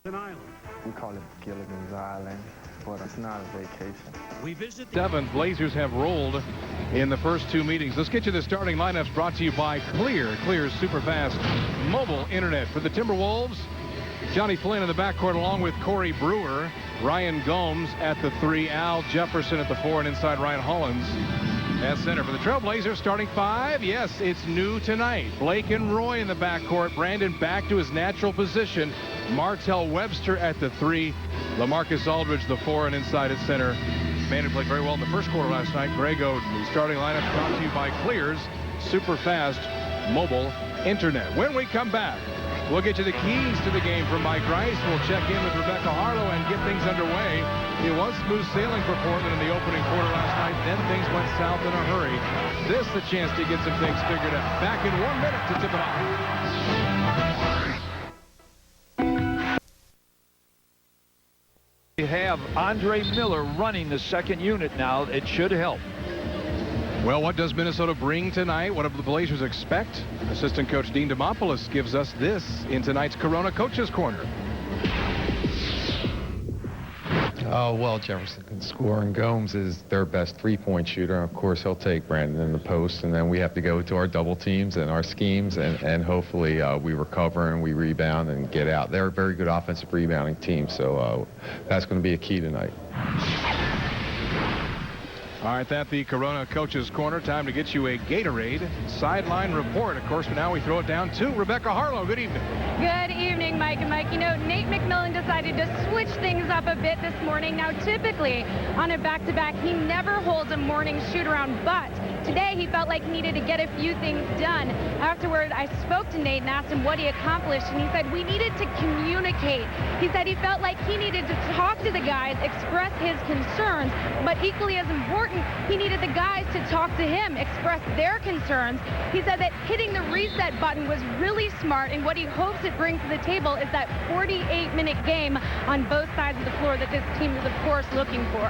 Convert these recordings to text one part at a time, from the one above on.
An island. We call it Gilligan's Island, but it's not a vacation. We visit 7 Blazers have rolled in the first 2 meetings. Let's get you the starting lineups brought to you by Clear. Clear's super fast mobile internet for the Timberwolves. Johnny Flynn in the backcourt along with Corey Brewer. Ryan Gomes at the 3. Al Jefferson at the 4, and inside Ryan Hollins at center. For the Trailblazers, starting 5. Yes, it's new tonight. Blake and Roy in the backcourt. Brandon back to his natural position. Martell Webster at the 3. LaMarcus Aldridge the 4, and inside at center. Man who played very well in the first quarter last night, Greg Oden. The starting lineup brought to you by Clear's super fast mobile internet. When we come back, we'll get you the keys to the game from Mike Rice. We'll check in with Rebecca Harlow and get things underway. It was smooth sailing for Portland in the opening quarter last night. Then things went south in a hurry. This is the chance to get some things figured out. Back in 1 minute to tip it off. We have Andre Miller running the second unit now. It should help. Well, what does Minnesota bring tonight? What do the Blazers expect? Assistant coach Dean Demopoulos gives us this in tonight's Corona Coaches Corner. Oh, well, Jefferson can score, and Gomes is their best three-point shooter. Of course, he'll take Brandon in the post, and then we have to go to our double teams and our schemes, and hopefully we recover and we rebound and get out. They're a very good offensive rebounding team, so that's going to be a key tonight. All right, that's the Corona Coaches Corner. Time to get you a Gatorade sideline report. Of course, now we throw it down to Rebecca Harlow. Good evening. Good evening, Mike and Mike. You know, Nate McMillan decided to switch things up a bit this morning. Now, typically on a back-to-back, he never holds a morning shoot-around, but today he felt like he needed to get a few things done. Afterward, I spoke to Nate and asked him what he accomplished, and he said we needed to communicate. He said he felt like he needed to talk to the guys, express his concerns, but equally as important, he needed the guys to talk to him, express their concerns. He said that hitting the reset button was really smart, and what he hopes it brings to the table is that 48-minute game on both sides of the floor that this team is, of course, looking for.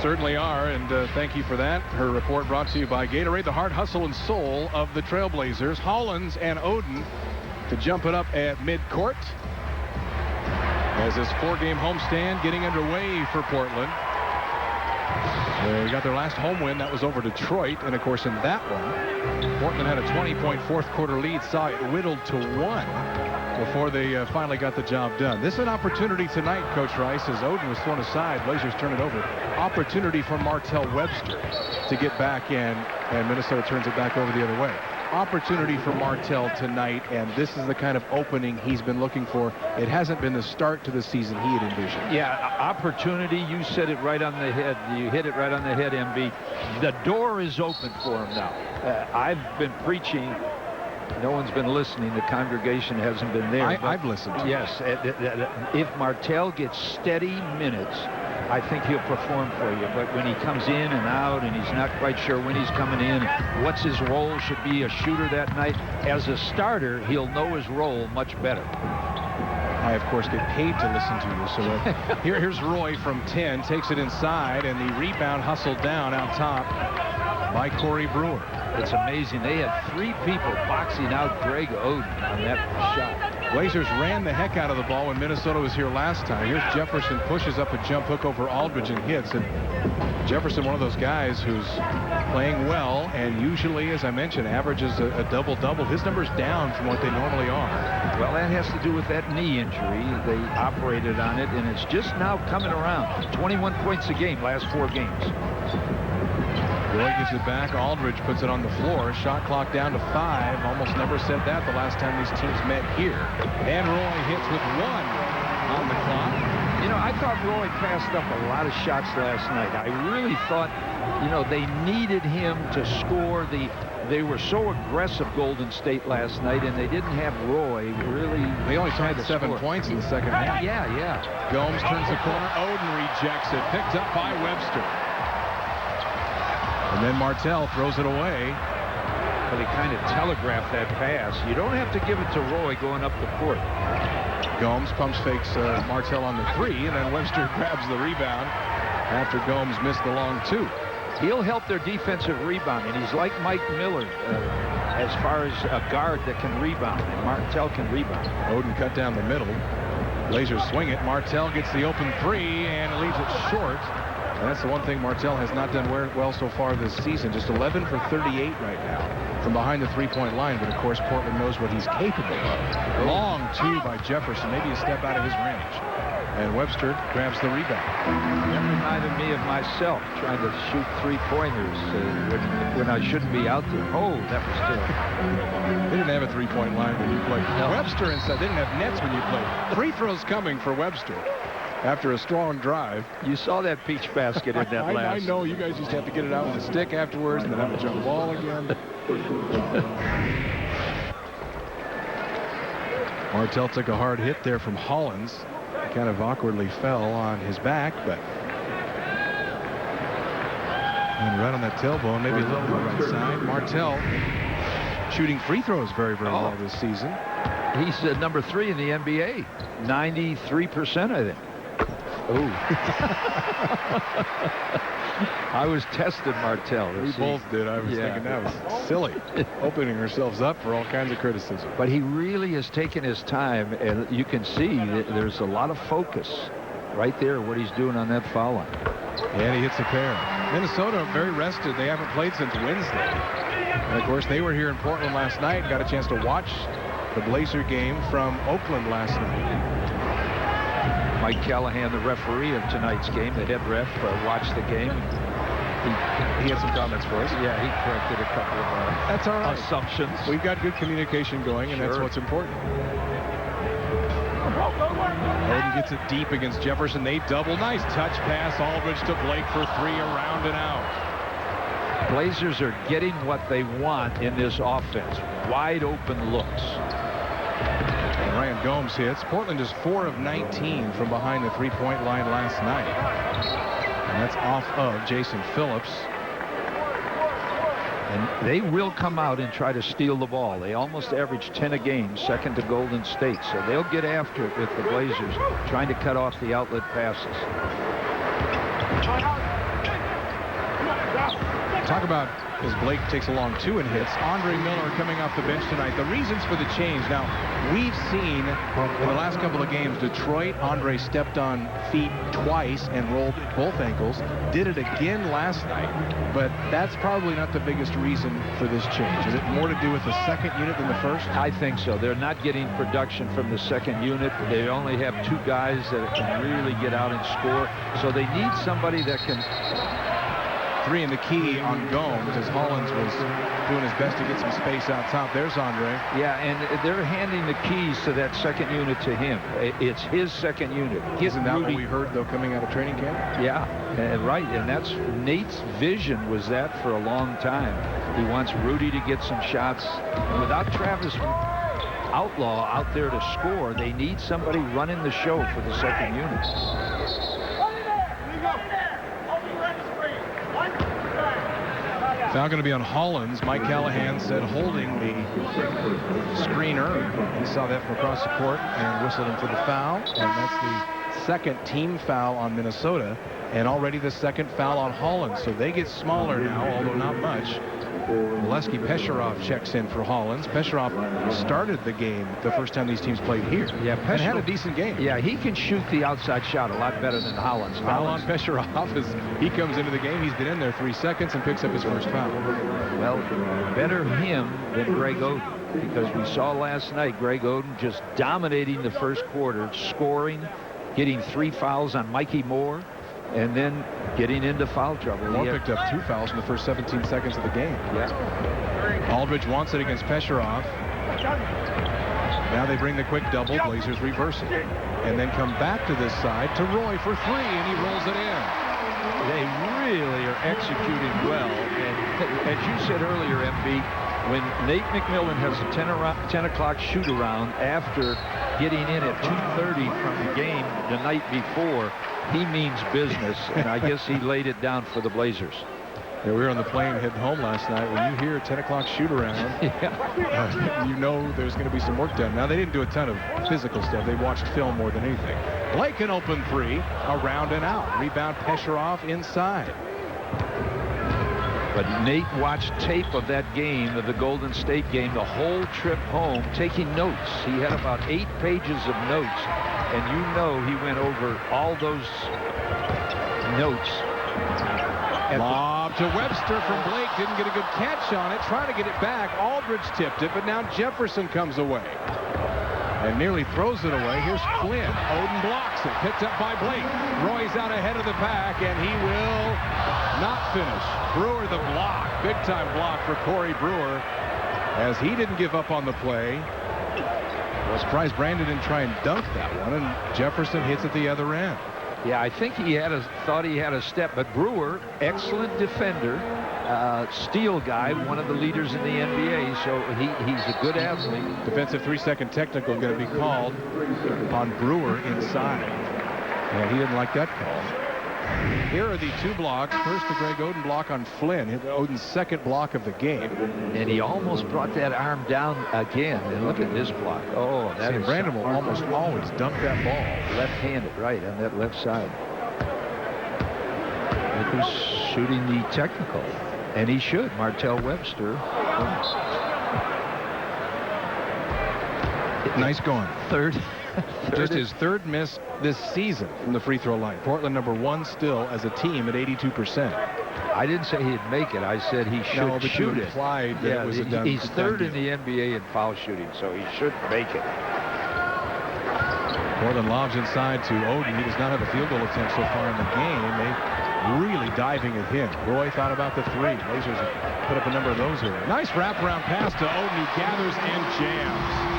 Certainly are, and thank you for that. Her report brought to you by Gatorade, the heart, hustle, and soul of the Trailblazers. Hollins and Oden to jump it up at midcourt as this 4-game homestand getting underway for Portland. They got their last home win. That was over Detroit. And, of course, in that one, Portland had a 20-point fourth-quarter lead, saw it whittled to 1 before they finally got the job done. This is an opportunity tonight, Coach Rice, as Oden was thrown aside. Blazers turn it over. Opportunity for Martell Webster to get back in, and Minnesota turns it back over the other way. Opportunity for Martell tonight, and this is the kind of opening he's been looking for. It hasn't been the start to the season he had envisioned. Yeah, opportunity. You said it right on the head. You hit it right on the head, MB. The door is open for him now. I've been preaching. No one's been listening. The congregation hasn't been there. I've listened. Yes. If Martell gets steady minutes, I think he'll perform for you. But when he comes in and out and he's not quite sure when he's coming in, what's his role, should be a shooter that night. As a starter, he'll know his role much better. I, of course, get paid to listen to you. So here's Roy from 10, takes it inside, and the rebound hustled down out top by Corey Brewer. It's amazing. They had 3 people boxing out Greg Oden on that shot. Blazers ran the heck out of the ball when Minnesota was here last time. Here's Jefferson, pushes up a jump hook over Aldridge and hits. And Jefferson, one of those guys who's playing well and usually, as I mentioned, averages a double-double. His number's down from what they normally are. Well, that has to do with that knee injury. They operated on it, and it's just now coming around. 21 points a game, last 4 games. Roy gives it back. Aldridge puts it on the floor. Shot clock down to 5. Almost never said that the last time these teams met here. And Roy hits with 1 on the clock. You know, I thought Roy passed up a lot of shots last night. I really thought, you know, they needed him to score. They were so aggressive, Golden State, last night, and they didn't have Roy really. They only had 7 points in the second half. Yeah. Gomes turns the corner. Oden rejects it. Picked up by Webster. And then Martell throws it away. But he kind of telegraphed that pass. You don't have to give it to Roy going up the court. Gomes pumps fakes Martell on the 3, and then Webster grabs the rebound after Gomes missed the long 2. He'll help their defensive rebounding. He's like Mike Miller as far as a guard that can rebound, and Martell can rebound. Oden cut down the middle. Blazers swing it. Martell gets the open three and leaves it short. And that's the one thing Martell has not done well so far this season. Just 11 for 38 right now from behind the three-point line. But, of course, Portland knows what he's capable of. Long two by Jefferson. Maybe a step out of his range. And Webster grabs the rebound. That reminded me of myself trying to shoot three-pointers when I shouldn't be out there. Oh, that was terrible. They didn't have a three-point line when you played. No. Webster inside. They didn't have nets when you played. Free throws coming for Webster after a strong drive. You saw that peach basket in that last. I know. You guys just have to get it out with a stick afterwards and then have a jump ball again. Martell took a hard hit there from Hollins. He kind of awkwardly fell on his back, but and right on that tailbone, maybe a little bit right side. Martell shooting free throws very, very well this season. He's number 3 in the NBA. 93%, I think. Oh. I was testing Martell. We both did. I was thinking that was silly. Opening ourselves up for all kinds of criticism. But he really has taken his time, and you can see that there's a lot of focus right there, what he's doing on that foul line. And he hits a pair. Minnesota very rested. They haven't played since Wednesday. And, of course, they were here in Portland last night and got a chance to watch the Blazer game from Oakland last night. Mike Callahan, the referee of tonight's game, the head ref, watched the game. He had some comments for us. Yeah, he corrected a couple of that's all right. Assumptions. We've got good communication going, and that's what's important. Oden gets it deep against Jefferson. They double. Nice touch pass. Aldridge to Blake for three, around and out. Blazers are getting what they want in this offense. Wide open looks. And Ryan Gomes hits. Portland is 4 of 19 from behind the three-point line last night. And that's off of Jason Phillips. And they will come out and try to steal the ball. They almost average 10 a game, second to Golden State. So they'll get after it with the Blazers, trying to cut off the outlet passes. Talk about, as Blake takes a long two and hits, Andre Miller coming off the bench tonight. The reasons for the change. Now, we've seen in the last couple of games, Detroit, Andre stepped on feet twice and rolled both ankles. Did it again last night. But that's probably not the biggest reason for this change. Is it more to do with the second unit than the first? I think so. They're not getting production from the second unit. They only have 2 guys that can really get out and score. So they need somebody that can... 3 in the key on Gomes as Hollins was doing his best to get some space out top. There's Andre. Yeah, and they're handing the keys to that second unit to him. It's his second unit. Isn't that what we heard, though, coming out of training camp? Yeah, right. And that's Nate's vision was that for a long time. He wants Rudy to get some shots. And without Travis Outlaw out there to score, they need somebody running the show for the second unit. Foul going to be on Hollins. Mike Callahan said holding the screener. He saw that from across the court and whistled him for the foul. And that's the second team foul on Minnesota and already the second foul on Hollins. So they get smaller now, although not much. Oleski Pesharov checks in for Hollins. Pesharov started the game the first time these teams played here. Yeah, and had a decent game. Yeah, he can shoot the outside shot a lot better than Hollins. Foul on Pesharov as he comes into the game. He's been in there 3 seconds and picks up his first foul. Well, better him than Greg Oden, because we saw last night Greg Oden just dominating the first quarter, scoring, getting 3 fouls on Mikey Moore, and then getting into foul trouble. Moore picked up 2 fouls in the first 17 seconds of the game. Yeah. Aldridge wants it against Pesharov. Now they bring the quick double. Blazers reverse it. And then come back to this side to Roy for 3, and he rolls it in. They really are executing well. And as you said earlier, MB, when Nate McMillan has a 10 o'clock shoot around after getting in at 2:30 from the game the night before, he means business, and I guess he laid it down for the Blazers. Yeah, we were on the plane heading home last night. When you hear a 10 o'clock shoot around, you know there's going to be some work done. Now, they didn't do a ton of physical stuff. They watched film more than anything. Blake an open 3, around and out. Rebound Pesharov inside. But Nate watched tape of that game, of the Golden State game, the whole trip home, taking notes. He had about 8 pages of notes. and you know he went over all those notes. Lob to Webster from Blake. Didn't get a good catch on it. Trying to get it back. Aldridge tipped it, but now Jefferson comes away and nearly throws it away. Here's Flynn. Oden blocks it. Picked up by Blake. Roy's out ahead of the pack, and he will not finish. Brewer the block. Big-time block for Corey Brewer, as he didn't give up on the play. I was surprised Brandon didn't try and dunk that one, and Jefferson hits at the other end. Yeah, I think he thought he had a step, but Brewer, excellent defender, steal guy, one of the leaders in the NBA, so he's a good athlete. Defensive 3-second technical going to be called on Brewer inside, and he didn't like that call. Here are the two blocks. First, the Greg Oden block on Flynn. Oden's second block of the game. And he almost brought that arm down again. And look at this block. Oh, that is... Brandon will almost always dunk that ball. Left-handed, right, on that left side. Look who's shooting the technical. And he should. Martell Webster. Nice going. Third. Just his third miss this season from the free throw line. Portland #1 still as a team at 82%. I didn't say he'd make it. I said he should shoot it. Implied that it was a done, he's third in the NBA in foul shooting, so he should make it. Portland lobs inside to Oden. He does not have a field goal attempt so far in the game. They really diving at him. Roy thought about the three. Blazers have put up a number of those here. Nice wraparound pass to Oden, who gathers and jams.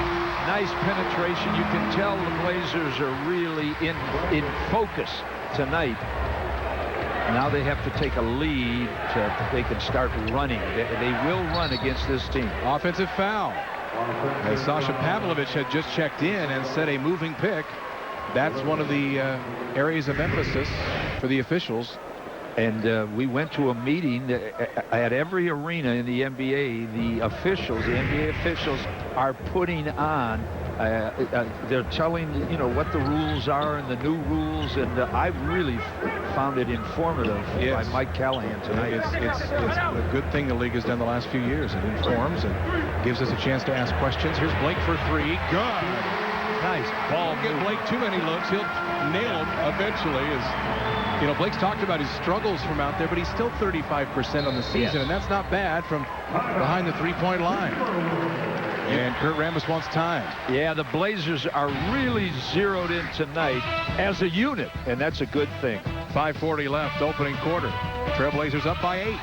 Nice penetration. You can tell the Blazers are really in focus tonight. Now they have to take a lead so they can start running. They will run against this team. Offensive foul. As Sasha Pavlovich had just checked in and set a moving pick. That's one of the areas of emphasis for the officials. And we went to a meeting at every arena in the NBA. The NBA officials are putting on, they're telling, you know, what the rules are and the new rules. And I really found it informative by Mike Callahan tonight. It's a good thing the league has done the last few years. It informs and gives us a chance to ask questions. Here's Blake for three. Good. Nice ball. Give Blake too many looks. He'll nail him eventually. You know, Blake's talked about his struggles from out there, but he's still 35% on the season, and that's not bad from behind the three-point line. And Kurt Rambis wants time. Yeah, the Blazers are really zeroed in tonight as a unit, and that's a good thing. 5:40 left, opening quarter. Trailblazers up by 8.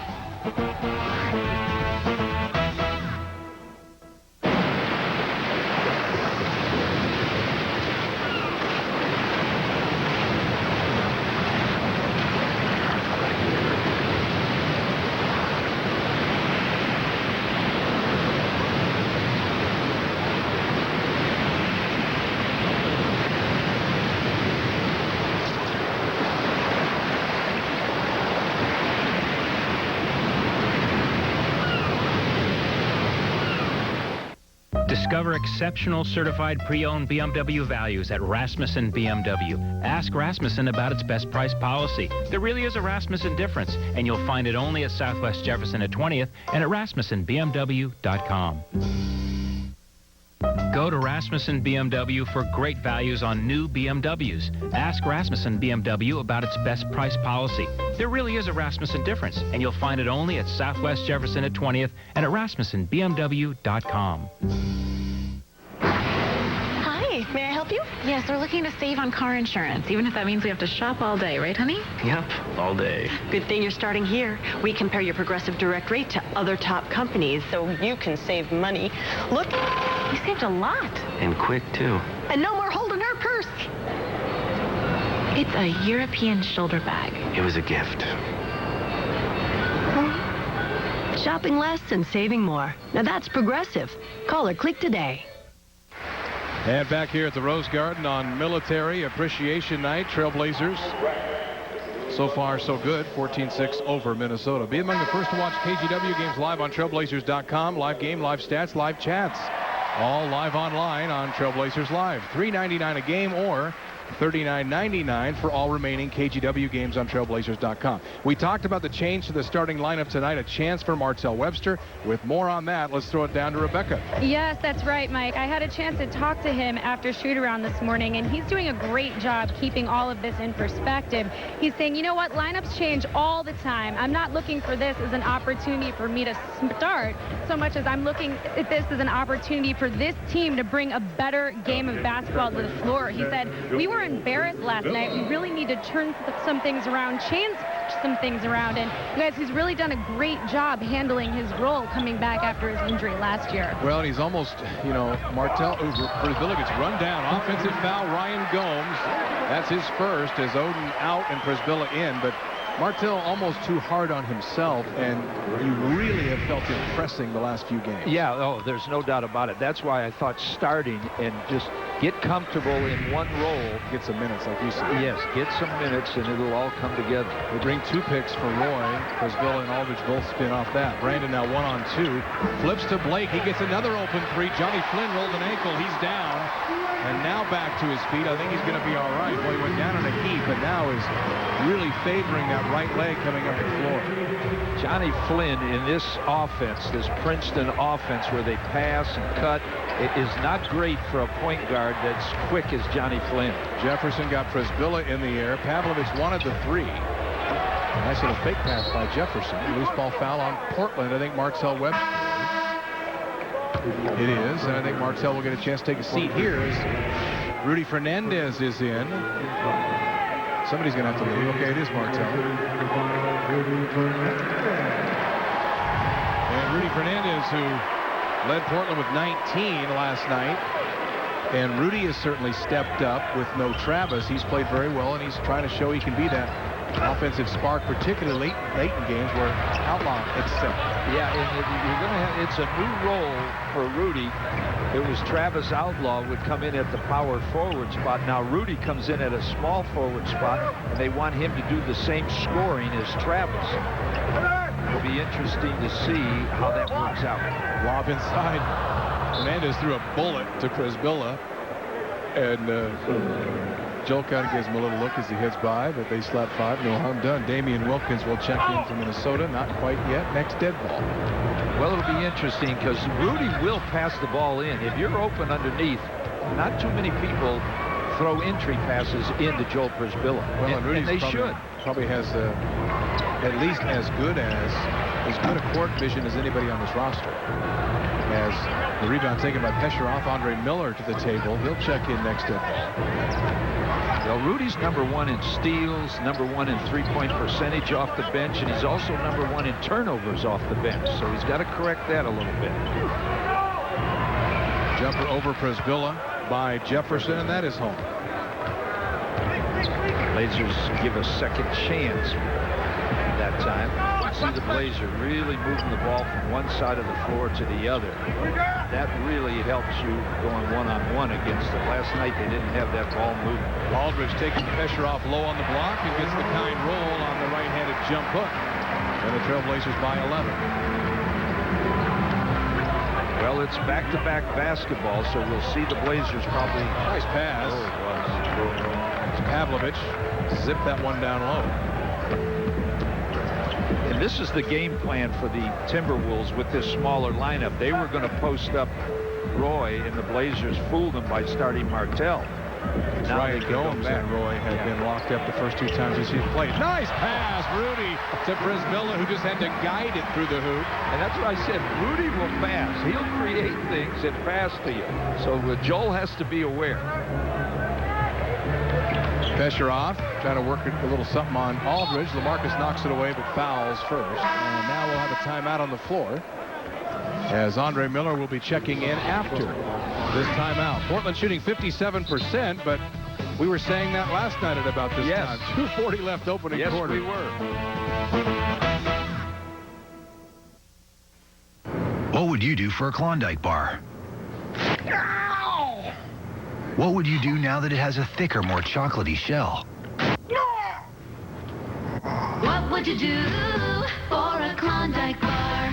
Discover exceptional certified pre-owned BMW values at Rasmussen BMW. Ask Rasmussen about its best price policy. There really is a Rasmussen difference, and you'll find it only at Southwest Jefferson at 20th and at RasmussenBMW.com. Go to Rasmussen BMW for great values on new BMWs. Ask Rasmussen BMW about its best price policy. There really is a Rasmussen difference, and you'll find it only at Southwest Jefferson at 20th and at RasmussenBMW.com. Hi, may I help you? Yes, we're looking to save on car insurance, even if that means we have to shop all day, right, honey? Yep, all day. Good thing you're starting here. We compare your Progressive Direct rate to other top companies, so you can save money. Look, You saved a lot. And quick, too. and no more holding our purse. It's a European shoulder bag. It was a gift. Shopping less and saving more. Now that's Progressive. Call or click today. And back here at the Rose Garden on Military Appreciation Night, Trailblazers. So far, so good. 14-6 over Minnesota. Be among the first to watch KGW games live on Trailblazers.com. Live game, live stats, live chats. All live online on Trailblazers Live. $3.99 a game or $39.99 for all remaining KGW games on Trailblazers.com. We talked about the change to the starting lineup tonight, a chance for Martell Webster. With more on that, let's throw it down to Rebecca. Yes, that's right, Mike. I had a chance to talk to him after shoot-around this morning, and he's doing a great job keeping all of this in perspective. He's saying, you know what, lineups change all the time. I'm not looking for this as an opportunity for me to start so much as I'm looking at this as an opportunity for this team to bring a better game of basketball to the floor. He said, we were embarrassed last night. We really need to turn some things around, change some things around. And you guys, he's really done a great job handling his role coming back after his injury last year. Well, and he's almost, you know, Martell, Prisbilla gets run down. Offensive foul, Ryan Gomes. That's his first as Oden out and Prisbilla in. But Martell almost too hard on himself, and you really have felt him pressing the last few games. Yeah, oh, there's no doubt about it. That's why I thought starting and just get comfortable in one role. Get some minutes, like you said. Yes, get some minutes, and it'll all come together. They bring 2 picks for Roy. Prisbilla and Aldridge both spin off that. Brandon now 1-on-2. Flips to Blake. He gets another open 3. Johnny Flynn rolled an ankle. He's down. And now back to his feet. I think he's going to be all right. Well, he went down in a heap, but now is really favoring that right leg coming up the floor. Johnny Flynn in this offense, this Princeton offense where they pass and cut, it is not great for a point guard that's quick as Johnny Flynn. Jefferson got Prisbilla in the air. Pavlovich wanted the 3. Nice little fake pass by Jefferson. Loose ball foul on Portland. I think Martell Webster. It is, and I think Martell will get a chance to take a seat here as Rudy Fernandez is in. Somebody's going to have to leave. Okay, it is Martell. And Rudy Fernandez, who led Portland with 19 last night. And Rudy has certainly stepped up with no Travis. He's played very well, and he's trying to show he can be that offensive spark, particularly late in games where Outlaw excel. Yeah, and you're going to have, it's a new role for Rudy. It was Travis Outlaw would come in at the power forward spot. Now Rudy comes in at a small forward spot, and they want him to do the same scoring as Travis. It'll be interesting to see how that works out. Lob inside. Fernandez threw a bullet to Prisbilla, and Joel kind of gives him a little look as he heads by, but they slap 5. No harm done. Damian Wilkins will check in from Minnesota. Not quite yet. Next dead ball. Well, it'll be interesting because Rudy will pass the ball in. If you're open underneath, not too many people throw entry passes into Joel Prisbilla. Well, and they should. Probably has at least as good a court vision as anybody on this roster. As the rebound taken by Pesheroff, Andre Miller to the table. He'll check in next dead ball. Well, Rudy's #1 in steals, #1 in three-point percentage off the bench, and he's also #1 in turnovers off the bench. So he's got to correct that a little bit. Jumper over Prisbilla by Jefferson, and that is home. Blazers give a second chance that time. See the Blazer really moving the ball from one side of the floor to the other. That really helps you going one-on-one against them. Last night they didn't have that ball moving. Aldridge taking Pesheroff low on the block and gets the kind roll on the right-handed jump hook. And the Trailblazers by 11. Well, it's back-to-back basketball, so we'll see the Blazers probably. Nice pass. Oh, it was. Pavlovich zipped that one down low. And this is the game plan for the Timberwolves with this smaller lineup. They were going to post up Roy, and the Blazers fooled them by starting Martell. Now Ryan Gomes and Roy had been locked up the first 2 times this season played. Nice pass, Rudy, to Prisbilla, who just had to guide it through the hoop. And that's what I said. Rudy will pass. He'll create things and pass to you. So Joel has to be aware. Pesheroff trying to work a little something on Aldridge. LaMarcus knocks it away, but fouls first. And now we'll have a timeout on the floor, as Andre Miller will be checking in after this timeout. Portland shooting 57%, but we were saying that last night at about this time. 2:40 left opening quarter. Yes, we were. What would you do for a Klondike bar? What would you do now that it has a thicker, more chocolatey shell? What would you do for a Klondike bar?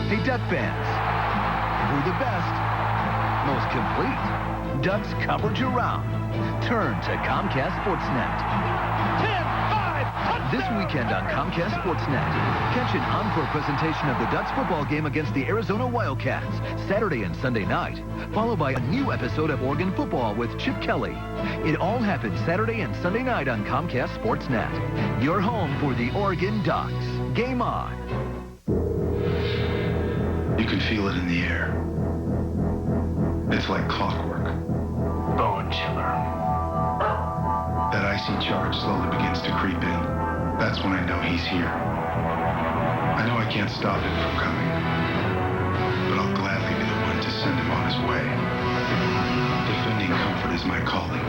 Hey, Duck fans, who the best, most complete, Ducks coverage around. Turn to Comcast Sportsnet. 10-5. This weekend on Comcast Sportsnet, catch an encore presentation of the Ducks football game against the Arizona Wildcats, Saturday and Sunday night, followed by a new episode of Oregon football with Chip Kelly. It all happens Saturday and Sunday night on Comcast Sportsnet. Your home for the Oregon Ducks. Game on. You can feel it in the air. It's like clockwork. Bone chiller. That icy charge slowly begins to creep in. That's when I know he's here. I know I can't stop him from coming, but I'll gladly be the one to send him on his way. Defending comfort is my calling.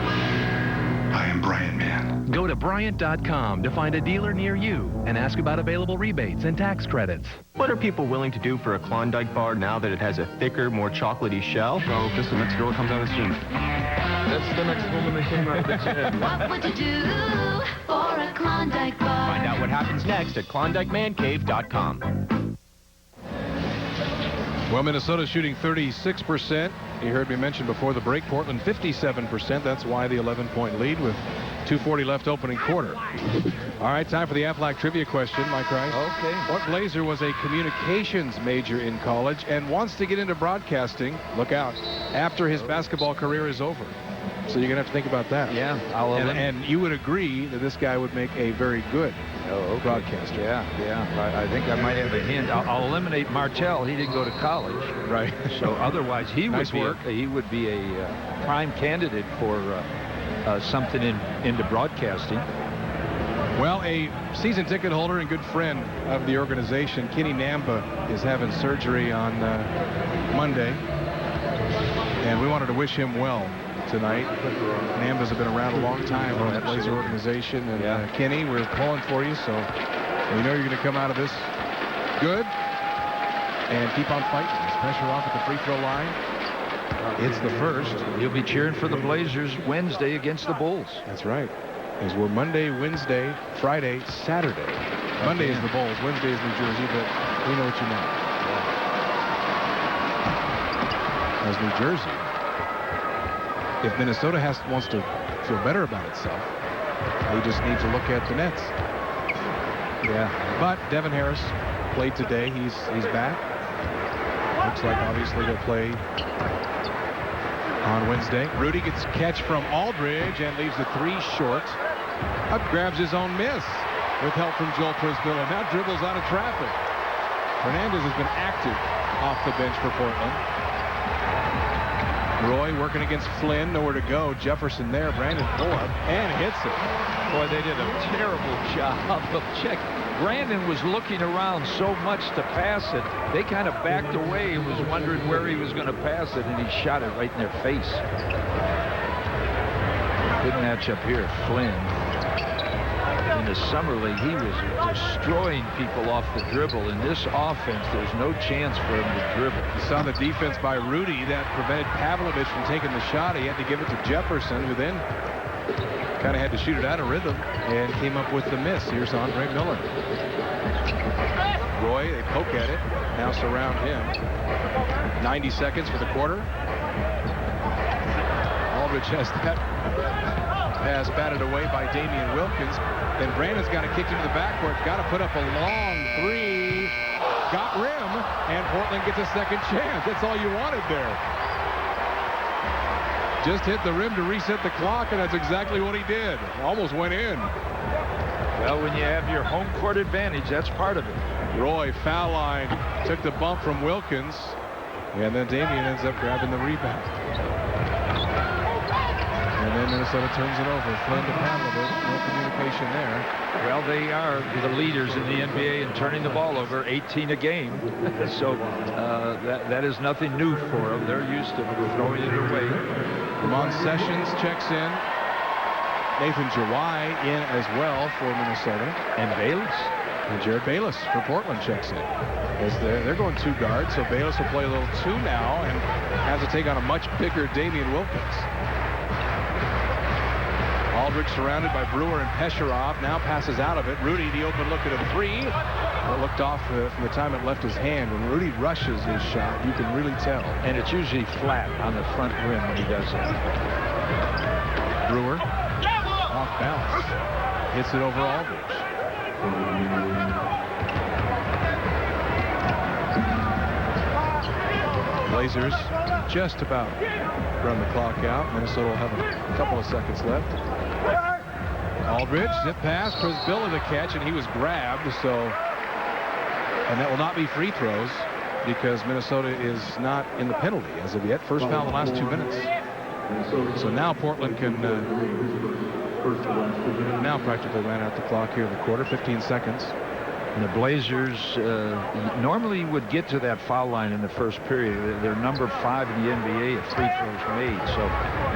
I am Bryant Man. Go to Bryant.com to find a dealer near you and ask about available rebates and tax credits. What are people willing to do for a Klondike bar now that it has a thicker, more chocolatey shell? Oh, guess the next girl comes out of the gym. That's the next woman that came out of the gym. What would you do for a Klondike bar? Find out what happens next at KlondikeManCave.com. Well, Minnesota shooting 36%. You heard me mention before the break, Portland 57%. That's why the 11-point lead with 2:40 left opening quarter. All right, time for the Aflac trivia question, Mike Rice. Okay. What Blazer was a communications major in college and wants to get into broadcasting, look out, after his basketball career is over? So you're going to have to think about that. Yeah. And you would agree that this guy would make a very good broadcaster. Yeah. I think I might have a hint. I'll eliminate Martell. He didn't go to college. Right. So otherwise, he Nice would work. be a prime candidate for something into broadcasting. Well, a season ticket holder and good friend of the organization, Kenny Namba, is having surgery on Monday. And we wanted to wish him well tonight. Nambas have been around a long time on the Blazer organization. And Kenny, we're pulling for you, so we know you're going to come out of this good and keep on fighting. There's pressure off at the free throw line. It's the first. He'll be cheering for the Blazers Wednesday against the Bulls. That's right. As we're Monday, Wednesday, Friday, Saturday. Monday is the Bulls. Wednesday is New Jersey, but we know what you meant. As New Jersey, if Minnesota wants to feel better about itself, they just need to look at the Nets. Yeah. But Devin Harris played today. He's back. Looks like obviously they'll play on Wednesday. Rudy gets a catch from Aldridge and leaves the three short. Up grabs his own miss with help from Joel Prisbilla. Now dribbles out of traffic. Fernandez has been active off the bench for Portland. Roy working against Flynn, nowhere to go. Jefferson there, Brandon pull-up, and hits it. Boy, they did a terrible job of checking. Brandon was looking around so much to pass it. They kind of backed away and was wondering where he was going to pass it, and he shot it right in their face. Good matchup here, Flynn. In the summer league, he was destroying people off the dribble. In this offense, there's no chance for him to dribble. You saw the defense by Rudy that prevented Pavlovich from taking the shot. He had to give it to Jefferson, who then kind of had to shoot it out of rhythm and came up with the miss. Here's Andre Miller. Roy, they poke at it, now surround him. 90 seconds for the quarter. Aldridge has that pass batted away by Damian Wilkins. Then Brandon's got to kick into the backcourt. Got to put up a long three. Got rim, and Portland gets a second chance. That's all you wanted there. Just hit the rim to reset the clock, and that's exactly what he did. Almost went in. Well, when you have your home court advantage, that's part of it. Roy, foul line, took the bump from Wilkins, and then Damian ends up grabbing the rebound. And then Minnesota turns it over. Flynn to Pavlovich. No communication there. Well, they are the leaders in the NBA in turning the ball over, 18 a game. So that is nothing new for them. They're used to throwing it away. Ramon Sessions checks in. Nathan Jawai in as well for Minnesota. And Bayless. And Jared Bayless for Portland checks in. As they're going two guards, so Bayless will play a little two now and has to take on a much bigger Damian Wilkins. Aldridge surrounded by Brewer and Pesherov. Now passes out of it. Rudy, the open look at a three. It looked off from the time it left his hand. When Rudy rushes his shot, you can really tell. And it's usually flat on the front rim when he does that. Brewer, off balance. Hits it over Aldridge. Blazers just about run the clock out. Minnesota will have a couple of seconds left. Aldridge, zip pass, Prisbilla the catch, and he was grabbed. And that will not be free throws because Minnesota is not in the penalty as of yet. First foul in the last 2 minutes. So now Portland can now practically ran out the clock here in the quarter. 15 seconds. And the Blazers normally would get to that foul line in the first period. They're number 5 in the NBA at free throws made. So,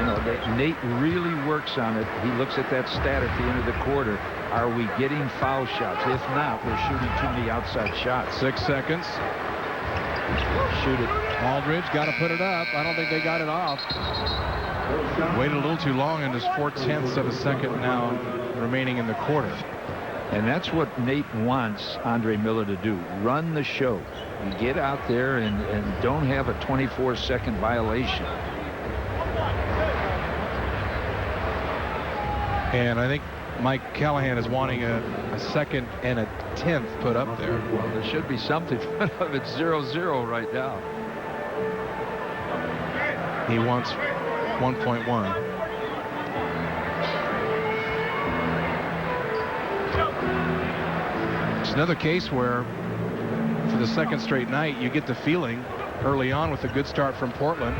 you know, Nate really works on it. He looks at that stat at the end of the quarter. Are we getting foul shots? If not, we're shooting too many outside shots. 6 seconds. Shoot it. Aldridge got to put it up. I don't think they got it off. Waited a little too long, and there's 4/10 of a second now remaining in the quarter. And that's what Nate wants Andre Miller to do. Run the show. You get out there and don't have a 24-second violation. And I think Mike Callahan is wanting a second and a 10th put up there. Well, there should be something put up. It's 0-0 right now. He wants 1.1. It's another case where, for the second straight night, you get the feeling early on with a good start from Portland.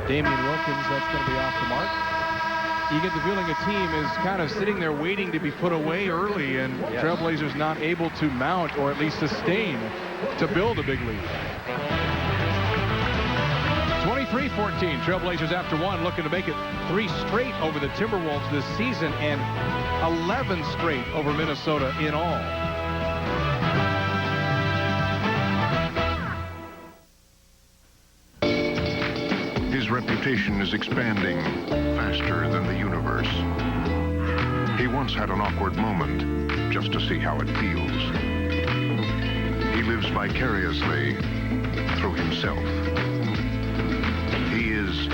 Damian Wilkins, that's going to be off the mark. You get the feeling a team is kind of sitting there waiting to be put away early, and Trailblazers not able to mount or at least sustain to build a big lead. 23-14, Trailblazers after one, looking to make it 3 straight over the Timberwolves this season and 11 straight over Minnesota in all. His reputation is expanding faster than the universe. He once had an awkward moment just to see how it feels. He lives vicariously through himself. He is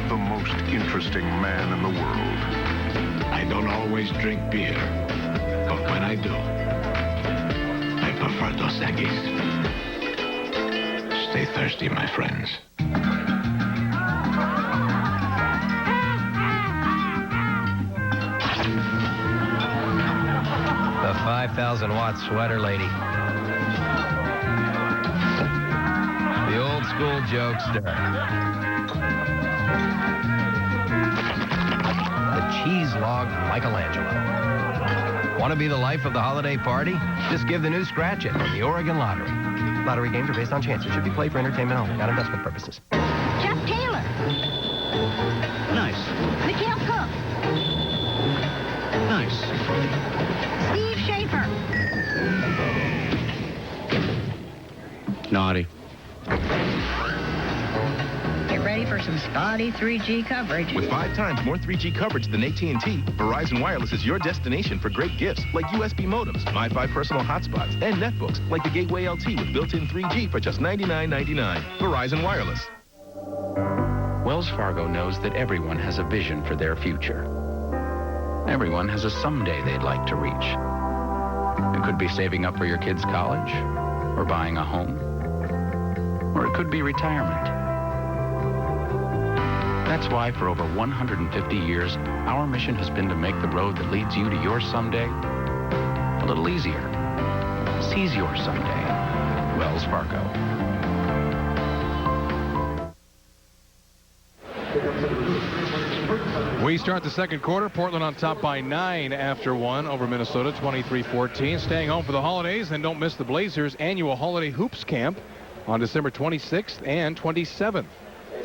the most interesting man in the world. I don't always drink beer, but when I do, I prefer Dos Equis. Stay thirsty, my friends. The 5,000-watt sweater lady. The old school jokester. The cheese log Michelangelo. Want to be the life of the holiday party? Just give the new Scratch It from the Oregon Lottery. Lottery games are based on chance. It should be played for entertainment only, not investment purposes. Jeff Taylor. Nice. Mikhail Cook. Nice. Steve Schaefer. Naughty. Get ready for some spotty 3G coverage. With 5 times more 3G coverage than AT&T, Verizon Wireless is your destination for great gifts like USB modems, MiFi personal hotspots, and netbooks like the Gateway LT with built-in 3G for just $99.99. Verizon Wireless. Wells Fargo knows that everyone has a vision for their future. Everyone has a someday they'd like to reach. It could be saving up for your kids' college, or buying a home, or it could be retirement. That's why for over 150 years, our mission has been to make the road that leads you to your someday a little easier. Seize your someday. Wells Fargo. We start the second quarter. Portland on top by 9 after 1 over Minnesota, 23-14. Staying home for the holidays, and don't miss the Blazers' annual Holiday Hoops Camp on December 26th and 27th.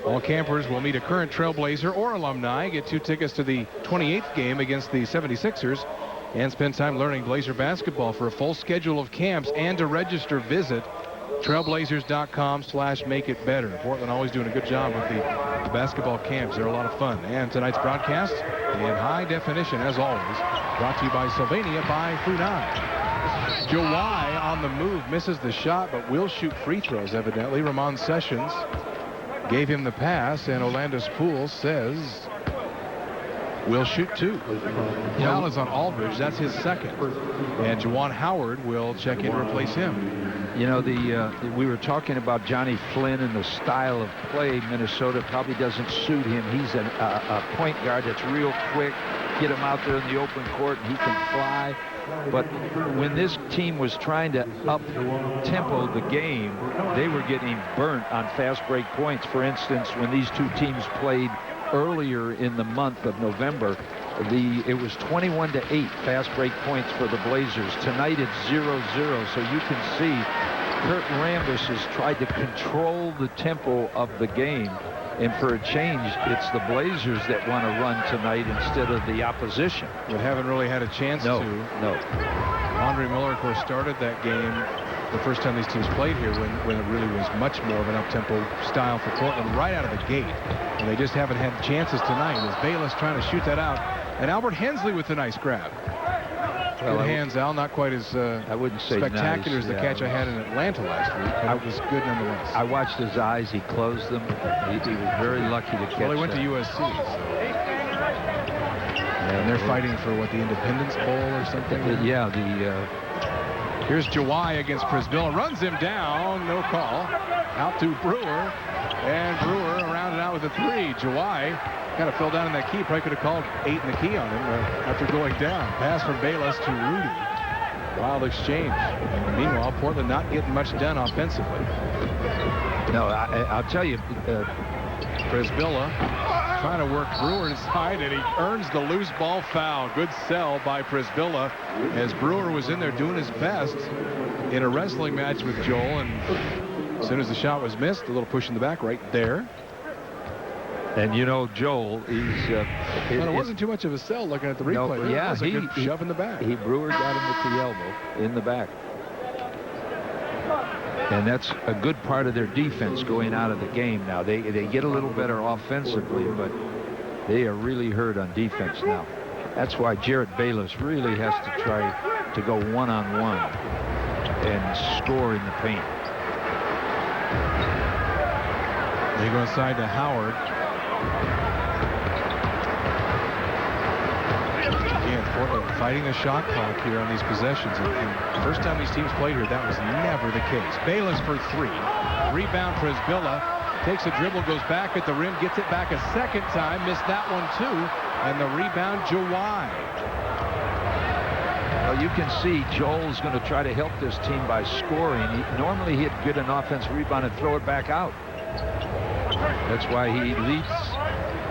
All campers will meet a current Trailblazer or alumni, get 2 tickets to the 28th game against the 76ers, and spend time learning Blazer basketball. For a full schedule of camps and to register, visit Trailblazers.com/makeitbetter. Portland always doing a good job with the basketball camps. They're a lot of fun. And tonight's broadcast in high definition, as always, brought to you by Sylvania by Funan. Jawai on the move, misses the shot, but will shoot free throws, evidently. Ramon Sessions gave him the pass, and Orlando Spool says will shoot 2. Foul is on Aldridge. That's his second. And Juwan Howard will check in to replace him. You know, we were talking about Johnny Flynn and the style of play. Minnesota probably doesn't suit him. He's a point guard that's real quick. Get him out there in the open court, and he can fly. But when this team was trying to up-tempo the game, they were getting burnt on fast break points. For instance, when these two teams played earlier in the month of November, it was 21-8 fast break points for the Blazers. Tonight it's 0-0, so you can see Kurt Rambis has tried to control the tempo of the game. And for a change, it's the Blazers that want to run tonight instead of the opposition. But haven't really had a chance to. No. Andre Miller, of course, started that game the first time these teams played here when it really was much more of an up-tempo style for Portland right out of the gate. And they just haven't had chances tonight. As Bayless trying to shoot that out. And Albert Hensley with a nice grab. Good hands, Al. Not quite as I wouldn't say spectacular nice, as the catch I had in Atlanta last week. But it was good nonetheless. I watched his eyes. He closed them. He was very lucky to catch. Well, he went to USC. So. And they're fighting for what, the Independence Bowl or something? Yeah, here's Jawai against Prisbilla. Runs him down. No call. Out to Brewer. And Brewer around and out with a 3. Jawai kind of fell down in that key. Probably could have called 8 in the key on him after going down. Pass from Bayless to Rudy. Wild exchange. And meanwhile, Portland not getting much done offensively. No, I'll tell you. Prisbilla trying to work Brewer inside, and he earns the loose ball foul. Good sell by Prisbilla as Brewer was in there doing his best in a wrestling match with Joel. And as soon as the shot was missed, a little push in the back right there. And you know, Joel, he's. It wasn't too much of a sell looking at the replay. No, yeah, it was a good shove in the back. Brewer got him with the elbow in the back. And that's a good part of their defense going out of the game now. They get a little better offensively, but they are really hurt on defense now. That's why Jarrett Bayless really has to try to go one-on-one and score in the paint. They go inside to Howard. Again, Portland fighting the shot clock here on these possessions. And first time these teams played here, that was never the case. Bayless for 3. Rebound Prisbilla. Takes a dribble, goes back at the rim, gets it back a second time. Missed that one too. And the rebound, Jawai. Well, you can see Joel's going to try to help this team by scoring. Normally he'd get an offensive rebound and throw it back out. That's why he leads.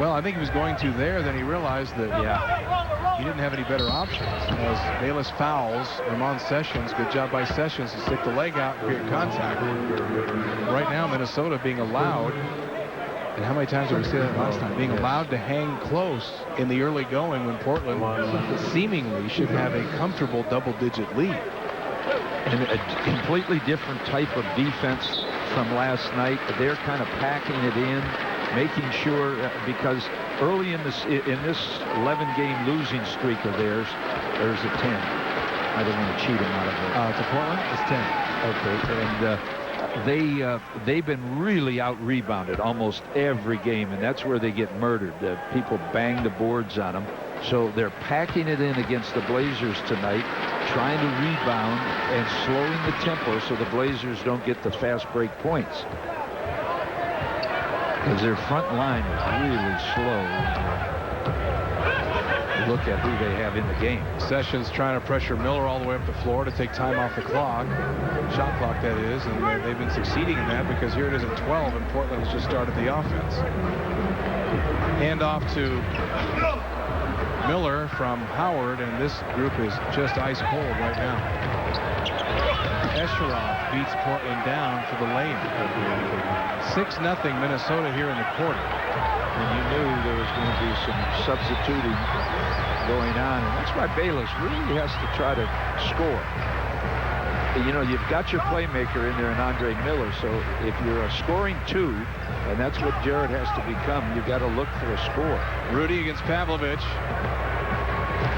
Well, I think he was going to there, then he realized that he didn't have any better options. As Bayless fouls Ramon Sessions. Good job by Sessions to stick the leg out and create contact. Right now, Minnesota being allowed, and how many times did we say that last time? Being allowed to hang close in the early going when Portland seemingly should have a comfortable double-digit lead. And a completely different type of defense from last night. They're kind of packing it in, making sure, because early in this 11-game losing streak of theirs, there's a 10. I don't want to cheat them out of it. To Portland, it's 10. Okay, and they've been really out-rebounded almost every game, and that's where they get murdered. The people bang the boards on them. So they're packing it in against the Blazers tonight, trying to rebound and slowing the tempo so the Blazers don't get the fast break points. Because their front line is really slow. Look at who they have in the game. Sessions trying to pressure Miller all the way up the floor to take time off the clock. Shot clock, that is. And they've been succeeding in that because here it is at 12 and Portland has just started the offense. Hand off to Miller from Howard, and this group is just ice cold right now. Escherov beats Portland down for the lay-in. 6-0 Minnesota here in the quarter. And you knew there was going to be some substituting going on, and that's why Bayless really has to try to score. you know, you've got your playmaker in there in Andre Miller, so if you're a scoring 2, and that's what Jared has to become, you've got to look for a score. Rudy against Pavlovich.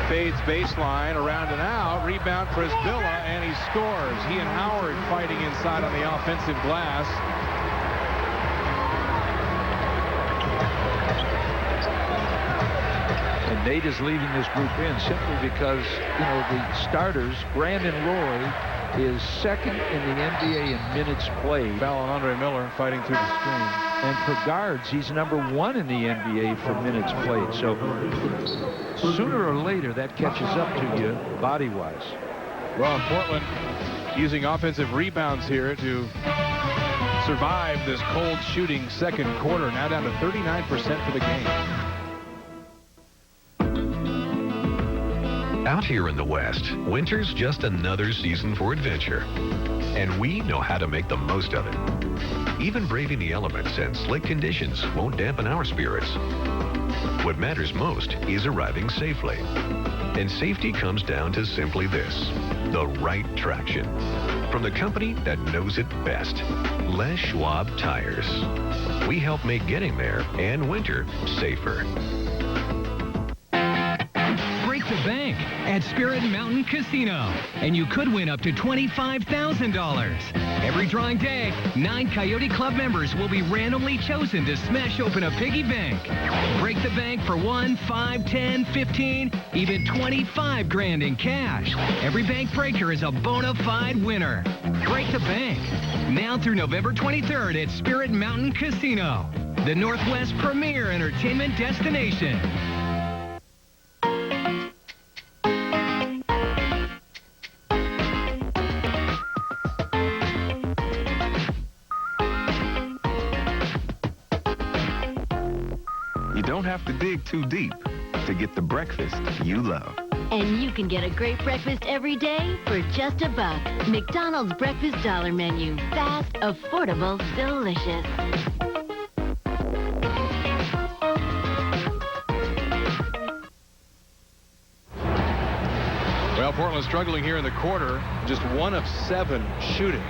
Fades baseline, around and out. Rebound for Isbilla, and he scores. He and Howard fighting inside on the offensive glass. And Nate is leaving this group in simply because, you know, the starters, Brandon Roy is second in the NBA in minutes played. Foul on Andre Miller fighting through the screen. And for guards, he's #1 in the NBA for minutes played. So sooner or later, that catches up to you body-wise. Well, Portland using offensive rebounds here to survive this cold shooting second quarter. Now down to 39% for the game. Out here in the West, winter's just another season for adventure. And we know how to make the most of it. Even braving the elements and slick conditions won't dampen our spirits. What matters most is arriving safely. And safety comes down to simply this: the right traction. From the company that knows it best, Les Schwab Tires. We help make getting there and winter safer. The bank at Spirit Mountain Casino, and you could win up to $25,000. Every drawing day, 9 Coyote Club members will be randomly chosen to smash open a piggy bank. Break the bank for 1, 5, 10, 15, even 25 grand in cash. Every bank breaker is a bona fide winner. Break the bank now through November 23rd at Spirit Mountain Casino, the Northwest premier entertainment destination. You don't have to dig too deep to get the breakfast you love. And you can get a great breakfast every day for just $1. McDonald's Breakfast Dollar Menu. Fast, affordable, delicious. Well, Portland struggling here in the quarter, just 1 of 7 shooting.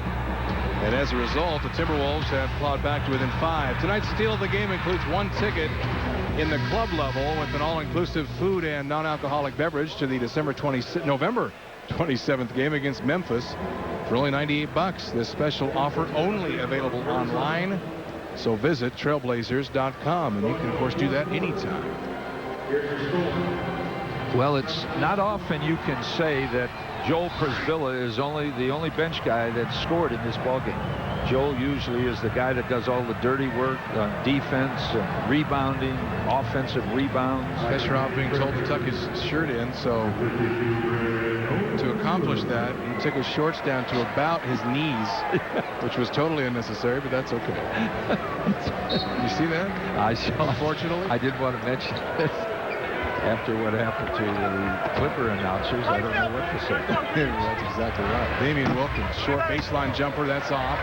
And as a result, the Timberwolves have clawed back to within 5. Tonight's steal of the game includes 1 ticket in the club level with an all-inclusive food and non-alcoholic beverage to the November 27th game against Memphis for only $98. This special offer only available online. So visit trailblazers.com, and you can, of course, do that anytime. Well, it's not often you can say that Joel Przybilla is the only bench guy that scored in this ballgame. Joel usually is the guy that does all the dirty work on defense and rebounding, offensive rebounds. Kucherov being told to tuck his shirt in, so to accomplish that, he took his shorts down to about his knees, which was totally unnecessary, but that's okay. You see that? I saw. Unfortunately, I did want to mention this. After what happened to the Clipper announcers, I don't know what to say. That's exactly right. Damian Wilkins, short baseline jumper, that's off.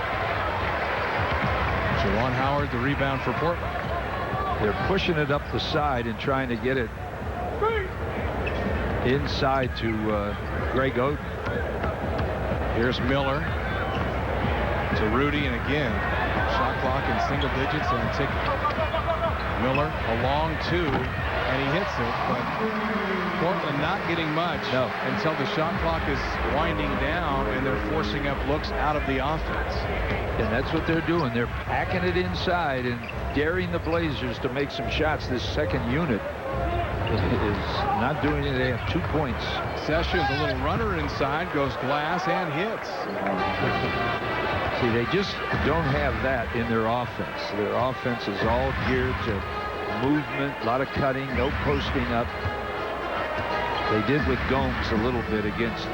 Juwan Howard, the rebound for Portland. They're pushing it up the side and trying to get it inside to Greg Oden. Here's Miller to Rudy, and again, shot clock in single digits and ticking. Miller, a long 2. And he hits it, but Portland not getting much until the shot clock is winding down and they're forcing up looks out of the offense. And that's what they're doing. They're packing it inside and daring the Blazers to make some shots. This second unit is not doing it. They have 2 points. Sessions, a little runner inside, goes glass and hits. See, they just don't have that in their offense. Their offense is all geared to movement, a lot of cutting, no posting up. They did with Gomes a little bit against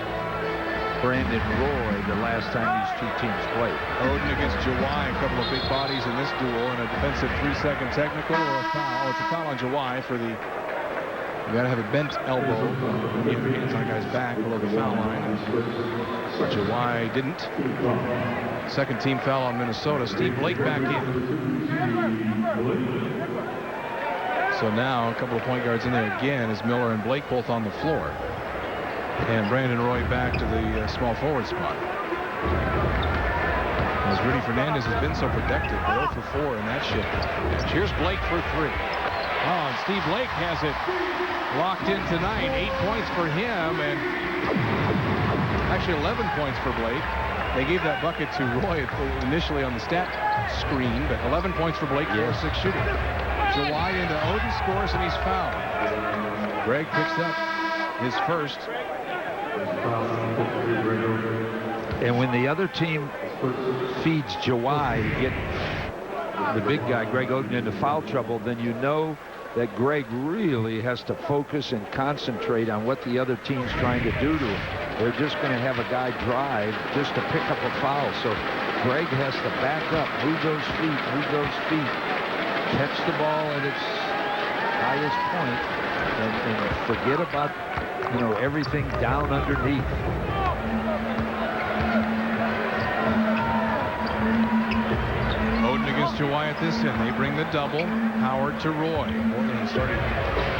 Brandon Roy the last time these two teams played. Oden against Jawai, a couple of big bodies in this duel, and a defensive 3-second technical or a foul. It's a foul on Jawai for the. You got to have a bent elbow when you have your hands on a guy's back below the foul line. Jawai didn't. Second team foul on Minnesota. Steve Blake back in. So now a couple of point guards in there again as Miller and Blake both on the floor. And Brandon Roy back to the small forward spot. As Rudy Fernandez has been so productive, but 0 for 4 in that shift. Here's Blake for 3. Oh, and Steve Blake has it locked in tonight. 8 points for him, and actually 11 points for Blake. They gave that bucket to Roy initially on the stat screen, but 11 points for Blake, 4-6 shooting. Jawai into Oden, scores, and he's fouled. Greg picks up his first. And when the other team feeds Jawai to get the big guy, Greg Oden, into foul trouble, then you know that Greg really has to focus and concentrate on what the other team's trying to do to him. They're just going to have a guy drive just to pick up a foul. So Greg has to back up, move those feet, catch the ball at its highest point, and forget about, everything down underneath. Oden against Jawai at this end. They bring the double. Howard to Roy. Oden started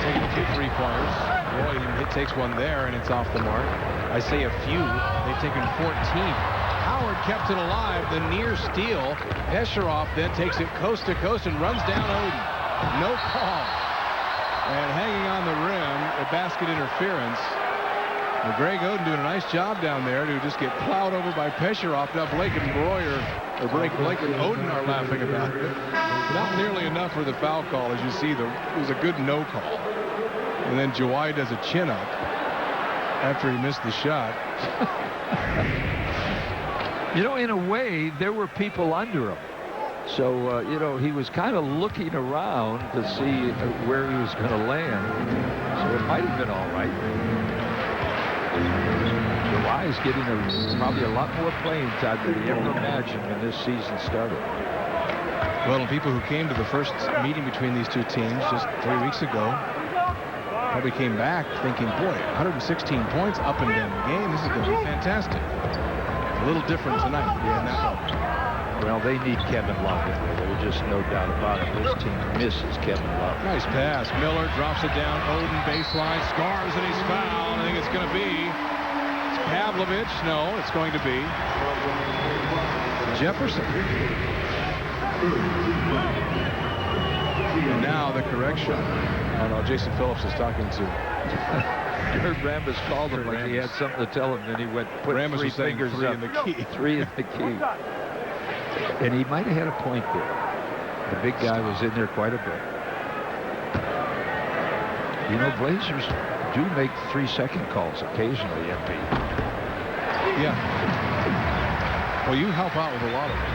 taking a few three-pointers. Roy takes one there, and it's off the mark. I say a few. They've taken 14. Howard kept it alive. The near steal. Pesheroff then takes it coast to coast and runs down Oden. No call. And hanging on the rim, a basket interference. And Greg Oden doing a nice job down there to just get plowed over by Pesheroff. Now Blake and Blake and Oden are laughing about it. Not nearly enough for the foul call. As you see, it was a good no call. And then Jawai does a chin up after he missed the shot. In a way, there were people under him. So, he was kind of looking around to see where he was going to land. So it might have been all right. Jawai's getting probably a lot more playing time than he ever imagined when this season started. Well, the people who came to the first meeting between these two teams just 3 weeks ago probably came back thinking, boy, 116 points up and down the game. This is going to be fantastic. A little different tonight. Yeah, in that level. Well, they need Kevin Love in there. There's just no doubt about it. This team misses Kevin Love. Nice pass. Miller drops it down. Oden baseline. Scars, and he's fouled. I think it's going to be Pavlovich. No, it's going to be Jefferson. And now the correction. Oh, no, Jason Phillips is talking to Kurt Rambis called him like he had something to tell him. Then he went put Rambis 3 fingers three up. in the key. 3 in the key. And he might have had a point there. The big guy was in there quite a bit. Blazers do make 3-second calls occasionally, MP. Yeah. Well, you help out with a lot of them.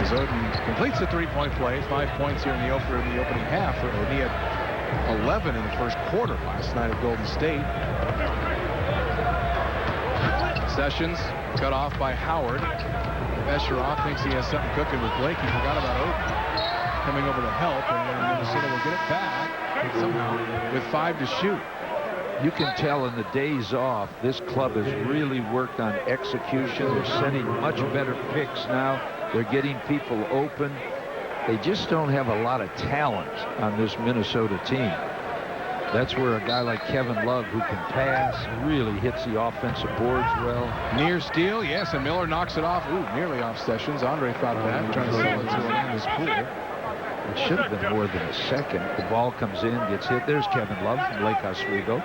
As Oden completes the three-point play, 5 points here in the opening half for Oden. He had 11 in the first quarter last night at Golden State. Sessions cut off by Howard. Pesheroff thinks he has something cooking with Blake. He forgot about Oden coming over to help, and Minnesota will get it back somehow with 5 to shoot. You can tell in the days off, this club has really worked on execution. They're sending much better picks now. They're getting people open. They just don't have a lot of talent on this Minnesota team. That's where a guy like Kevin Love, who can pass, really hits the offensive boards well. Near steal, yes, and Miller knocks it off. Ooh, nearly off Sessions. Andre thought that, trying to sell it to Orlando's pool. It should have been more than a second. The ball comes in, gets hit. There's Kevin Love from Lake Oswego.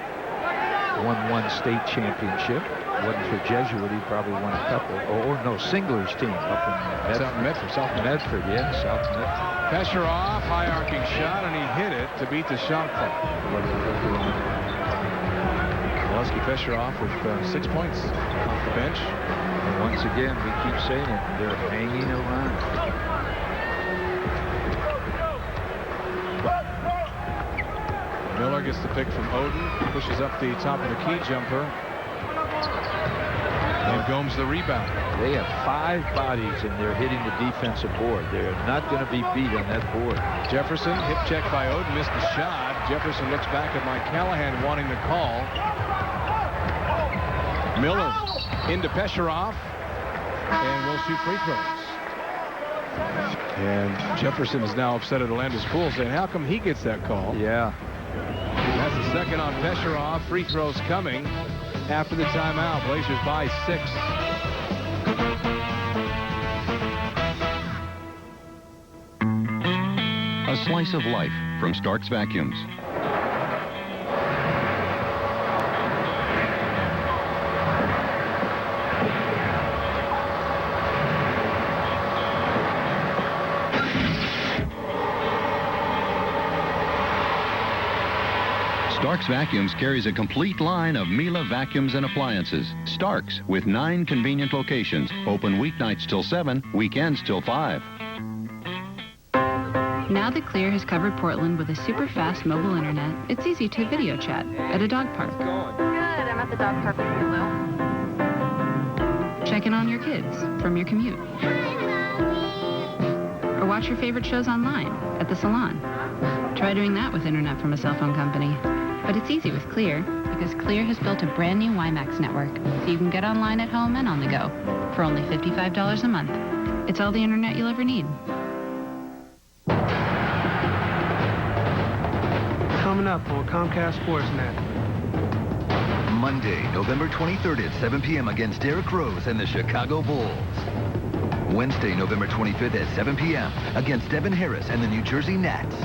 Won 1 state championship. Wasn't for Jesuit, he probably won a couple. Or no, Singler's team up in Medford. South Medford, yeah, South Medford. Pesheroff, high arcing shot, and he hit it to beat the shot clock. Lusky Pesheroff with 6 points off the bench. And once again, we keep saying it, they're hanging around. Miller gets the pick from Oden, pushes up the top of the key jumper. And Gomes the rebound. They have 5 bodies and they're hitting the defensive board. They're not going to be beat on that board. Jefferson, hip check by Oden, missed the shot. Jefferson looks back at Mike Callahan wanting the call. Miller into Pesheroff and will shoot free throws. And Jefferson is now upset at Orlando's pool saying, how come he gets that call? Yeah. That's the second on Pesheroff. Free throws coming after the timeout. Blazers by 6. A slice of life from Stark's Vacuums. Stark's Vacuums carries a complete line of Miele vacuums and appliances. Stark's, with 9 convenient locations. Open weeknights till 7, weekends till 5. Now that Clear has covered Portland with a super fast mobile internet, it's easy to video chat at a dog park. Good. I'm at the dog park with Lulu. Check in on your kids from your commute. Or watch your favorite shows online at the salon. Try doing that with internet from a cell phone company. But it's easy with Clear, because Clear has built a brand new WiMAX network, so you can get online at home and on the go for only $55 a month. It's all the internet you'll ever need. Coming up on Comcast Sportsnet. Monday, November 23rd at 7 p.m. against Derrick Rose and the Chicago Bulls. Wednesday, November 25th at 7 p.m. against Devin Harris and the New Jersey Nets.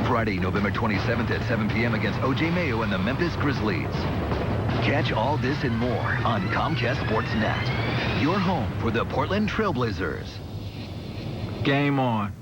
Friday, November 27th at 7 p.m. against O.J. Mayo and the Memphis Grizzlies. Catch all this and more on Comcast Sportsnet, your home for the Portland Trailblazers. Game on.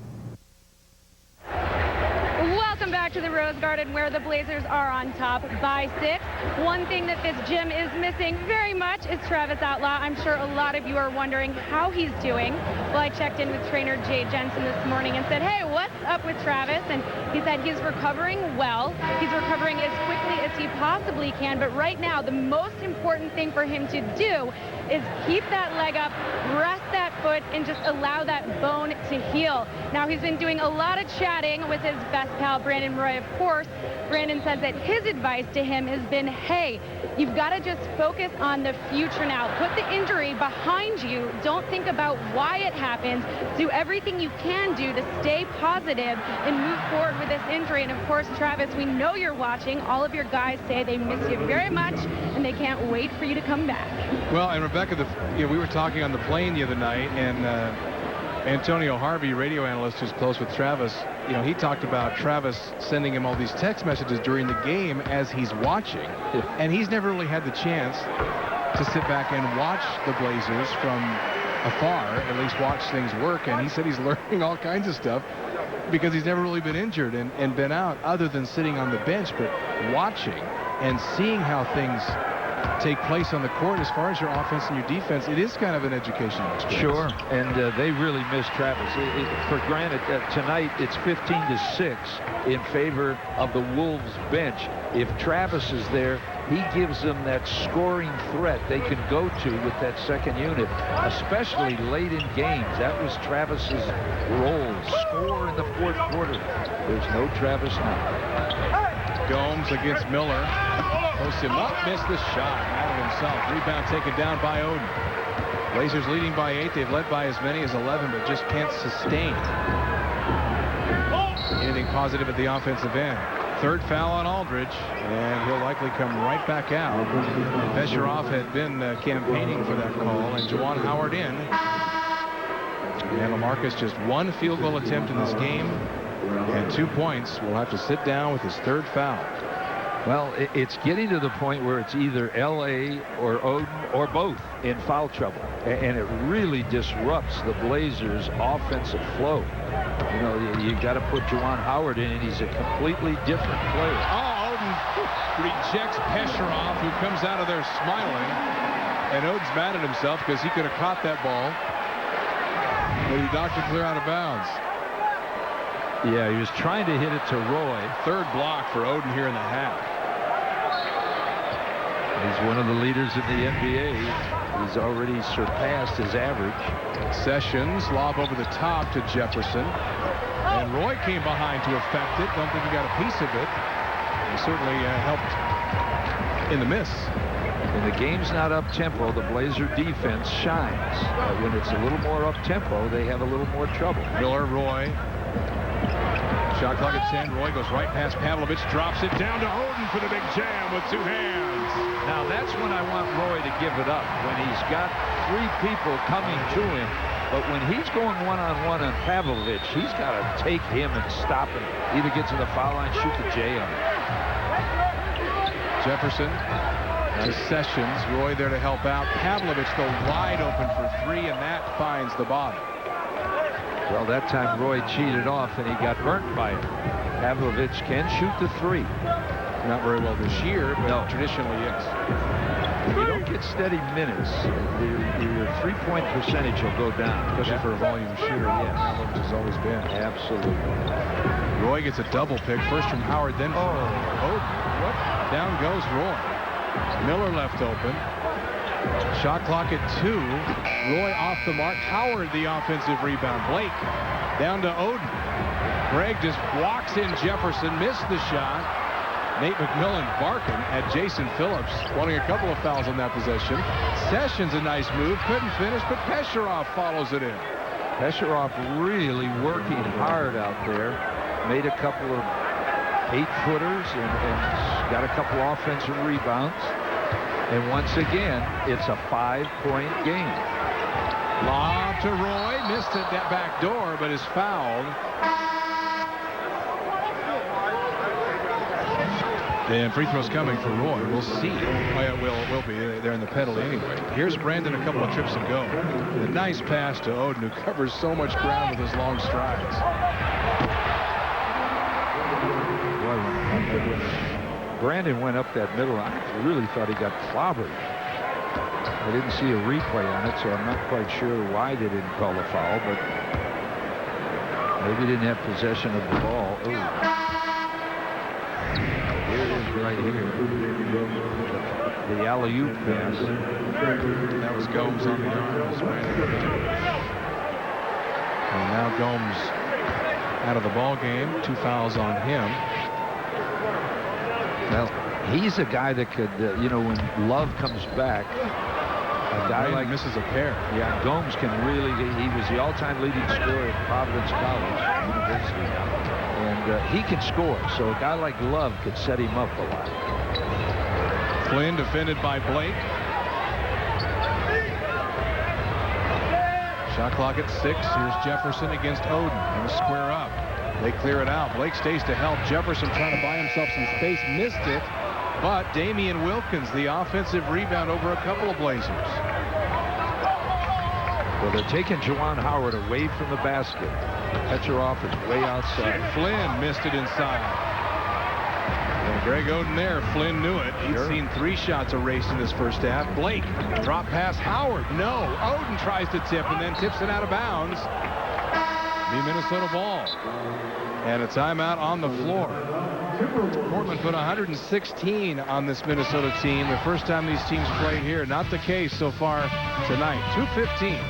Welcome back to the Rose Garden, where the Blazers are on top by 6. One thing that this gym is missing very much is Travis Outlaw. I'm sure a lot of you are wondering how he's doing. Well, I checked in with trainer Jay Jensen this morning and said, hey, what's up with Travis? And he said he's recovering well. He's recovering as quickly as he possibly can. But right now, the most important thing for him to do is keep that leg up, rest that foot, and just allow that bone to heal. Now, he's been doing a lot of chatting with his best pal, Brandon Roy, of course. Brandon says that his advice to him has been, hey, you've got to just focus on the future now. Put the injury behind you. Don't think about why it happened. Do everything you can do to stay positive and move forward with this injury. And of course, Travis, we know you're watching. All of your guys say they miss you very much, and they can't wait for you to come back. Well, and Rebecca, we were talking on the plane the other night, and Antonio Harvey, radio analyst who's close with Travis, he talked about Travis sending him all these text messages during the game as he's watching, and he's never really had the chance to sit back and watch the Blazers from afar, at least watch things work, and he said he's learning all kinds of stuff because he's never really been injured and been out other than sitting on the bench, but watching and seeing how things take place on the court as far as your offense and your defense, it is kind of an educational experience. Sure, and they really miss Travis. For granted, tonight it's 15-6 in favor of the Wolves bench. If Travis is there, he gives them that scoring threat they can go to with that second unit, especially late in games. That was Travis's role, score in the fourth quarter. There's no Travis now. Gomes against Miller. Posts him up, missed the shot. Out of himself. Rebound taken down by Oden. Blazers leading by 8. They've led by as many as 11, but just can't sustain anything positive at the offensive end. Third foul on Aldridge, and he'll likely come right back out. Besharov had been campaigning for that call, and Juwan Howard in. And LaMarcus just one field goal attempt in this game, and 2 points. Will have to sit down with his third foul. Well, it's getting to the point where it's either L.A. or Oden or both in foul trouble. And it really disrupts the Blazers' offensive flow. You got to put Juwan Howard in, and he's a completely different player. Oh, Oden rejects Besharov, who comes out of there smiling. And Oden's mad at himself because he could have caught that ball. But he knocked it clear out of bounds. Yeah, he was trying to hit it to Roy. Third block for Oden here in the half. He's one of the leaders in the NBA. He's already surpassed his average. Sessions, lob over the top to Jefferson. And Roy came behind to affect it. Don't think he got a piece of it. He certainly helped in the miss. When the game's not up-tempo, the Blazer defense shines. When it's a little more up-tempo, they have a little more trouble. Miller, Roy. Shot clock at 10. Roy goes right past Pavlovich, drops it down to Oden for the big jam with 2 hands. Now that's when I want Roy to give it up, when he's got 3 people coming to him. But when he's going one-on-one on Pavlovich, he's got to take him and stop him. Either get to the foul line, shoot the J on him. Jefferson to Sessions. Roy there to help out. Pavlovich, though, wide open for 3, and that finds the bottom. Well, that time Roy cheated off, and he got burnt by it. Pavlovich can shoot the 3. Not very well this year, but no. Traditionally, yes. If you don't get steady minutes, your 3-point percentage will go down. Especially for a volume shooter. Yes. Which has always been. Absolutely. Roy gets a double pick. First from Howard, then from Oden. What? Down goes Roy. Miller left open. Shot clock at 2. Roy off the mark. Howard the offensive rebound. Blake down to Oden. Greg just walks in Jefferson. Missed the shot. Nate McMillan barking at Jason Phillips, wanting a couple of fouls on that possession. Sessions a nice move. Couldn't finish, but Pesharov follows it in. Pesharov really working hard out there. Made a couple of 8-footers and got a couple offensive rebounds. And once again, it's a 5-point game. Lob to Roy. Missed it that back door, but is fouled. And free throws coming for Roy. We'll see. Oh, yeah, will be. They're in the penalty anyway. Here's Brandon a couple of trips and go. A nice pass to Oden, who covers so much ground with his long strides. Brandon went up that middle. I really thought he got clobbered. I didn't see a replay on it, so I'm not quite sure why they didn't call the foul, but maybe didn't have possession of the ball. Ooh. Here it is right here. The alley-oop pass. That was Gomes on the arm. And now Gomes out of the ball game. 2 fouls on him. Well, he's a guy that could, when Love comes back, a guy like misses a pair. Yeah, Gomes can really. He was the all-time leading scorer at Providence College University, and he can score. So a guy like Love could set him up a lot. Flynn defended by Blake. Shot clock at 6. Here's Jefferson against Oden. Going to square up. They clear it out. Blake stays to help. Jefferson trying to buy himself some space. Missed it. But Damian Wilkins, the offensive rebound over a couple of Blazers. Well, they're taking Juwan Howard away from the basket. Pesharov is way outside. Flynn missed it inside. And Greg Oden there. Flynn knew it. He'd seen 3 shots erased in this first half. Blake drop pass Howard. No. Oden tries to tip and then tips it out of bounds. Be Minnesota ball. And a timeout on the floor. Portland put 116 on this Minnesota team. The first time these teams played here. Not the case so far tonight. 2:15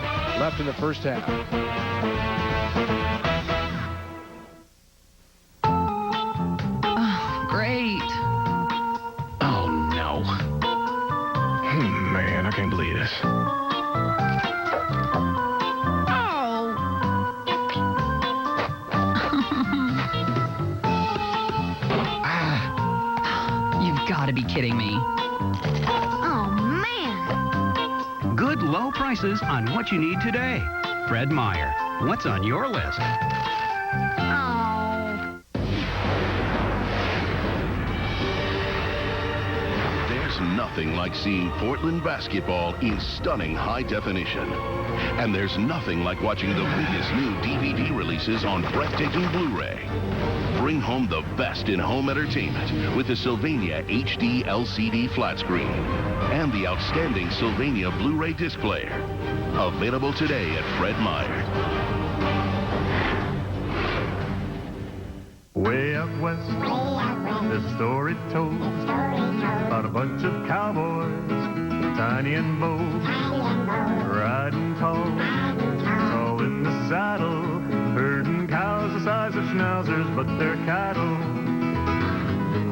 left in the first half. Oh, great. Oh, no. Man, I can't believe this. Gotta be kidding me. Oh, man. Good low prices on what you need today. Fred Meyer, what's on your list? There's nothing like seeing Portland basketball in stunning high definition. And there's nothing like watching the biggest new DVD releases on breathtaking Blu-ray. Bring home the best in home entertainment with the Sylvania HD LCD flat screen and the outstanding Sylvania Blu-ray disc player. Available today at Fred Meyer. Way up west, there's a story told about a bunch of cowboys, tiny and bold, riding tall, all in the saddle, herding cows the size of schnauzers, but they're cattle.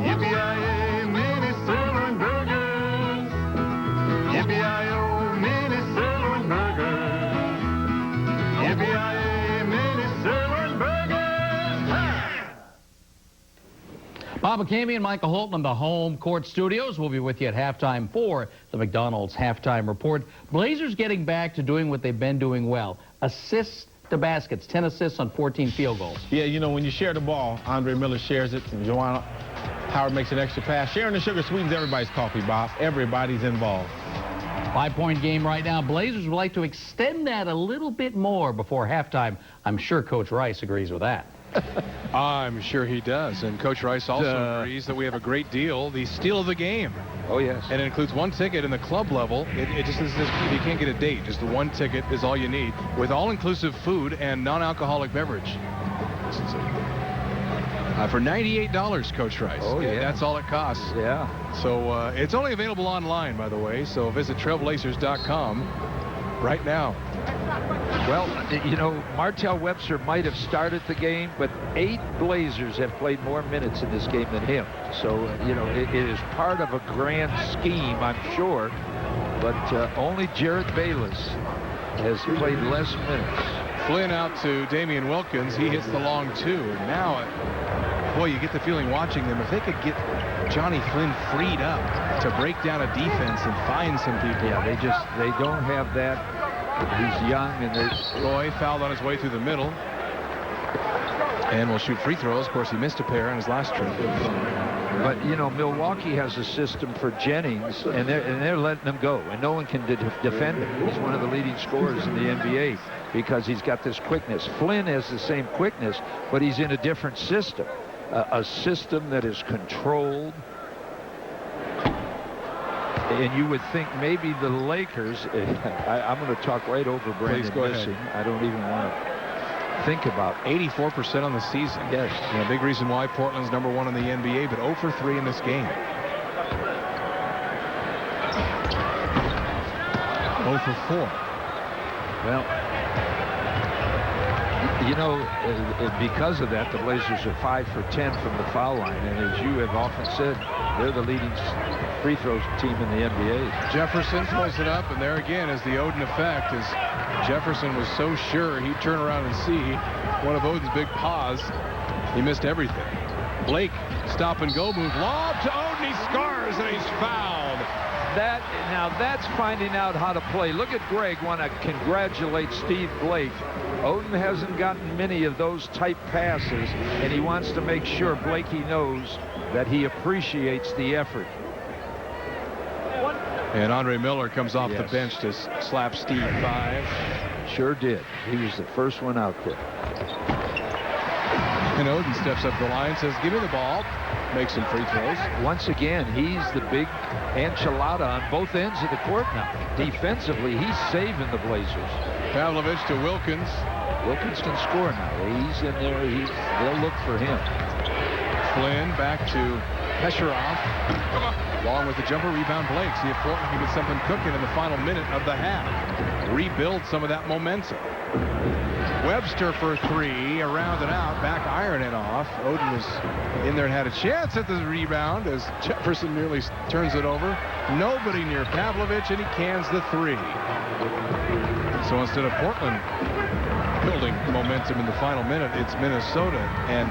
Yippee-yi-yay, mini sirloin burgers. Yippee-yi-yo, mini sirloin burgers. Yippee-yi-yay, mini sirloin burgers. Bob McCamey and Michael Holton in the home court studios. We'll be with you at halftime for the McDonald's halftime report. Blazers getting back to doing what they've been doing well. Assists to baskets, 10 assists on 14 field goals. Yeah, you know, when you share the ball, Andre Miller shares it, and Juwan Howard makes an extra pass. Sharing the sugar sweetens everybody's coffee, Bob. Everybody's involved. 5-point game right now. Blazers would like to extend that a little bit more before halftime. I'm sure Coach Rice agrees with that. I'm sure he does. And Coach Rice also agrees that we have a great deal, the steal of the game. Oh, yes. And it includes one ticket in the club level. It just is this, you can't get a date. Just the one ticket is all you need with all-inclusive food and non-alcoholic beverage. For $98, Coach Rice. Oh, yeah. That's all it costs. Yeah. So it's only available online, by the way. So visit trailblazers.com right now. Well, you know, Martell Webster might have started the game, but 8 Blazers have played more minutes in this game than him. So, you know, it is part of a grand scheme, I'm sure. But only Jarrett Bayless has played less minutes. Flynn out to Damian Wilkins. He hits the long 2. And now, boy, you get the feeling watching them, if they could get Johnny Flynn freed up to break down a defense and find some people. Yeah, they don't have that. He's young, and Roy fouled on his way through the middle. And will shoot free throws. Of course, he missed a pair on his last trip. But, you know, Milwaukee has a system for Jennings, and they're letting him go. And no one can defend him. He's one of the leading scorers in the NBA because he's got this quickness. Flynn has the same quickness, but he's in a different system. A system that is controlled. And you would think maybe the Lakers, I'm going to talk right over Brandon Missing. I don't even want to think about 84% on the season. Yes. And a big reason why Portland's #1 in the NBA, but 0 for 3 in this game. 0 for 4. Well, you know, because of that, the Blazers are 5 for 10 from the foul line. And as you have often said, they're the leading free throws team in the NBA. Jefferson pulls it up, and there again is the Oden effect, as Jefferson was so sure he'd turn around and see one of Oden's big paws. He missed everything. Blake, stop and go move, lob to Oden, he scores, and he's fouled. Now that's finding out how to play. Look at Greg, want to congratulate Steve Blake. Oden hasn't gotten many of those type passes, and he wants to make sure Blakey knows that he appreciates the effort. And Andre Miller comes off the bench to slap Steve 5. Sure did. He was the first one out there. And Oden steps up the line, says, give me the ball. Makes some free throws. Once again, he's the big enchilada on both ends of the court now. Defensively, he's saving the Blazers. Pavlovich to Wilkins. Wilkins can score now. He's in there. They'll look for him. Flynn back to Pesherov. Along with the jumper rebound, Blake. See if Portland can get something cooking in the final minute of the half. Rebuild some of that momentum. Webster for 3, around and out, back iron it off. Oden was in there and had a chance at the rebound as Jefferson nearly turns it over. Nobody near Pavlovich, and he cans the 3. So instead of Portland building momentum in the final minute, it's Minnesota. And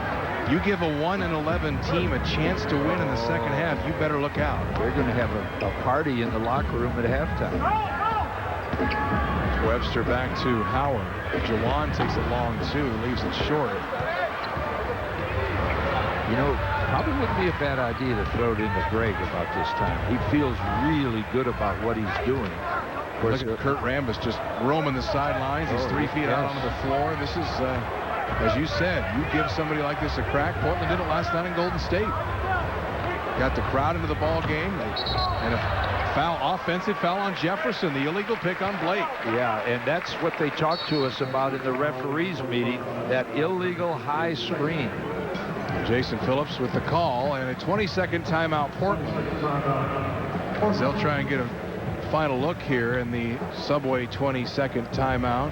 you give a 1-11 team a chance to win in the second half, you better look out. They're going to have a party in the locker room at halftime. Webster back to Howard. Juwan takes it long 2, leaves it short. You know, probably wouldn't be a bad idea to throw it into Greg about this time. He feels really good about what he's doing. Of course, look at Kurt Rambis just roaming the sidelines. He's 3 feet out onto the floor. This is, as you said, you give somebody like this a crack. Portland did it last night in Golden State. Got the crowd into the ball game, and a offensive foul on Jefferson, the illegal pick on Blake. Yeah, and that's what they talked to us about in the referees meeting, that illegal high screen. Jason Phillips with the call, and a 20-second timeout Portland. They'll try and get a final look here in the Subway 20-second timeout.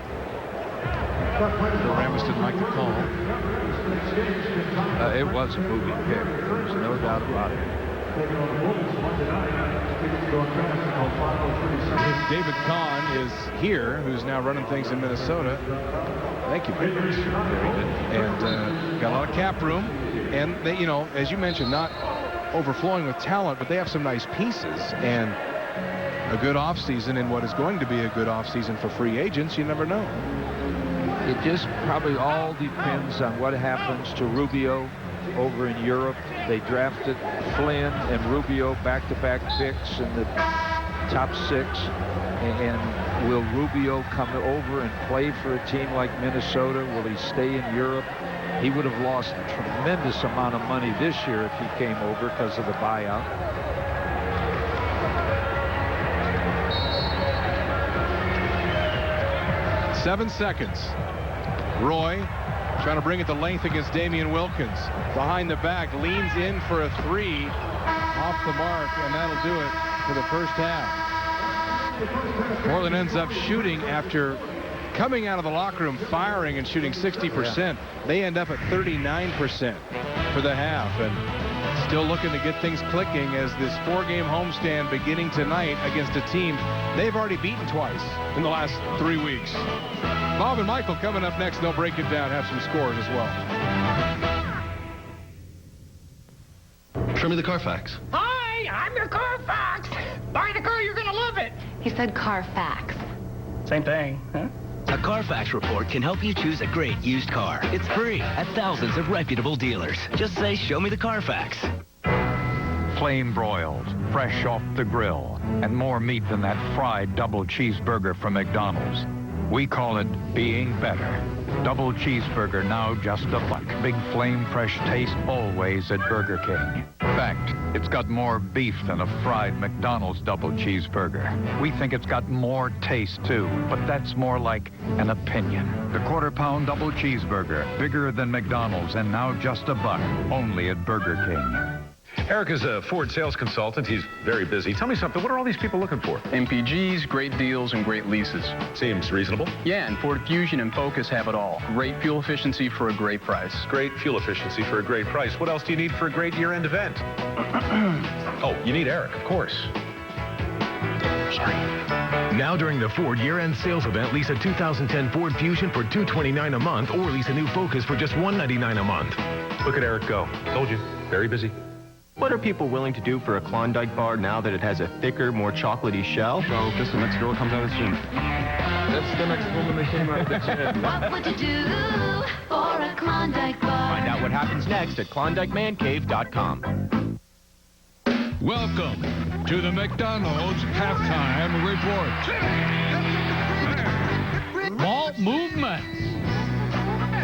Rambis didn't like the call. It was a moving pick. There's no doubt about it. David Kahn is here, who's now running things in Minnesota. Thank you very much. Very good. And got a lot of cap room. And they, you know, as you mentioned, not overflowing with talent, but they have some nice pieces and a good offseason in what is going to be a good offseason for free agents. You never know. It just probably all depends on what happens to Rubio over in Europe. They drafted Flynn and Rubio back-to-back picks in the top 6. And will Rubio come over and play for a team like Minnesota? Will he stay in Europe? He would have lost a tremendous amount of money this year if he came over because of the buyout. Seven seconds. Roy trying to bring it to length against Damian Wilkins. Behind the back, leans in for a 3. Off the mark, and that'll do it for the first half. Portland ends up shooting after coming out of the locker room firing and shooting 60%. Yeah. They end up at 39% for the half, and still looking to get things clicking as this 4-game homestand beginning tonight against a team they've already beaten twice in the last 3 weeks. Bob and Michael coming up next. They'll break it down, have some scores as well. Show me the Carfax. Hi, I'm your Carfax. Buy the car, you're going to love it. He said Carfax. Same thing, huh? A Carfax report can help you choose a great used car. It's free at thousands of reputable dealers. Just say, show me the Carfax. Flame broiled, fresh off the grill, and more meat than that fried double cheeseburger from McDonald's. We call it being better. Double cheeseburger now just $1. Big flame fresh taste always at Burger King. In fact, it's got more beef than a fried McDonald's double cheeseburger. We think it's got more taste too, but that's more like an opinion. The quarter-pound double cheeseburger, bigger than McDonald's and now just $1, only at Burger King. Eric is a Ford sales consultant. He's very busy. Tell me something. What are all these people looking for? MPGs, great deals, and great leases. Seems reasonable. Yeah, and Ford Fusion and Focus have it all. Great fuel efficiency for a great price. Great fuel efficiency for a great price. What else do you need for a great year-end event? Oh, you need Eric, of course. Sorry. Now during the Ford year-end sales event, lease a 2010 Ford Fusion for $229 a month or lease a new Focus for just $199 a month. Look at Eric go. Told you. Very busy. What are people willing to do for a Klondike bar now that it has a thicker, more chocolatey shell? So just the next girl that comes out of the gym. That's the next woman that came out of the gym. What would you do for a Klondike bar? Find out what happens next at KlondykeManCave.com. Welcome to the McDonald's halftime report. Ball movement.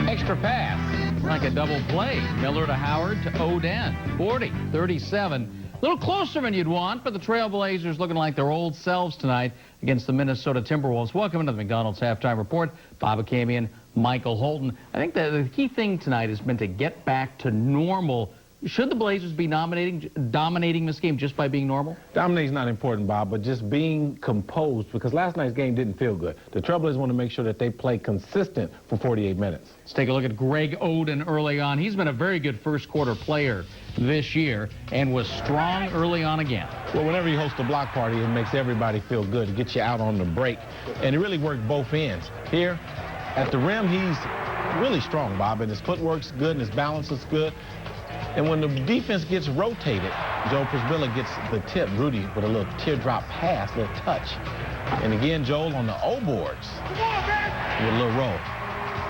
Extra pass. Like a double play. Miller to Howard to Oden. 40-37. A little closer than you'd want, but the Trailblazers looking like their old selves tonight against the Minnesota Timberwolves. Welcome to the McDonald's halftime report. Bob Akamian, Michael Holton. I think the key thing tonight has been to get back to normal. Should the Blazers be dominating this game just by being normal? Dominating's not important, Bob, but just being composed, because last night's game didn't feel good. The Trailblazers want to make sure that they play consistent for 48 minutes. Let's take a look at Greg Oden early on. He's been a very good first-quarter player this year and was strong early on again. Well, whenever you host a block party, it makes everybody feel good. It gets you out on the break, and it really worked both ends. Here, at the rim, he's really strong, Bob, and his footwork's good and his balance is good. And when the defense gets rotated, Joel Prisbilla gets the tip. Rudy with a little teardrop pass, a little touch. And again, Joel on the O boards with a little roll.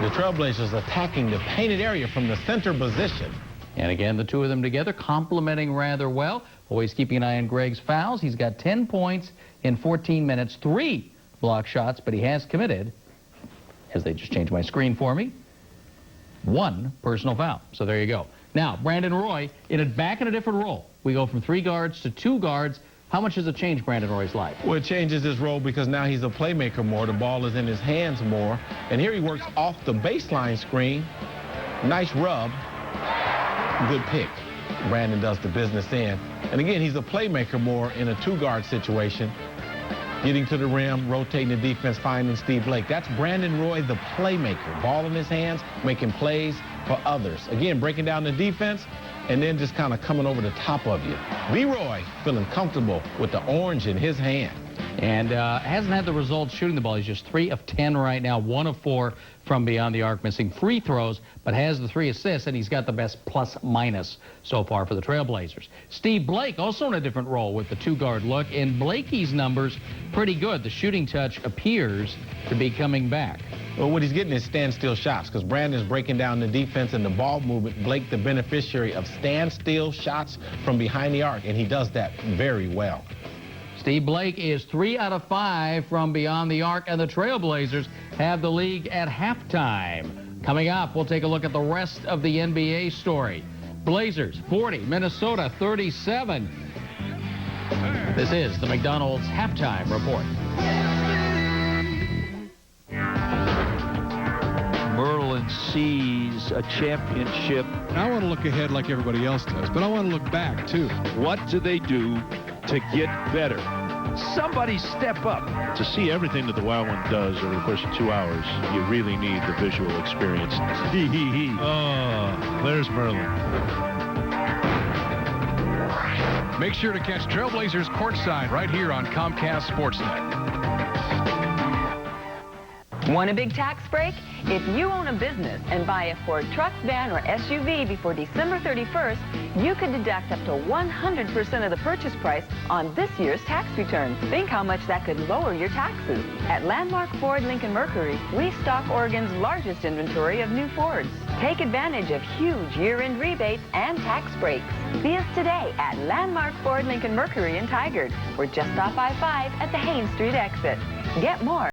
The Trailblazers attacking the painted area from the center position. And again, the two of them together complementing rather well. Always keeping an eye on Greg's fouls. He's got 10 points in 14 minutes, 3 block shots, but he has committed, as they just changed my screen for me, 1 personal foul. So there you go. Now, Brandon Roy, back in a different role. We go from 3 guards to 2 guards. How much does it change Brandon Roy's life? Well, it changes his role because now he's a playmaker more. The ball is in his hands more. And here he works off the baseline screen. Nice rub. Good pick. Brandon does the business end. And again, he's a playmaker more in a 2-guard situation. Getting to the rim, rotating the defense, finding Steve Blake. That's Brandon Roy, the playmaker. Ball in his hands, making plays for others. Again, breaking down the defense, and then just kind of coming over the top of you. Leroy feeling comfortable with the orange in his hand. And hasn't had the results shooting the ball. He's just 3 of 10 right now, 1 of 4 from beyond the arc, missing free throws, but has the 3 assists, and he's got the best plus-minus so far for the Trailblazers. Steve Blake also in a different role with the 2-guard look, and Blakey's numbers pretty good. The shooting touch appears to be coming back. Well, what he's getting is standstill shots because Brandon's breaking down the defense and the ball movement. Blake, the beneficiary of standstill shots from behind the arc, and he does that very well. Steve Blake is 3 out of 5 from beyond the arc, and the Trailblazers have the league at halftime. Coming up, we'll take a look at the rest of the NBA story. Blazers 40, Minnesota 37. This is the McDonald's halftime report. Merlin sees a championship. I want to look ahead like everybody else does, but I want to look back, too. What do they do to get better? Somebody step up. To see everything that the Wild One does over the course of 2 hours, you really need the visual experience. Oh, there's Merlin. Make sure to catch Trailblazers courtside right here on Comcast Sportsnet. Want a big tax break? If you own a business and buy a Ford truck, van, or SUV before December 31st, you could deduct up to 100% of the purchase price on this year's tax return. Think how much that could lower your taxes. At Landmark Ford Lincoln Mercury, we stock Oregon's largest inventory of new Fords. Take advantage of huge year-end rebates and tax breaks. See us today at Landmark Ford Lincoln Mercury in Tigard. We're just off I-5 at the Haines Street exit. Get more.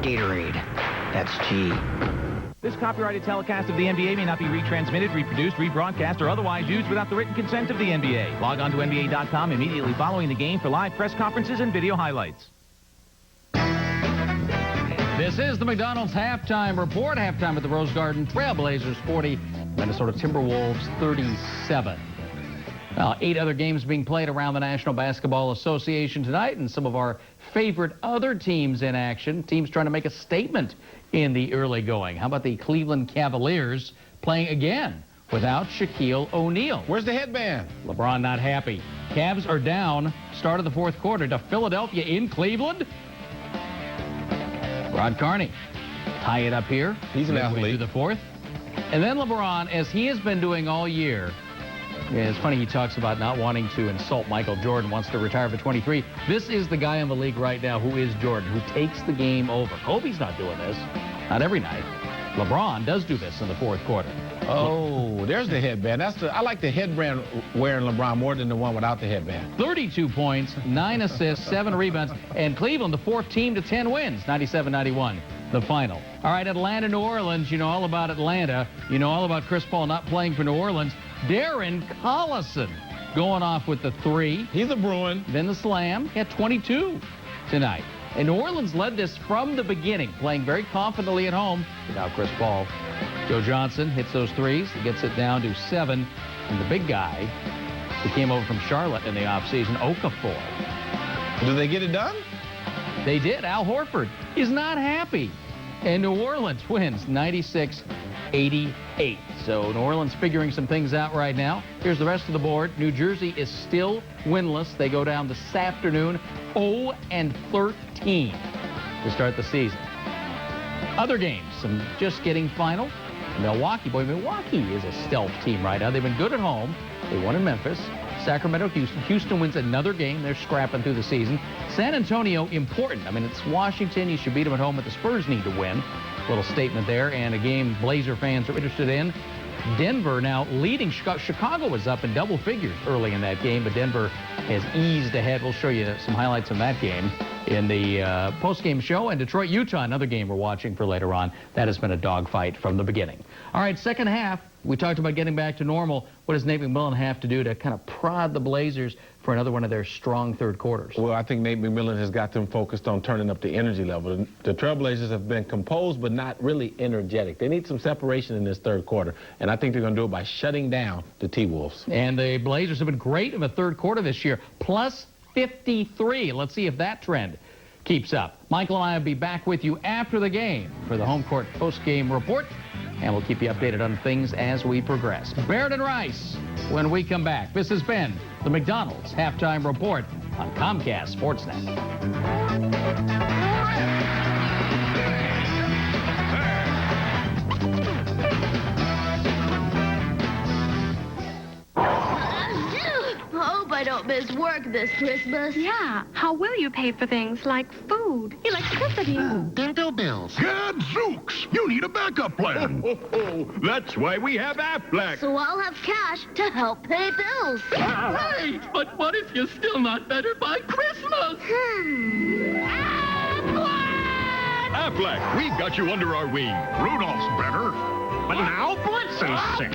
Gatorade. That's G. This copyrighted telecast of the NBA may not be retransmitted, reproduced, rebroadcast, or otherwise used without the written consent of the NBA. Log on to NBA.com immediately following the game for live press conferences and video highlights. This is the McDonald's halftime report. Halftime at the Rose Garden. Trailblazers 40, Minnesota Timberwolves 37. Well, 8 other games being played around the National Basketball Association tonight, and some of our favorite other teams in action. Teams trying to make a statement in the early going. How about the Cleveland Cavaliers playing again without Shaquille O'Neal? Where's the headband? LeBron not happy. Cavs are down, start of the fourth quarter, to Philadelphia in Cleveland. Rod Carney tie it up here. He's an athlete. To the fourth. And then LeBron, as he has been doing all year, it's funny he talks about not wanting to insult Michael Jordan, wants to retire for 23. This is the guy in the league right now who is Jordan, who takes the game over. Kobe's not doing this, not every night. LeBron does do this in the fourth quarter. Oh, there's the headband. I like the headband wearing LeBron more than the one without the headband. 32 points, 9 assists, 7 rebounds, and Cleveland, the 4th team to 10 wins, 97-91, the final. All right, Atlanta, New Orleans, you know all about Atlanta. You know all about Chris Paul not playing for New Orleans. Darren Collison going off with the 3. He's a Bruin. Then the slam. He had 22 tonight. And New Orleans led this from the beginning, playing very confidently at home. Without Chris Paul. Joe Johnson hits those 3s. He gets it down to 7. And the big guy who came over from Charlotte in the offseason, Okafor. Do they get it done? They did. Al Horford is not happy. And New Orleans wins 96-88. So New Orleans figuring some things out right now. Here's the rest of the board. New Jersey is still winless. They go down this afternoon 0-13 to start the season. Other games, some just getting final. Milwaukee, boy, Milwaukee is a stealth team right now. They've been good at home. They won in Memphis, Sacramento, Houston. Houston wins another game. They're scrapping through the season. San Antonio, important. I mean, it's Washington. You should beat them at home, but the Spurs need to win. Little statement there, and a game Blazer fans are interested in. Denver now leading. Chicago was up in double figures early in that game, but Denver has eased ahead. We'll show you some highlights of that game in the post-game show. And Detroit, Utah, another game we're watching for later on. That has been a dogfight from the beginning. All right, second half. We talked about getting back to normal. What does Nate McMillan have to do to kind of prod the Blazers for another one of their strong third quarters? Well, I think Nate McMillan has got them focused on turning up the energy level. The Trailblazers have been composed but not really energetic. They need some separation in this third quarter, and I think they're going to do it by shutting down the T-Wolves. And the Blazers have been great in the third quarter this year, plus 53. Let's see if that trend keeps up. Michael and I will be back with you after the game for the home court post-game report, and we'll keep you updated on things as we progress. Barrett and Rice when we come back. This has been the McDonald's Halftime Report on Comcast Sportsnet. Hope I don't miss work this Christmas. Yeah. How will you pay for things like food, electricity? Dental bills. Gadzooks! You need a backup plan. That's why we have Aflac. So I'll have cash to help pay bills. Right, but what if you're still not better by Christmas? Aflac, we've got you under our wing. Rudolph's better, but now Blitz is sick.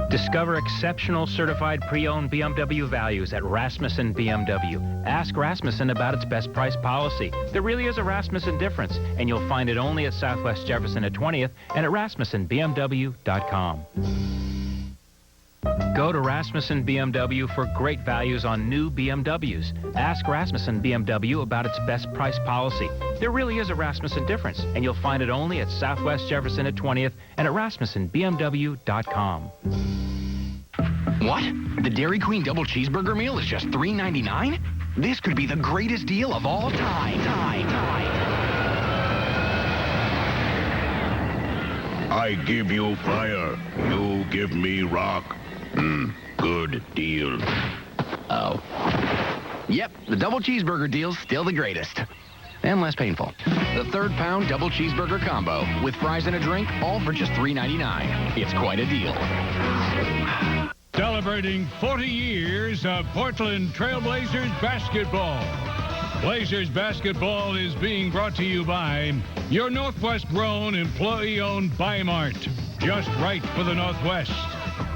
Discover exceptional certified pre-owned BMW values at Rasmussen BMW. Ask Rasmussen about its best price policy. There really is a Rasmussen difference, and you'll find it only at Southwest Jefferson at 20th and at RasmussenBMW.com. Go to Rasmussen BMW for great values on new BMWs. Ask Rasmussen BMW about its best price policy. There really is a Rasmussen difference, and you'll find it only at Southwest Jefferson at 20th and at RasmussenBMW.com. What? The Dairy Queen double cheeseburger meal is just $3.99? This could be the greatest deal of all time. I give you fire. You give me rock. Good deal. Oh. Yep, the double cheeseburger deal's still the greatest. And less painful. The third-pound double cheeseburger combo with fries and a drink, all for just $3.99. It's quite a deal. Celebrating 40 years of Portland Trailblazers basketball. Blazers basketball is being brought to you by your Northwest-grown, employee-owned Bi-Mart. Just right for the Northwest.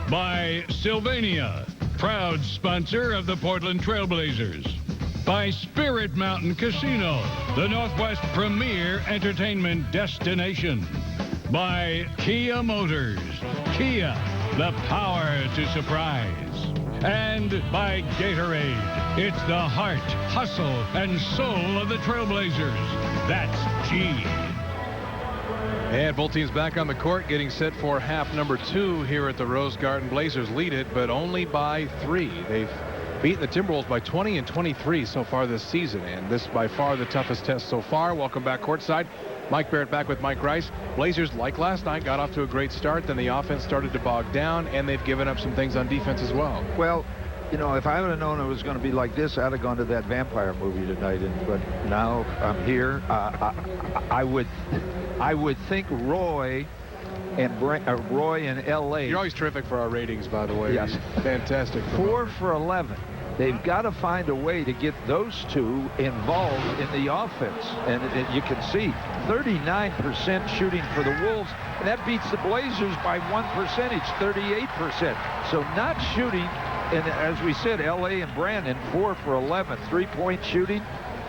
By Sylvania, proud sponsor of the Portland Trailblazers. By Spirit Mountain Casino, the Northwest premier entertainment destination. By Kia Motors. Kia, the power to surprise. And by Gatorade. It's the heart, hustle, and soul of the Trailblazers. That's G. And both teams back on the court, getting set for half number 2 here at the Rose Garden. Blazers lead it, but only by 3. They've beaten the Timberwolves by 20 and 23 so far this season, and this by far the toughest test so far. Welcome back courtside. Mike Barrett back with Mike Rice. Blazers, like last night, got off to a great start. Then the offense started to bog down, and they've given up some things on defense as well. Well, you know, if I would have known it was going to be like this, I'd have gone to that vampire movie tonight. But now I'm here. I would think Roy in L.A. You're always terrific for our ratings, by the way. Yes. Fantastic. 4 for 11. They've got to find a way to get those two involved in the offense. And you can see 39% shooting for the Wolves. And that beats the Blazers by 1%, 38%. So not shooting. And as we said, L.A. and Brandon, 4 for 11, three-point shooting.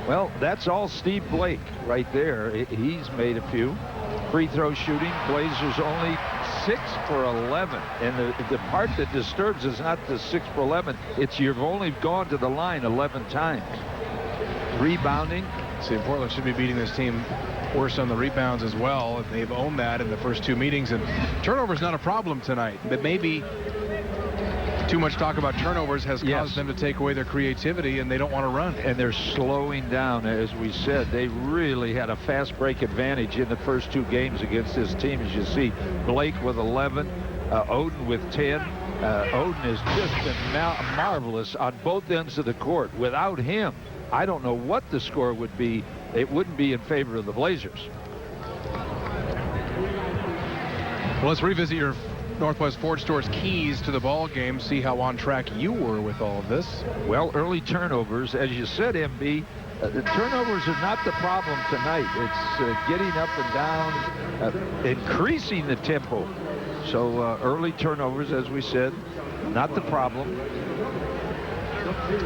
Well, that's all Steve Blake right there. He's made a few. Free throw shooting, Blazers only 6 for 11. And the part that disturbs is not the 6 for 11. It's you've only gone to the line 11 times. Rebounding. See, Portland should be beating this team worse on the rebounds as well. They've owned that in the first 2 meetings. And turnovers not a problem tonight. But maybe too much talk about turnovers has caused them to take away their creativity, and they don't want to run. And they're slowing down, as we said. They really had a fast break advantage in the first 2 games against this team. As you see, Blake with 11, Oden with 10. Oden has just been marvelous on both ends of the court. Without him, I don't know what the score would be. It wouldn't be in favor of the Blazers. Well, let's revisit your Northwest Ford Store's keys to the ball game, see how on track you were with all of this. Well, early turnovers, as you said, MB, the turnovers are not the problem tonight. It's getting up and down, increasing the tempo. So early turnovers, as we said, not the problem.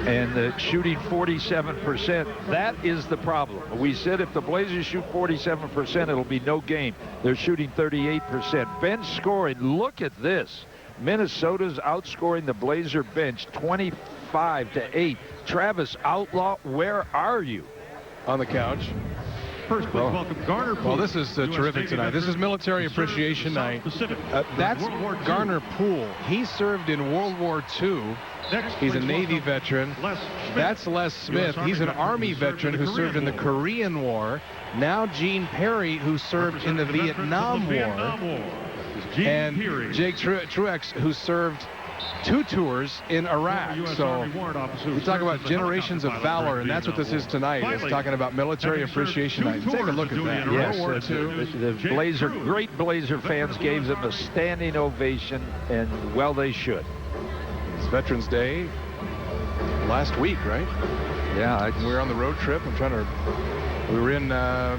And shooting 47%, that is the problem. We said if the Blazers shoot 47%, it'll be no game. They're shooting 38%. Bench scoring, look at this. Minnesota's outscoring the Blazer bench 25-8. Travis Outlaw, where are you? On the couch. First, please welcome Garner. Well, this is terrific tonight. This is Military Appreciation Night. That's Garner Poole. He served in World War II. He's a Navy veteran. That's Les Smith. He's an Army veteran who served in the Korean War. Now Gene Perry, who served in the Vietnam War. And Jake Truex, who served 2 tours in Iraq. So we talk about generations of valor, and that's what this is tonight. It's talking about Military Appreciation Night. Take a look at that. Yes, World War II. the great Blazer fans gave them a standing ovation, and well, they should. It's Veterans Day last week, right? Yeah. We were on the road trip. We were in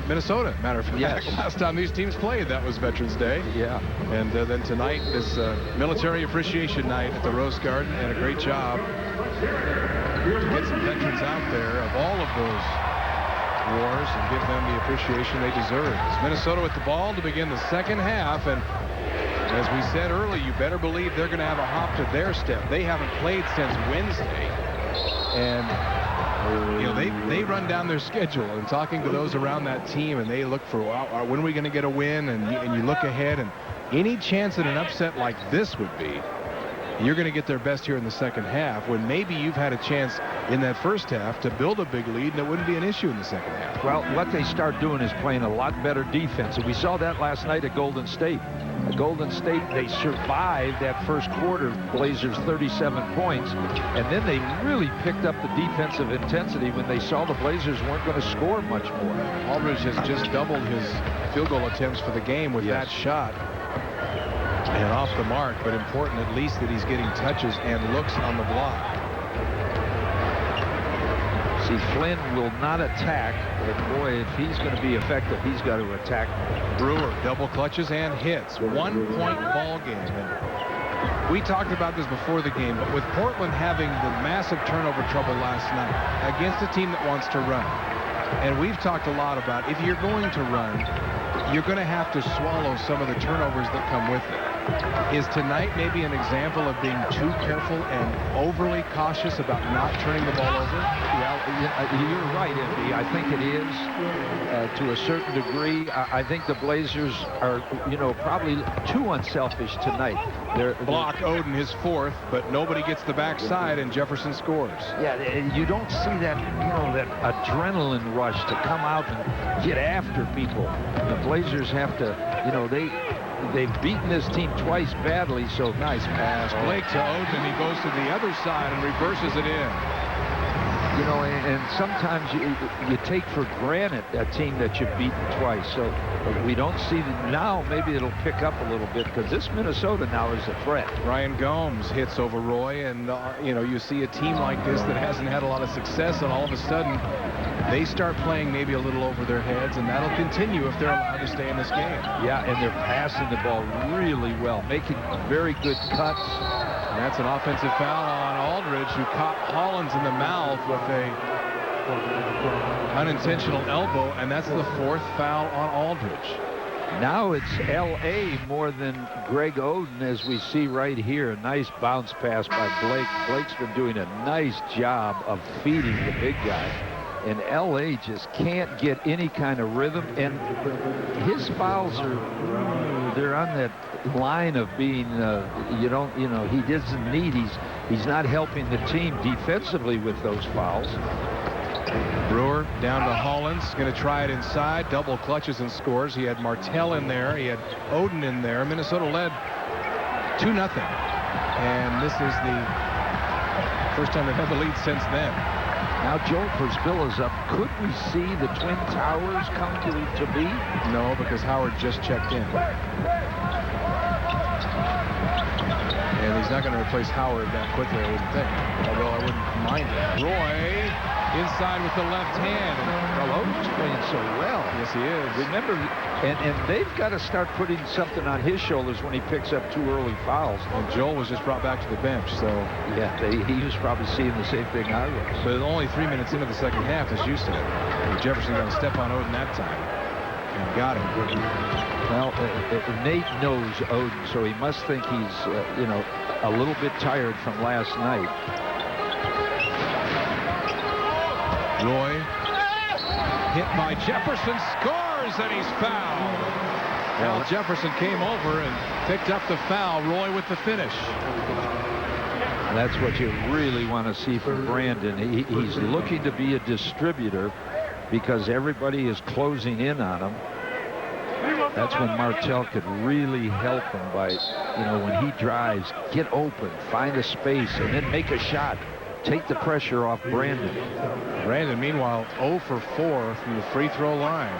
Minnesota, matter of fact. Yes. Last time these teams played, that was Veterans Day. Yeah. And then tonight, this Military Appreciation Night at the Rose Garden, and a great job to get some veterans out there of all of those wars and give them the appreciation they deserve. It's Minnesota with the ball to begin the second half, and as we said earlier, you better believe they're going to have a hop to their step. They haven't played since Wednesday, and you know, they run down their schedule, and talking to those around that team, and they look for, when are we going to get a win, and you look ahead, and any chance that an upset like this would be, you're going to get their best here in the second half, when maybe you've had a chance in that first half to build a big lead, and it wouldn't be an issue in the second half. Well, what they start doing is playing a lot better defense, and we saw that last night at Golden State. At Golden State, they survived that first quarter, Blazers 37 points, and then they really picked up the defensive intensity when they saw the Blazers weren't going to score much more. Aldridge has just doubled his field goal attempts for the game with that shot. And off the mark, but important at least that he's getting touches and looks on the block. See, Flynn will not attack, but boy, if he's going to be effective, he's got to attack. Brewer double clutches and hits. 1-point ball game. And we talked about this before the game, but with Portland having the massive turnover trouble last night against a team that wants to run, and we've talked a lot about if you're going to run, you're going to have to swallow some of the turnovers that come with it. Is tonight maybe an example of being too careful and overly cautious about not turning the ball over? Well, you're right, Andy. I think it is to a certain degree. I think the Blazers are, probably too unselfish tonight. Block Oden, his 4th, but nobody gets the backside, and Jefferson scores. Yeah, and you don't see that, that adrenaline rush to come out and get after people. The Blazers have to, they've beaten this team twice badly, so nice pass. Blake to Oden, he goes to the other side and reverses it in. And sometimes you take for granted a team that you've beaten twice. So we don't see now. Maybe it'll pick up a little bit because this Minnesota now is a threat. Ryan Gomes hits over Roy, and you see a team like this that hasn't had a lot of success, and all of a sudden they start playing maybe a little over their heads, and that'll continue if they're allowed to stay in this game. Yeah, and they're passing the ball really well, making very good cuts. And that's an offensive foul on Aldridge, who caught Hollins in the mouth with a unintentional elbow, and that's the 4th foul on Aldridge. Now it's L.A. more than Greg Oden, as we see right here. A nice bounce pass by Blake. Blake's been doing a nice job of feeding the big guy. And L.A. just can't get any kind of rhythm. And his fouls are, they're on that line of being, he doesn't need, he's not helping the team defensively with those fouls. Brewer down to Hollins, going to try it inside, double clutches and scores. He had Martell in there, he had Oden in there. Minnesota led 2-0, and this is the first time they've had the lead since then. Now Joel Przbilla's up. Could we see the Twin Towers come to be? No, because Howard just checked in. And he's not going to replace Howard that quickly, I wouldn't think. Although I wouldn't mind it. Roy inside with the left hand. Well, Oden's playing so well. Yes, he is. Remember, and they've got to start putting something on his shoulders when he picks up 2 early fouls. And Joel was just brought back to the bench, so. Yeah, he was probably seeing the same thing I was. But only 3 minutes into the second half, as you said. Jefferson got a step on Oden that time. And got him. Well, Nate knows Oden, so he must think he's, a little bit tired from last night. Roy hit by Jefferson, scores, and he's fouled. Well, Jefferson came over and picked up the foul. Roy with the finish. That's what you really want to see from Brandon. He's looking to be a distributor because everybody is closing in on him. That's when Martell could really help him by, when he drives, get open, find a space, and then make a shot. Take the pressure off Brandon. Brandon, meanwhile, 0 for 4 from the free throw line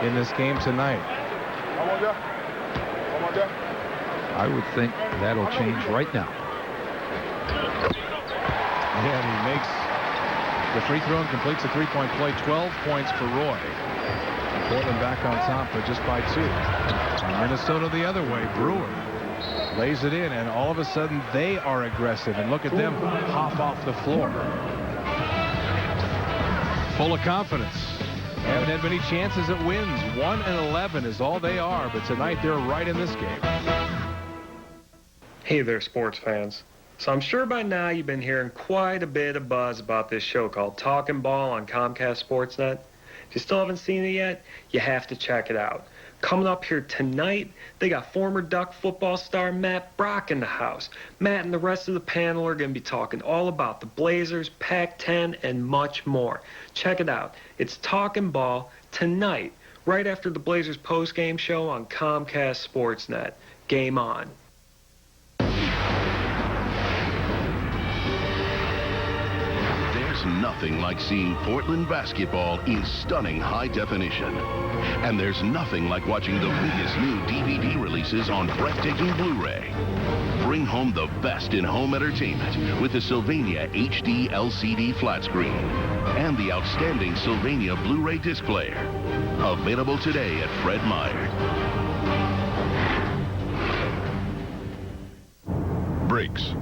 in this game tonight. I would think that'll change right now. And he makes the free throw and completes the three-point play. 12 points for Roy. Portland back on top, but just by 2. And Minnesota the other way. Brewer lays it in, and all of a sudden they are aggressive. And look at them hop off the floor. Full of confidence. Haven't had many chances at wins. 1-11 is all they are, but tonight they're right in this game. Hey there, sports fans. So I'm sure by now you've been hearing quite a bit of buzz about this show called Talkin' Ball on Comcast Sportsnet. If you still haven't seen it yet, you have to check it out. Coming up here tonight, they got former Duck football star Matt Brock in the house. Matt and the rest of the panel are going to be talking all about the Blazers, Pac-10, and much more. Check it out. It's Talkin' Ball tonight, right after the Blazers post-game show on Comcast Sportsnet. Game on. Nothing like seeing Portland basketball in stunning high definition. And there's nothing like watching the biggest new DVD releases on breathtaking Blu-ray. Bring home the best in home entertainment with the Sylvania HD LCD flat screen and the outstanding Sylvania Blu-ray disc player. Available today at Fred Meyer. Brakes.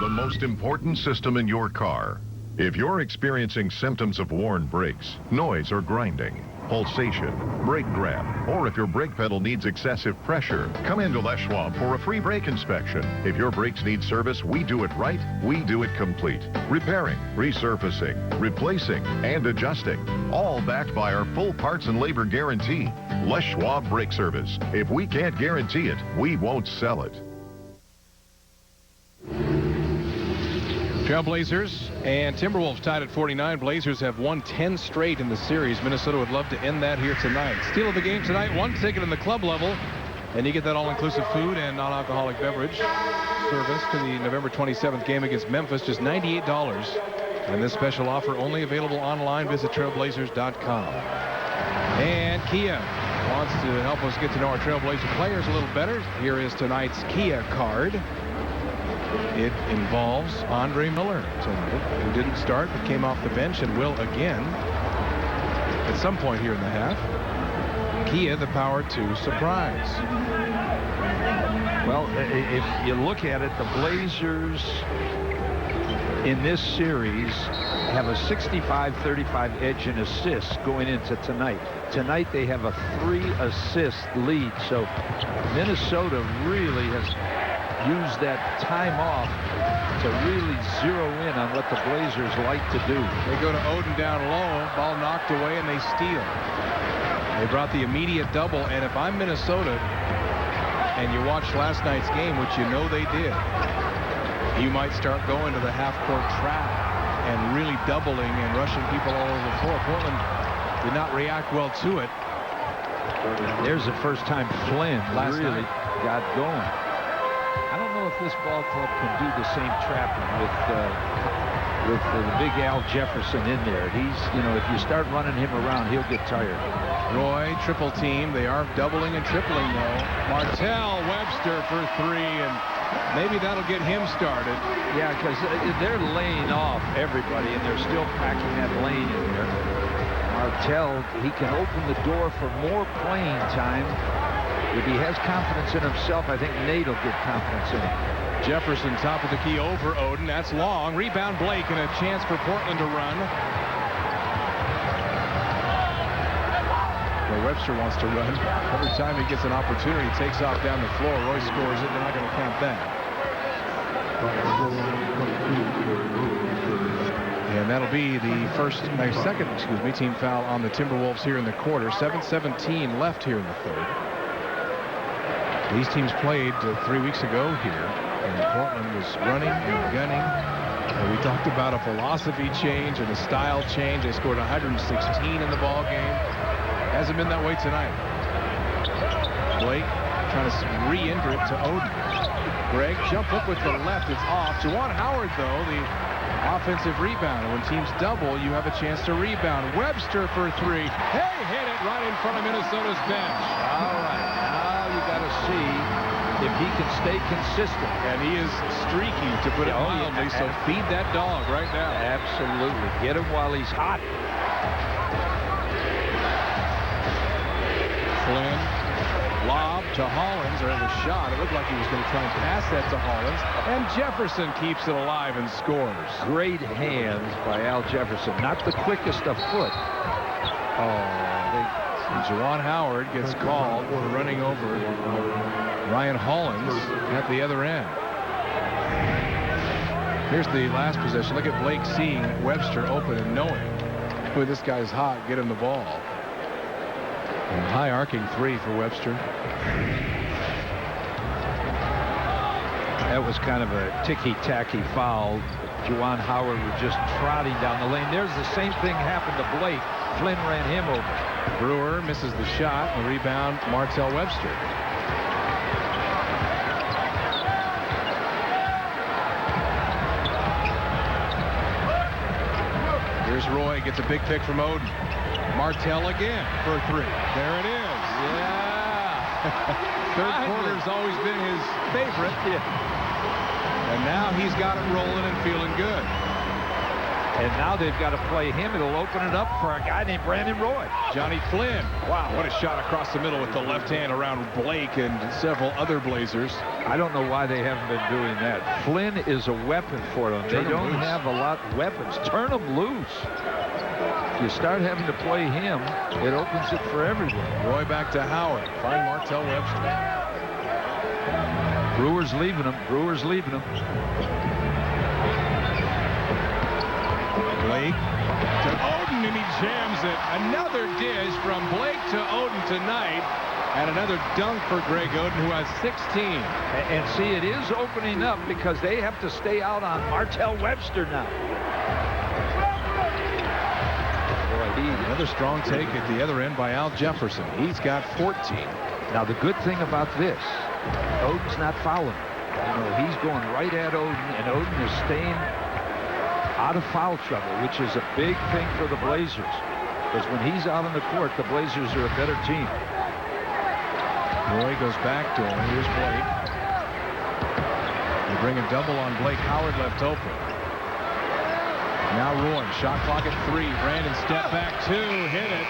The most important system in your car. If you're experiencing symptoms of worn brakes, noise or grinding, pulsation, brake grab, or if your brake pedal needs excessive pressure, come into Les Schwab for a free brake inspection. If your brakes need service, we do it right, we do it complete. Repairing, resurfacing, replacing, and adjusting. All backed by our full parts and labor guarantee. Les Schwab Brake Service. If we can't guarantee it, we won't sell it. Trailblazers and Timberwolves tied at 49. Blazers have won 10 straight in the series. Minnesota would love to end that here tonight. Steal of the game tonight, 1 ticket in the club level, and you get that all-inclusive food and non-alcoholic beverage service to the November 27th game against Memphis, just $98. And this special offer only available online. Visit trailblazers.com. And Kia wants to help us get to know our Trailblazer players a little better. Here is tonight's Kia card. It involves Andre Miller tonight, who didn't start but came off the bench and will again at some point here in the half. Kia, the power to surprise. Well, if you look at it, the Blazers in this series have a 65-35 edge in assists going into tonight. Tonight they have a 3-assist lead, so Minnesota really has used that time off to really zero in on what the Blazers like to do. They go to Oden down low, ball knocked away, and they steal. They brought the immediate double, and if I'm Minnesota and you watched last night's game, which you know they did, you might start going to the half-court trap and really doubling and rushing people all over the floor. Portland did not react well to it. There's the first time Flynn really got going. I don't know if this ball club can do the same trapping with the big Al Jefferson in there. He's, you know, if you start running him around, he'll get tired. Roy, triple team. They are doubling and tripling, though. Martell, Webster for 3, and maybe that'll get him started. Yeah, because they're laying off everybody, and they're still packing that lane in there. Martell, he can open the door for more playing time. If he has confidence in himself, I think Nate will get confidence in him. Jefferson, top of the key over Oden. That's long. Rebound Blake, and a chance for Portland to run. Well, Webster wants to run. Every time he gets an opportunity, he takes off down the floor. Roy scores it. They're not going to count that. And that'll be the second team foul on the Timberwolves here in the quarter. 7:17 left here in the third. These teams played 3 weeks ago here, and Portland was running and gunning. And we talked about a philosophy change and a style change. They scored 116 in the ball game. Hasn't been that way tonight. Blake trying to re-enter it to Oden. Greg, jump up with the left. It's off. Juwan Howard, though, the offensive rebounder. When teams double, you have a chance to rebound. Webster for 3. Hey, hit it right in front of Minnesota's bench. All right. Now you got to see if he can stay consistent. And he is streaky, to put it mildly, so feed that dog right now. Absolutely. Get him while he's hot. Flynn, lob to Hollins, or the shot. It looked like he was going to try and pass that to Hollins. And Jefferson keeps it alive and scores. Great hands by Al Jefferson. Not the quickest of foot. Juwan Howard gets called for running over Ryan Hollins at the other end. Here's the last possession. Look at Blake seeing Webster open and knowing, boy, this guy's hot, get him the ball. And high arcing 3 for Webster. That was kind of a ticky-tacky foul. Juwan Howard was just trotting down the lane. There's the same thing happened to Blake. Flynn ran him over. Brewer misses the shot. The rebound, Martell Webster. Here's Roy, gets a big pick from Oden. Martell again for 3. There it is. Yeah. Third quarter's always been his favorite. Yeah. And now he's got it rolling and feeling good. And now they've got to play him. It'll open it up for a guy named Brandon Roy. Johnny Flynn. Wow, what a shot across the middle with the left hand around Blake and several other Blazers. I don't know why they haven't been doing that. Flynn is a weapon for them. They don't have a lot of weapons. Turn them loose. If you start having to play him, it opens it for everyone. Roy back to Howard. Find Martell Webster. Brewer's leaving him. Brewer's leaving him. Blake to Oden, and he jams it. Another dish from Blake to Oden tonight. And another dunk for Greg Oden, who has 16. And see, it is opening up because they have to stay out on Martell Webster now. Another strong take at the other end by Al Jefferson. He's got 14. Now, the good thing about this, Oden's not fouling. You know, he's going right at Oden, and Oden is staying out of foul trouble, which is a big thing for the Blazers. Because when he's out on the court, the Blazers are a better team. Roy goes back to him. Here's Blake. They bring a double on Blake. Howard left open. Now Roy, shot clock at 3. Brandon step back 2, hit it.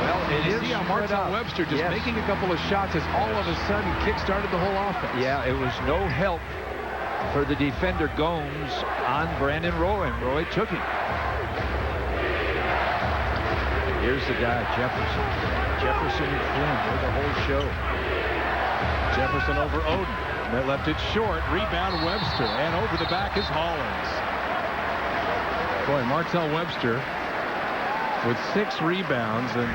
Well, it is. See how Martell Webster just making a couple of shots has all of a sudden kick-started the whole offense. Yeah, it was no help for the defender Gomes on Brandon Roy, and Roy took him. Here's the guy, Jefferson. Jefferson and Flynn, they're the whole show. Jefferson over Oden. They left it short. Rebound Webster. And over the back is Hollins. Boy, Martell Webster with 6 rebounds. And,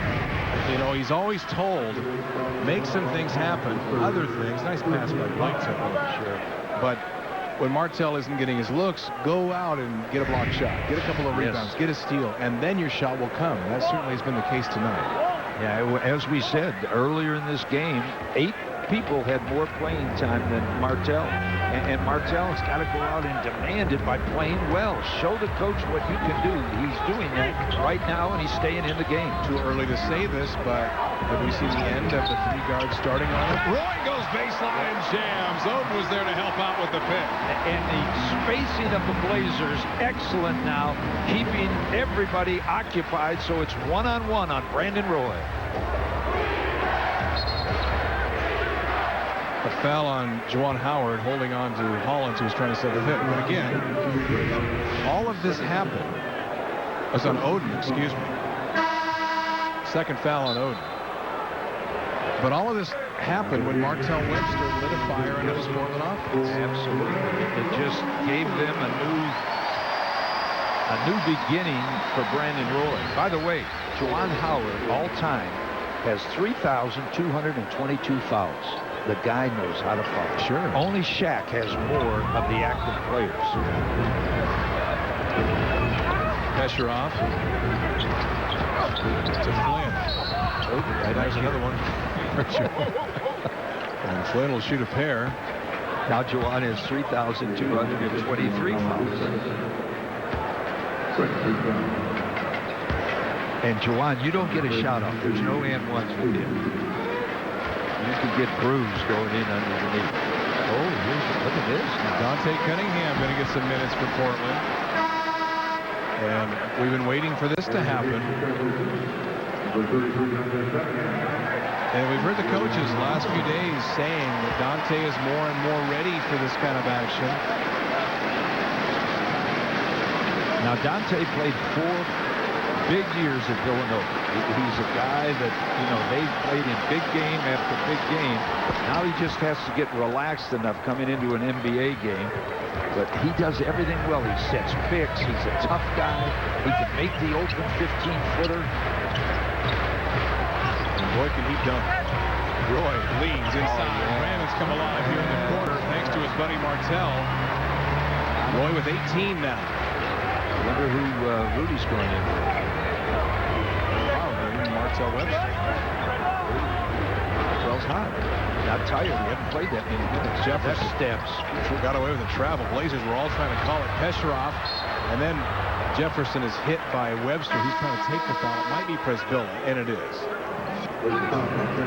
you know, he's always told, make some things happen. Other things. Nice pass by Blanton. Sure. But when Martell isn't getting his looks, go out and get a block shot. Get a couple of rebounds. Get a steal. And then your shot will come. That certainly has been the case tonight. Yeah, as we said earlier in this game, 8 people had more playing time than Martell. And Martell's got to go out and demand it by playing well. Show the coach what you can do. He's doing that right now, and he's staying in the game. Too early to say this, but have we seen the end of the 3 guards starting on it? Roy goes baseline and jams. Oden was there to help out with the pick. And the spacing of the Blazers, excellent now, keeping everybody occupied, so it's one-on-one on Brandon Roy. A foul on Juwan Howard, holding on to Hollins, who was trying to set the pick. But again, all of this happened. It was on Oden, excuse me. Second foul on Oden. But all of this happened when Martell Webster lit a fire into this Portland offense. Absolutely. It just gave them a new beginning for Brandon Roy. By the way, Juwan Howard, all time, has 3,222 fouls. The guy knows how to foul. Sure. Only Shaq has more of the active players. Pesheroff to Flynn. Oh, there's another one. And Flynn will shoot a pair. Now Juwan has 3,223 fouls. And Juwan, you don't get a shot off. There's no and ones with him. You can get bruised going in underneath. Oh, look at this. Dante Cunningham going to get some minutes for Portland. And we've been waiting for this to happen. And we've heard the coaches the last few days saying that Dante is more and more ready for this kind of action. Now, Dante played 4 big years at Villanova. He's a guy that, you know, they've played in big game after big game. Now he just has to get relaxed enough coming into an NBA game. But he does everything well. He sets picks. He's a tough guy. He can make the open 15-footer. Boy, can he dunk. Roy leans inside. Brandon's come alive here in the corner thanks to his buddy Martell. Roy with 18 now. I wonder who Rudy's going in for. Martell Webster. Martell's hot. Not tired. He hasn't played that many minutes. Jefferson steps. Got away with the travel. Blazers were all trying to call it. Pesheroff. And then Jefferson is hit by Webster. He's trying to take the foul. It might be Presvilla, and it is.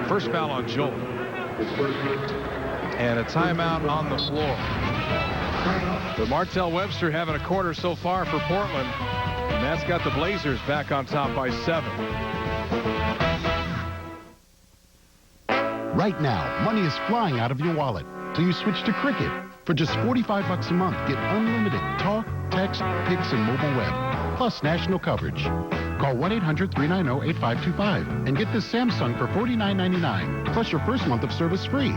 First foul on Joel. And a timeout on the floor. But Martell Webster having a quarter so far for Portland. And that's got the Blazers back on top by 7. Right now, money is flying out of your wallet, so you switch to Cricket. For just $45 a month, get unlimited talk, text, pics, and mobile web, plus national coverage. Call 1-800-390-8525 and get this Samsung for $49.99, plus your first month of service free.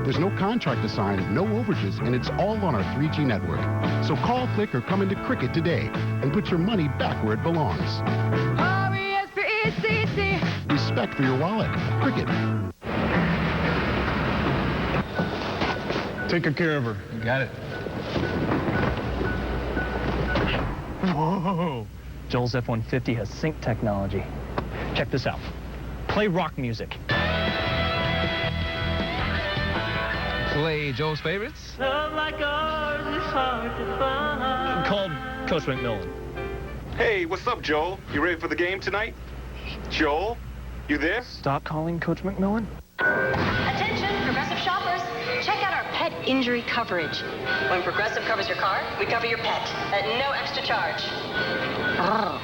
There's no contract to sign, no overages, and it's all on our 3G network. So call, click, or come into Cricket today and put your money back where it belongs. R-E-S-P-E-C-T. Respect for your wallet. Cricket. Take good care of her. You got it. Whoa. Joel's F-150 has sync technology. Check this out. Play rock music. Play Joel's favorites. Love like ours is hard to find. Called Coach McMillan. Hey, what's up, Joel? You ready for the game tonight? Joel, you there? Stop calling Coach McMillan. Attention, Progressive shoppers. Check out our pet injury coverage. When Progressive covers your car, we cover your pet at no extra charge. Oh,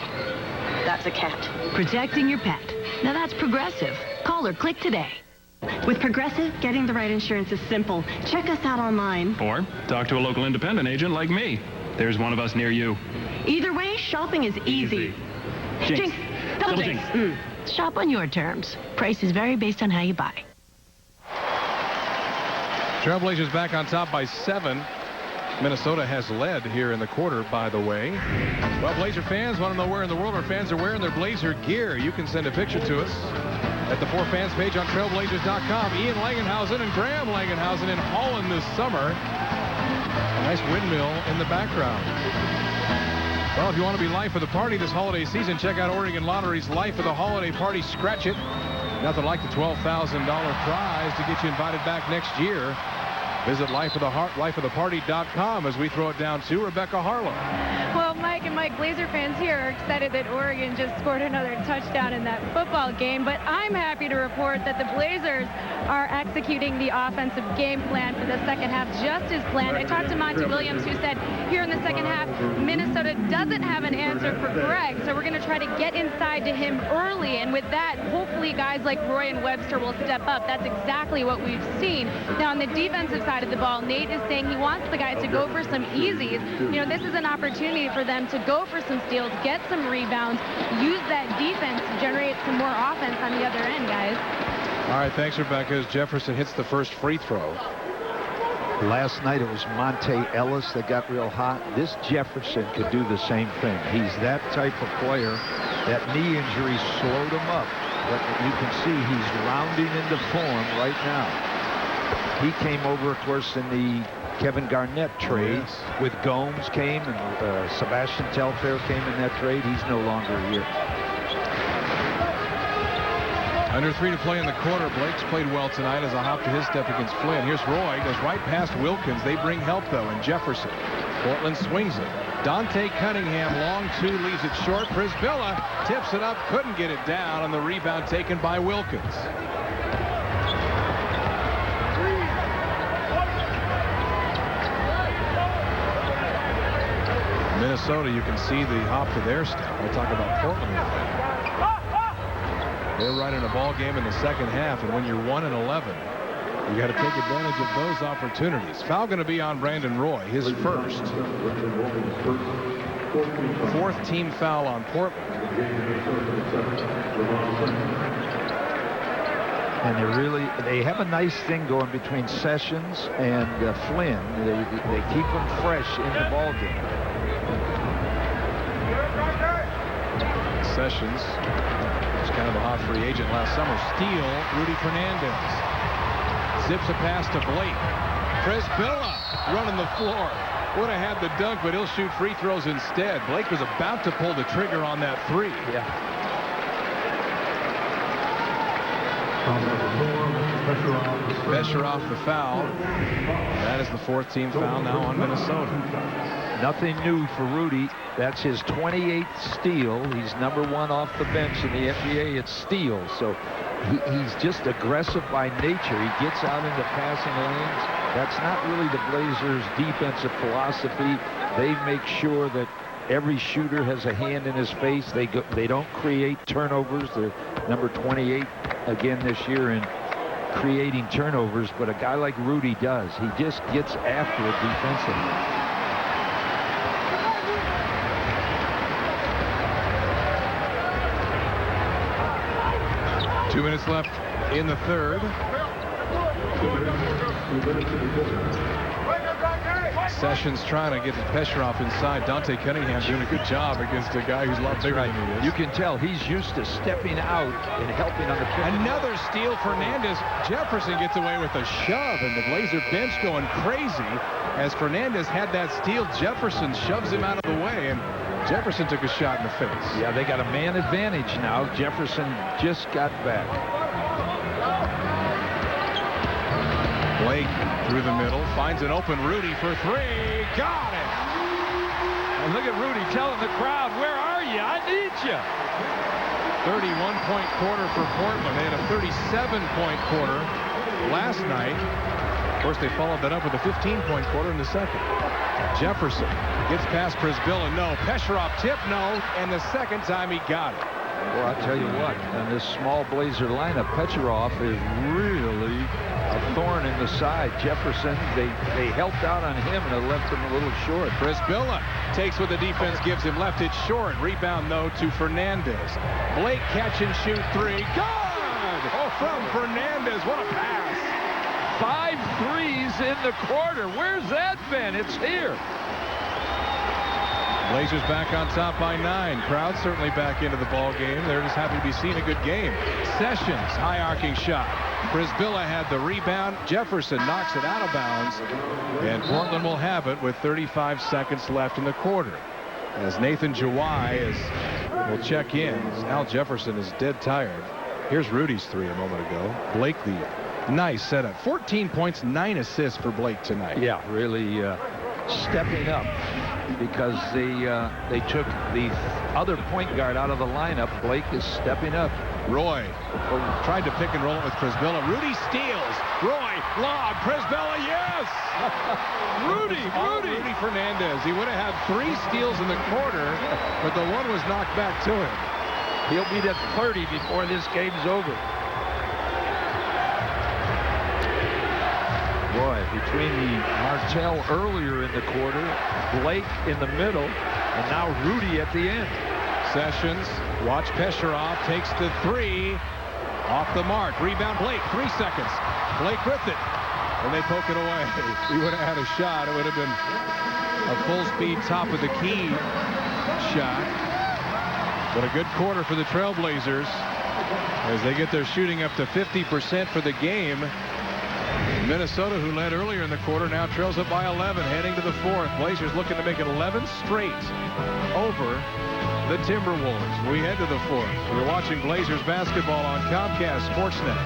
that's a cat. Protecting your pet. Now that's Progressive. Call or click today. With Progressive, getting the right insurance is simple. Check us out online. Or talk to a local independent agent like me. There's one of us near you. Either way, shopping is easy. Jinx. Double jinx. Shop on your terms. Prices vary based on how you buy. Trailblazers back on top by 7. Minnesota has led here in the quarter, by the way. Well, Blazer fans want to know where in the world our fans are wearing their Blazer gear. You can send a picture to us at the 4Fans page on Trailblazers.com. Ian Langenhausen and Graham Langenhausen in Holland this summer. A nice windmill in the background. Well, if you want to be life of the party this holiday season, check out Oregon Lottery's Life of the Holiday Party. Scratch it. Nothing like the $12,000 prize to get you invited back next year. Visit lifeoftheparty.com as we throw it down to Rebecca Harlow. Well, Mike and Mike, Blazer fans here are excited that Oregon just scored another touchdown in that football game, but I'm happy to report that the Blazers are executing the offensive game plan for the second half just as planned. I talked to Monty Williams, who said here in the second half, Minnesota doesn't have an answer for Greg, so we're going to try to get inside to him early, and with that, hopefully guys like Roy and Webster will step up. That's exactly what we've seen. Now, on the defensive side of the ball, Nate is saying he wants the guys to go for some easies. You know, this is an opportunity for them to go for some steals, get some rebounds, use that defense to generate some more offense on the other end, guys. All right, thanks, Rebecca. As Jefferson hits the first free throw. Last night it was Monte Ellis that got real hot. This Jefferson could do the same thing. He's that type of player. That knee injury slowed him up. But you can see he's rounding into form right now. He came over, of course, in the Kevin Garnett trade with Gomes came, and Sebastian Telfair came in that trade. He's no longer here. Under 3 to play in the quarter. Blake's played well tonight as a hop to his step against Flynn. Here's Roy, goes right past Wilkins. They bring help, though, and Jefferson. Portland swings it. Dante Cunningham, long 2, leaves it short. Prisbilla tips it up, couldn't get it down on the rebound taken by Wilkins. Minnesota, you can see the hop to their step. We'll talk about Portland in a minute. They're right in a ball game in the second half, and when you're 1-11, you got to take advantage of those opportunities. Foul going to be on Brandon Roy, his first. 4th team foul on Portland. And they have a nice thing going between Sessions and Flynn. They keep them fresh in the ball game. Sessions was kind of a hot free agent last summer. Steal, Rudy Fernandez. Zips a pass to Blake. Prisbilla running the floor. Would have had the dunk, but he'll shoot free throws instead. Blake was about to pull the trigger on that 3. Yeah. Besher off the foul. That is the 4th team foul now on Minnesota. Nothing new for Rudy. That's his 28th steal. He's number 1 off the bench in the NBA at steals. So he's just aggressive by nature. He gets out into passing lanes. That's not really the Blazers' defensive philosophy. They make sure that every shooter has a hand in his face. They don't create turnovers. They're number 28 again this year in creating turnovers, but a guy like Rudy does. He just gets after it defensively. 2 minutes left in the third. Sessions trying to get Pesheroff inside. Dante Cunningham doing a good job against a guy who's a lot bigger than he is. You can tell he's used to stepping out and helping on the pick. Another steal. Fernandez. Jefferson gets away with a shove, and the Blazer bench going crazy. As Fernandez had that steal, Jefferson shoves him out of the way, and Jefferson took a shot in the face. Yeah, they got a man advantage now. Jefferson just got back. Blake through the middle, finds an open Rudy for 3. Got it! And look at Rudy telling the crowd, where are you? I need you. 31-point quarter for Portland. They had a 37-point quarter last night. Of course, they followed that up with a 15-point quarter in the second. Jefferson gets past Prisbilla, no. Pesheroff tip, no. And the second time he got it. Well, I'll tell you what, in this small Blazer lineup, Petcherov is really a thorn in the side. Jefferson, they helped out on him and it left him a little short. Prisbilla takes what the defense gives him, left it short. Rebound, though, to Fernandez. Blake catch and shoot three. Good! Oh, from Fernandez. What a pass. 5 threes in the quarter. Where's that been? It's here. Blazers back on top by 9. Crowd certainly back into the ball game. They're just happy to be seeing a good game. Sessions, high arcing shot. Prisbilla had the rebound. Jefferson knocks it out of bounds. And Portland will have it with 35 seconds left in the quarter. As Nathan Jawai will check in. Al Jefferson is dead tired. Here's Rudy's three a moment ago. Blake, the nice setup. 14 points, 9 assists for Blake tonight. Yeah, really stepping up, because they took the other point guard out of the lineup. Blake is stepping up. Roy tried to pick and roll it with Prisbilla. Rudy steals. Roy, lob. Prisbilla, yes! Rudy Fernandez. He would have had 3 steals in the quarter, but the one was knocked back to him. He'll be at 30 before this game's over. Boy, between the Martell earlier in the quarter, Blake in the middle, and now Rudy at the end. Sessions, watch Pesherov, takes the 3, off the mark. Rebound Blake, 3 seconds. Blake with it, and they poke it away. He would have had a shot. It would have been a full-speed top of the key shot. But a good quarter for the Trailblazers as they get their shooting up to 50% for the game. Minnesota, who led earlier in the quarter, now trails up by 11 heading to the 4th. Blazers looking to make it 11 straight over the Timberwolves. We head to the 4th. You're watching Blazers basketball on Comcast Sportsnet.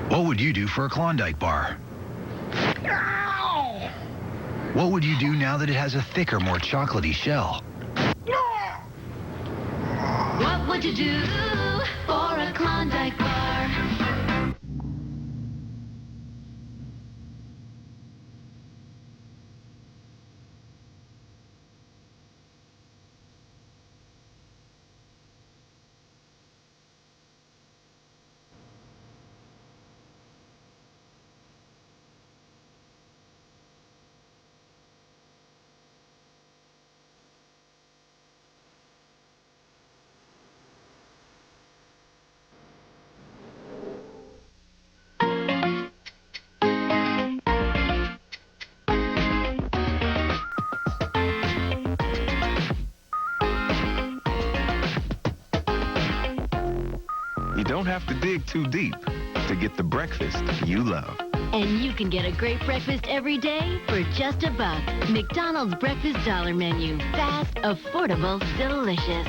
What would you do for a Klondike bar? What would you do now that it has a thicker, more chocolatey shell? What would you do for a Klondike bar? You don't have to dig too deep to get the breakfast you love. And you can get a great breakfast every day for just $1. McDonald's Breakfast Dollar Menu. Fast, affordable, delicious.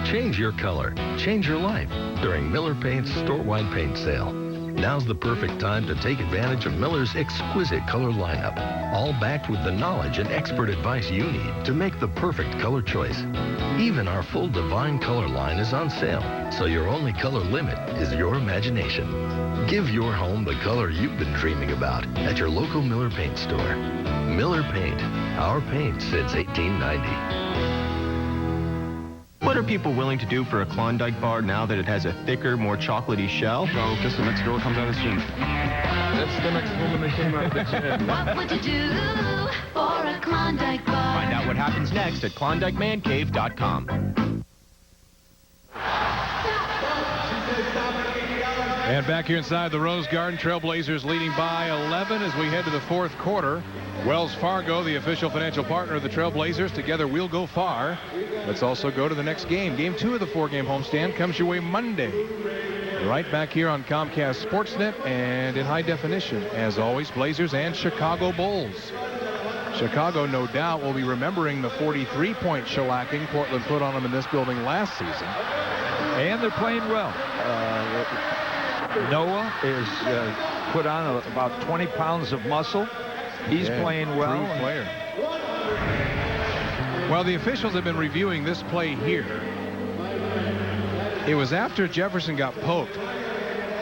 Change your color. Change your life during Miller Paint's store-wide paint sale. Now's the perfect time to take advantage of Miller's exquisite color lineup, all backed with the knowledge and expert advice you need to make the perfect color choice. Even our full Divine color line is on sale, so your only color limit is your imagination. Give your home the color you've been dreaming about at your local Miller Paint store. Miller Paint, our paint since 1890. What are people willing to do for a Klondike bar now that it has a thicker, more chocolatey shell? So guess the next girl comes out of the gym. That's the next woman that came out of the gym. What would you do for a Klondike bar? Find out what happens next at KlondikeManCave.com. And back here inside the Rose Garden, Trailblazers leading by 11 as we head to the 4th quarter. Wells Fargo, the official financial partner of the Trailblazers. Together we'll go far. Let's also go to the next game. Game 2 of the 4-game homestand comes your way Monday. Right back here on Comcast Sportsnet and in high definition. As always, Blazers and Chicago Bulls. Chicago, no doubt, will be remembering the 43-point shellacking Portland put on them in this building last season. And they're playing well. Noah is put on about 20 pounds of muscle. He's playing well. True player. Well, the officials have been reviewing this play here. It was after Jefferson got poked.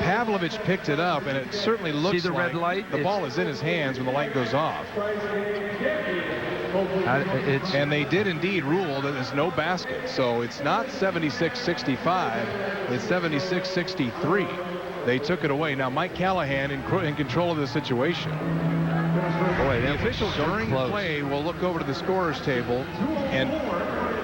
Pavlovich picked it up, and it certainly looks See the like red light? the ball is in his hands when the light goes off. And they did indeed rule that there's no basket. So it's not 76-65. It's 76-63. They took it away. Now Mike Callahan in control of the situation. Boy, the officials so during close. play will look over to the scorer's table and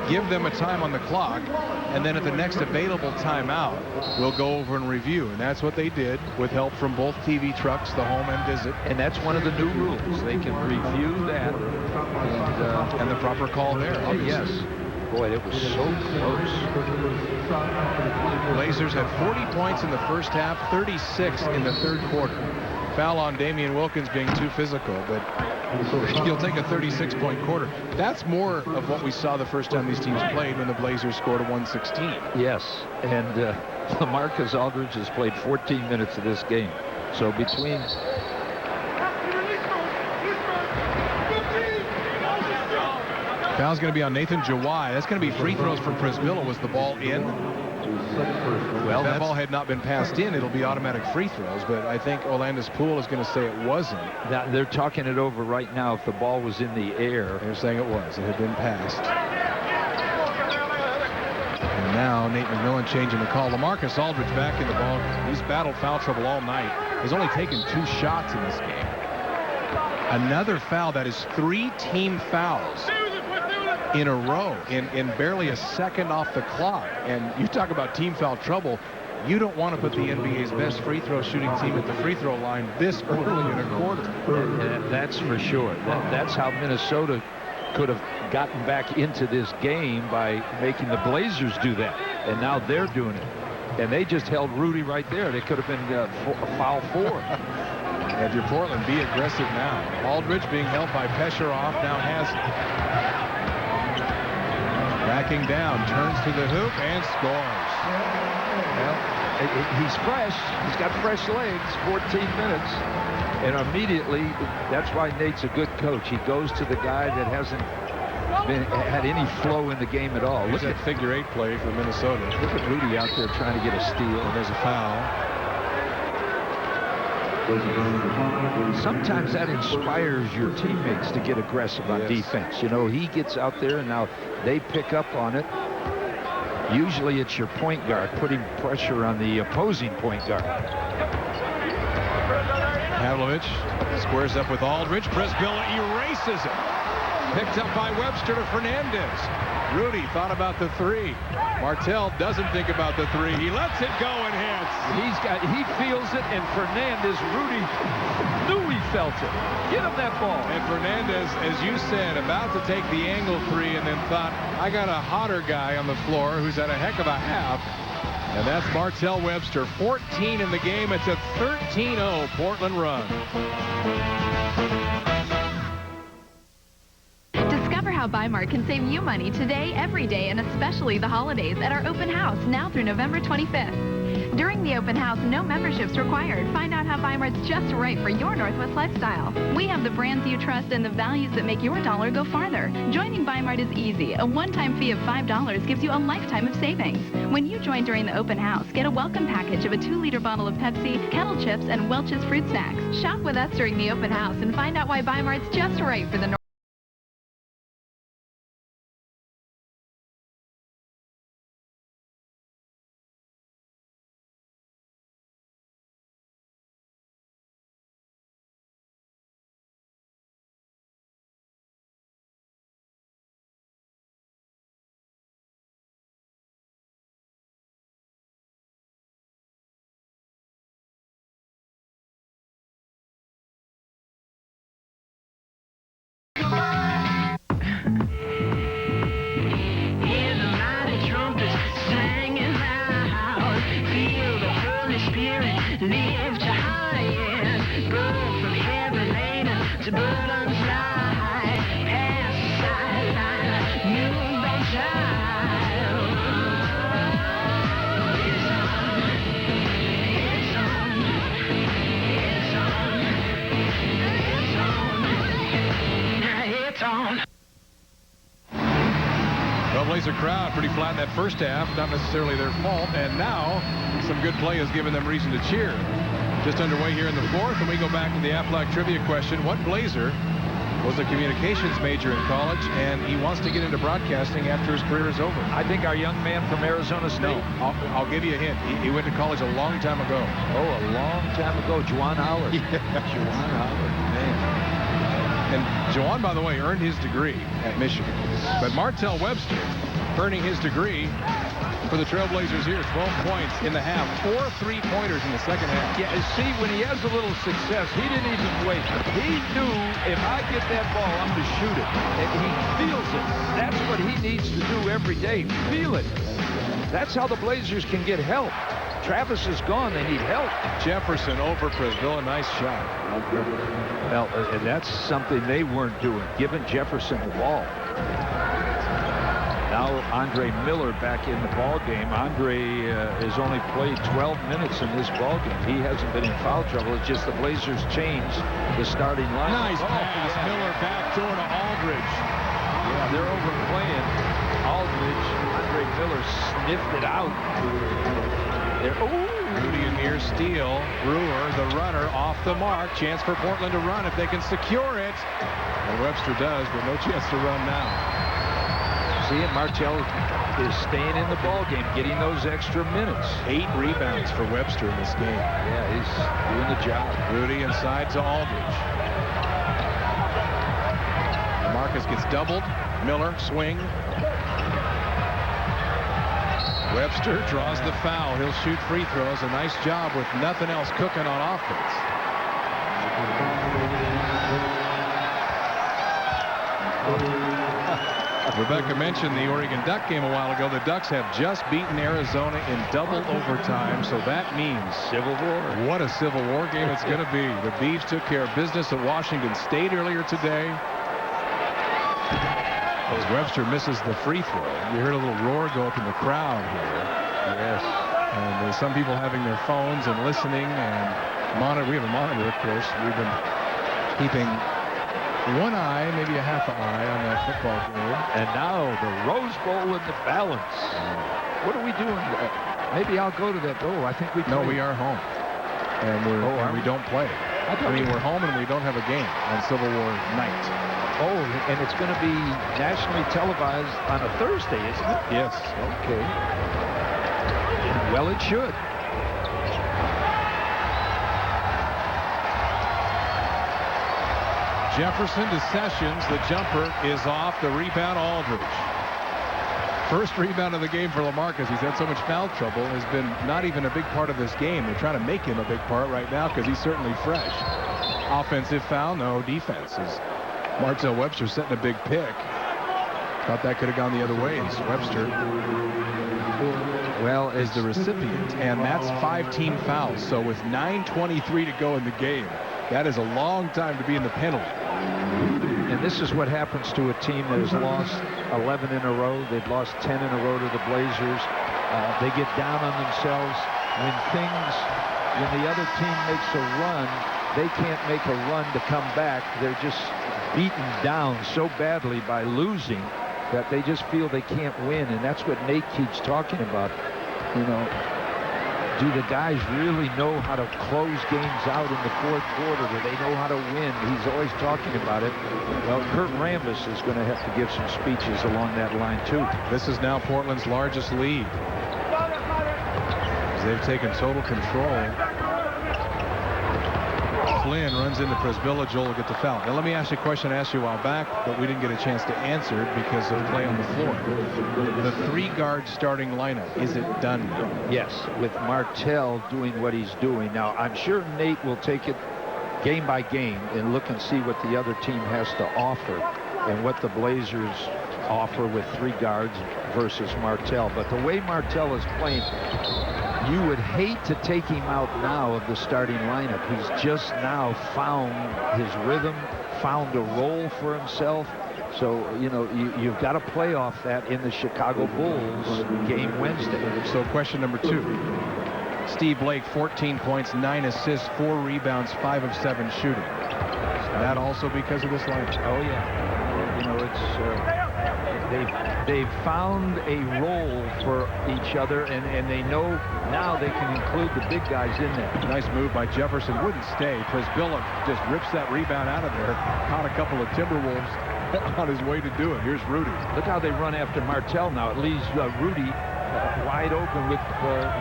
give them a time on the clock, and then at the next available timeout, we'll go over and review. And that's what they did with help from both TV trucks, the home and visit. And that's one of the new rules. They can review that. And the proper call there. Yes. Boy, it was so close. Blazers had 40 points in the first half, 36 in the third quarter. Foul on Damian Wilkins being too physical, but you'll take a 36-point quarter. That's more of what we saw the first time these teams played when the Blazers scored a 116. Yes, and LaMarcus Aldridge has played 14 minutes of this game. So between... Foul's going to be on Nathan Jawai. That's going to be free throws for Prisbilla. Was the ball in? Well, that ball had not been passed in. It'll be automatic free throws, but I think Orlando's Pool is going to say it wasn't. They're talking it over right now. If the ball was in the air, they're saying it was. It had been passed. And now Nate McMillan changing the call. LaMarcus Aldridge back in the ball. He's battled foul trouble all night. He's only taken 2 shots in this game. Another foul. That is 3 team fouls in a row in barely a second off the clock. And you talk about team foul trouble. You don't want to put the NBA's best free throw shooting team at the free throw line this early in a quarter. That's for sure. That's how Minnesota could have gotten back into this game, by making the Blazers do that. And now they're doing it. And they just held Rudy right there. They could have been foul 4. If you're Portland, be aggressive now. Aldridge being held by Pesheroff, now has it. Backing down, turns to the hoop and scores. Well, he's fresh. He's got fresh legs. 14 minutes. And immediately, that's why Nate's a good coach. He goes to the guy that hasn't had any flow in the game at all. Look at figure 8 play for Minnesota. Look at Rudy out there trying to get a steal. And there's a foul. Sometimes that inspires your teammates to get aggressive on defense. You know, he gets out there and now they pick up on it. Usually it's your point guard putting pressure on the opposing point guard. Pavlovich squares up with Aldridge. Prisbilla erases it. Picked up by Webster to Fernandez. Rudy thought about the 3. Martell doesn't think about the 3. He lets it go and hits. He feels it, and Fernandez, Rudy knew he felt it. Get him that ball. And Fernandez, as you said, about to take the angle 3, and then thought, I got a hotter guy on the floor who's had a heck of a half. And that's Martell Webster. 14 in the game. It's a 13-0 Portland run. Discover how Bimart can save you money today, every day, and especially the holidays at our open house now through November 25th. During the open house, no memberships required. Find out how Bimart's just right for your Northwest lifestyle. We have the brands you trust and the values that make your dollar go farther. Joining Bimart is easy. A one-time fee of $5 gives you a lifetime of savings. When you join during the open house, get a welcome package of a 2-liter bottle of Pepsi, Kettle Chips, and Welch's Fruit Snacks. Shop with us during the open house and find out why Bimart's just right for the Blazer crowd pretty flat in that first half. Not necessarily their fault. And now some good play has given them reason to cheer. Just underway here in the fourth, and we go back to the Aflac trivia question. What Blazer was a communications major in college, and he wants to get into broadcasting after his career is over? I think our young man from Arizona State. No, I'll give you a hint. He went to college a long time ago. Oh, a long time ago. Juwan Howard. Yeah. Juwan Howard, man. And Juwan, by the way, earned his degree at Michigan. But Martell Webster earning his degree for the Trailblazers here. 12 points in the half. 4 3-pointers in the second half. Yeah, see, when he has a little success, he didn't even wait. He knew, if I get that ball, I'm going to shoot it. And he feels it. That's what he needs to do every day. Feel it. That's how the Blazers can get help. Travis is gone. They need help. Jefferson over Prisville. A nice shot. Well, that's something they weren't doing, giving Jefferson the ball. Now Andre Miller back in the ball game. Andre has only played 12 minutes in this ball game. He hasn't been in foul trouble. It's just the Blazers changed the starting line. Nice pass. Yeah. Miller back door to Aldridge. Yeah, they're overplaying Aldridge. Andre Miller sniffed it out. Rudy a near steal. Brewer, the runner, off the mark. Chance for Portland to run if they can secure it. And Webster does, but no chance to run now. See it, Martell is staying in the ball game, getting those extra minutes. 8 rebounds for Webster in this game. Yeah, he's doing the job. Rudy inside to Aldridge. Marcus gets doubled. Miller, swing. Webster draws the foul. He'll shoot free throws. A nice job with nothing else cooking on offense. Rebecca mentioned the Oregon Duck game a while ago. The Ducks have just beaten Arizona in double overtime, so that means Civil War. What a Civil War game it's going to be. The Beavs took care of business at Washington State earlier today. As Webster misses the free throw. You heard a little roar go up in the crowd here. Yes. And there's some people having their phones and listening and monitor. We have a monitor, of course. We've been keeping one eye, maybe a half an eye on that football game. And now the Rose Bowl in the balance. What are we doing? Maybe I'll go to that. Oh, I think we No, we are home. And we don't play. I mean, we're home and we don't have a game on Civil War night. Oh, and it's going to be nationally televised on a Thursday, isn't it? Yes. Okay. Well, it should. Jefferson to Sessions. The jumper is off. The rebound, Aldridge. First rebound of the game for LaMarcus. He's had so much foul trouble. Has been not even a big part of this game. They're trying to make him a big part right now because he's certainly fresh. Offensive foul, no. Defense is Martell Webster setting a big pick. Thought that could have gone the other way. It's Webster. Well, is the recipient, and that's 5 team fouls. So with 9:23 to go in the game, that is a long time to be in the penalty. And this is what happens to a team that has lost 11 in a row. They've lost 10 in a row to the Blazers. They get down on themselves when the other team makes a run. They can't make a run to come back. They're just beaten down so badly by losing that they just feel they can't win. And that's what Nate keeps talking about. You know, do the guys really know how to close games out in the fourth quarter? Do they know how to win? He's always talking about it. Well, Kurt Rambis is going to have to give some speeches along that line, too. This is now Portland's largest lead. They've taken total control. Flynn runs into Prisvilla. Joel will get the foul. Now, let me ask you a question I asked you a while back, but we didn't get a chance to answer it because of play on the floor. The 3-guard starting lineup, is it done now? Yes, with Martell doing what he's doing. Now, I'm sure Nate will take it game by game and look and see what the other team has to offer and what the Blazers offer with 3 guards versus Martell. But the way Martell is playing, you would hate to take him out now of the starting lineup. He's just now found his rhythm, found a role for himself. So, you know, you've got to play off that in the Chicago Bulls game Wednesday. So question number 2. Steve Blake, 14 points, 9 assists, 4 rebounds, 5 of 7 shooting. Is that also because of this lineup? Oh, yeah. You know, it's They've found a role for each other, and they know now they can include the big guys in there. Nice move by Jefferson. Wouldn't stay. Prisbilla just rips that rebound out of there. Caught a couple of Timberwolves on his way to do it. Here's Rudy. Look how they run after Martell now. It leaves Rudy wide open with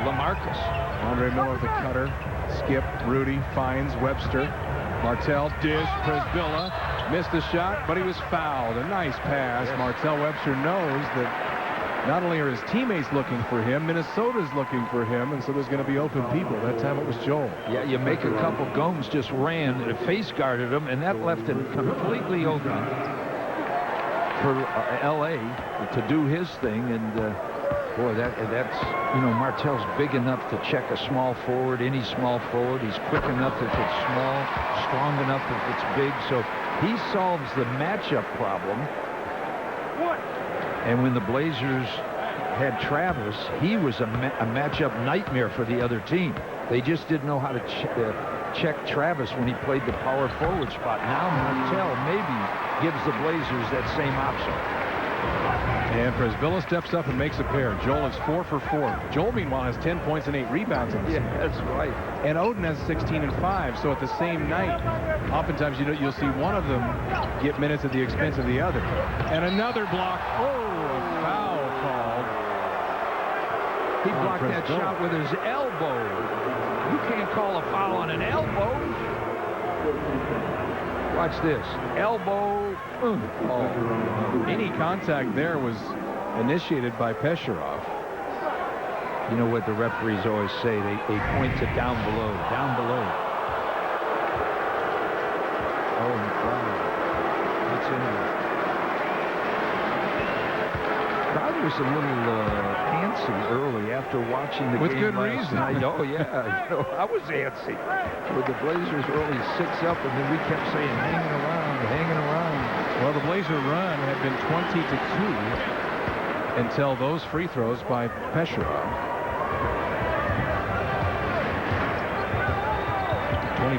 LaMarcus. Andre Miller, the cutter. Skip. Rudy finds Webster. Martell dish. Prisbilla missed the shot, but he was fouled. A nice pass. Yes. Martell Webster knows that not only are his teammates looking for him, Minnesota's looking for him, and so there's going to be open people. That time it was Joel. Yeah, you make a couple. Gomes just ran and face guarded him, and that left him completely open for L.A. to do his thing. And boy, that's, you know, Martell's big enough to check a small forward, any small forward. He's quick enough if it's small, strong enough if it's big. So he solves the matchup problem. And when the Blazers had Travis, he was a matchup nightmare for the other team. They just didn't know how to check Travis when he played the power forward spot. Now Martell maybe gives the Blazers that same option. And Prisbilla steps up and makes a pair. Joel is 4 for 4. Joel, meanwhile, has 10 points and 8 rebounds in the season. Yeah, that's right. And Oden has 16 and 5. So at the same night, oftentimes you'll see one of them get minutes at the expense of the other. And another block. Oh, a foul called. He blocked that shot with his elbow. You can't call a foul on an elbow. Watch this. Elbow. Oh. Any contact there was initiated by Pesharov. You know what the referees always say? They point to down below. Down below. Oh, wow. That's in there. Crowd was a little antsy early after watching the with game good last reason. night. Oh, yeah. You know, I was antsy. With the Blazers were only 6 up, and then we kept saying, hanging around, hanging around. Well, the Blazer run had been 20-2 until those free throws by Pesharov. 20-4.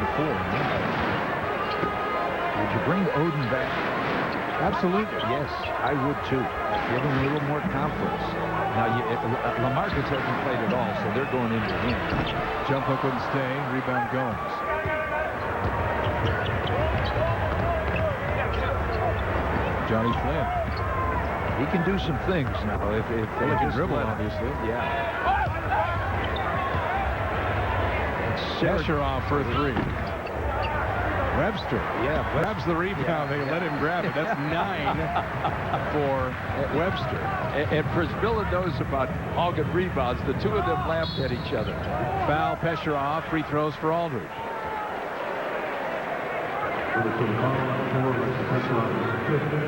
Would you bring Oden back? Absolutely. Yes, I would too. Give him a little more confidence. Now, LaMarcus hasn't played at all, so they're going into him. Jump hook wouldn't stay. Rebound Gomes. Johnny Flynn. He can do some things now. If he can dribble, obviously. Yeah. Pesharov for 3. Webster. Yeah. Grabs the rebound. They let him grab it. That's 9 for Webster. And Prisbilla knows about hogging rebounds. The two of them laughed at each other. Foul Pesharov. Free throws for Aldridge.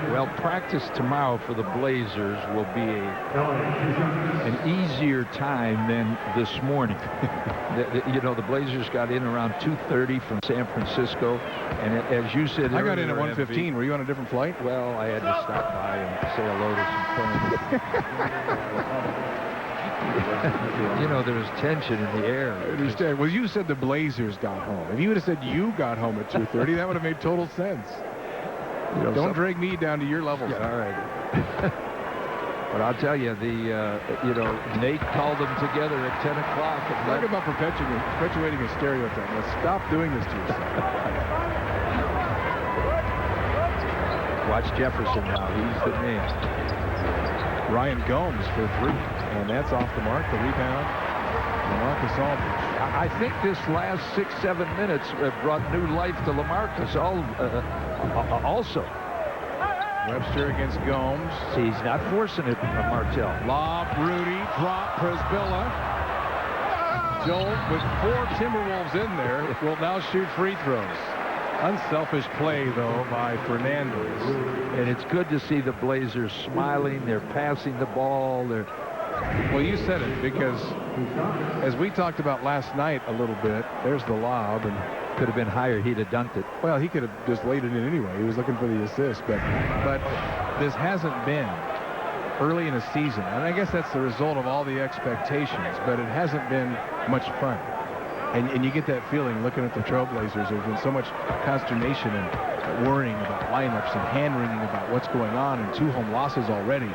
Well, practice tomorrow for the Blazers will be an easier time than this morning. You know, the Blazers got in around 2:30 from San Francisco, and as you said, I got in at 1:15. Were you on a different flight? Well, I had to stop by and say hello to some friends. You know, there was tension in the air. I understand. Well, you said the Blazers got home. If you would have said you got home at 2:30, that would have made total sense. You know, don't drag me down to your level. Yeah, all right. But I'll tell you, you know, Nate called them together at 10 o'clock. Talk about perpetuating a stereotype. Let's stop doing this to yourself. Watch Jefferson now. He's the man. Ryan Gomes for 3. And that's off the mark. The rebound. LaMarcus Aldridge. I think this last 6-7 minutes brought new life to LaMarcus also. Webster against Gomes. See, he's not forcing it, Martell. Lob, Rudy, drop, Prisbilla. Joel, with 4 Timberwolves in there, will now shoot free throws. Unselfish play, though, by Fernandez. And it's good to see the Blazers smiling. They're passing the ball. Well, you said it, because as we talked about last night a little bit, there's the lob, and could have been higher. He'd have dunked it. Well, he could have just laid it in anyway. He was looking for the assist, but this hasn't been early in the season, and I guess that's the result of all the expectations, but it hasn't been much fun. And you get that feeling looking at the Trailblazers. There's been so much consternation and worrying about lineups and hand-wringing about what's going on, and 2 home losses already.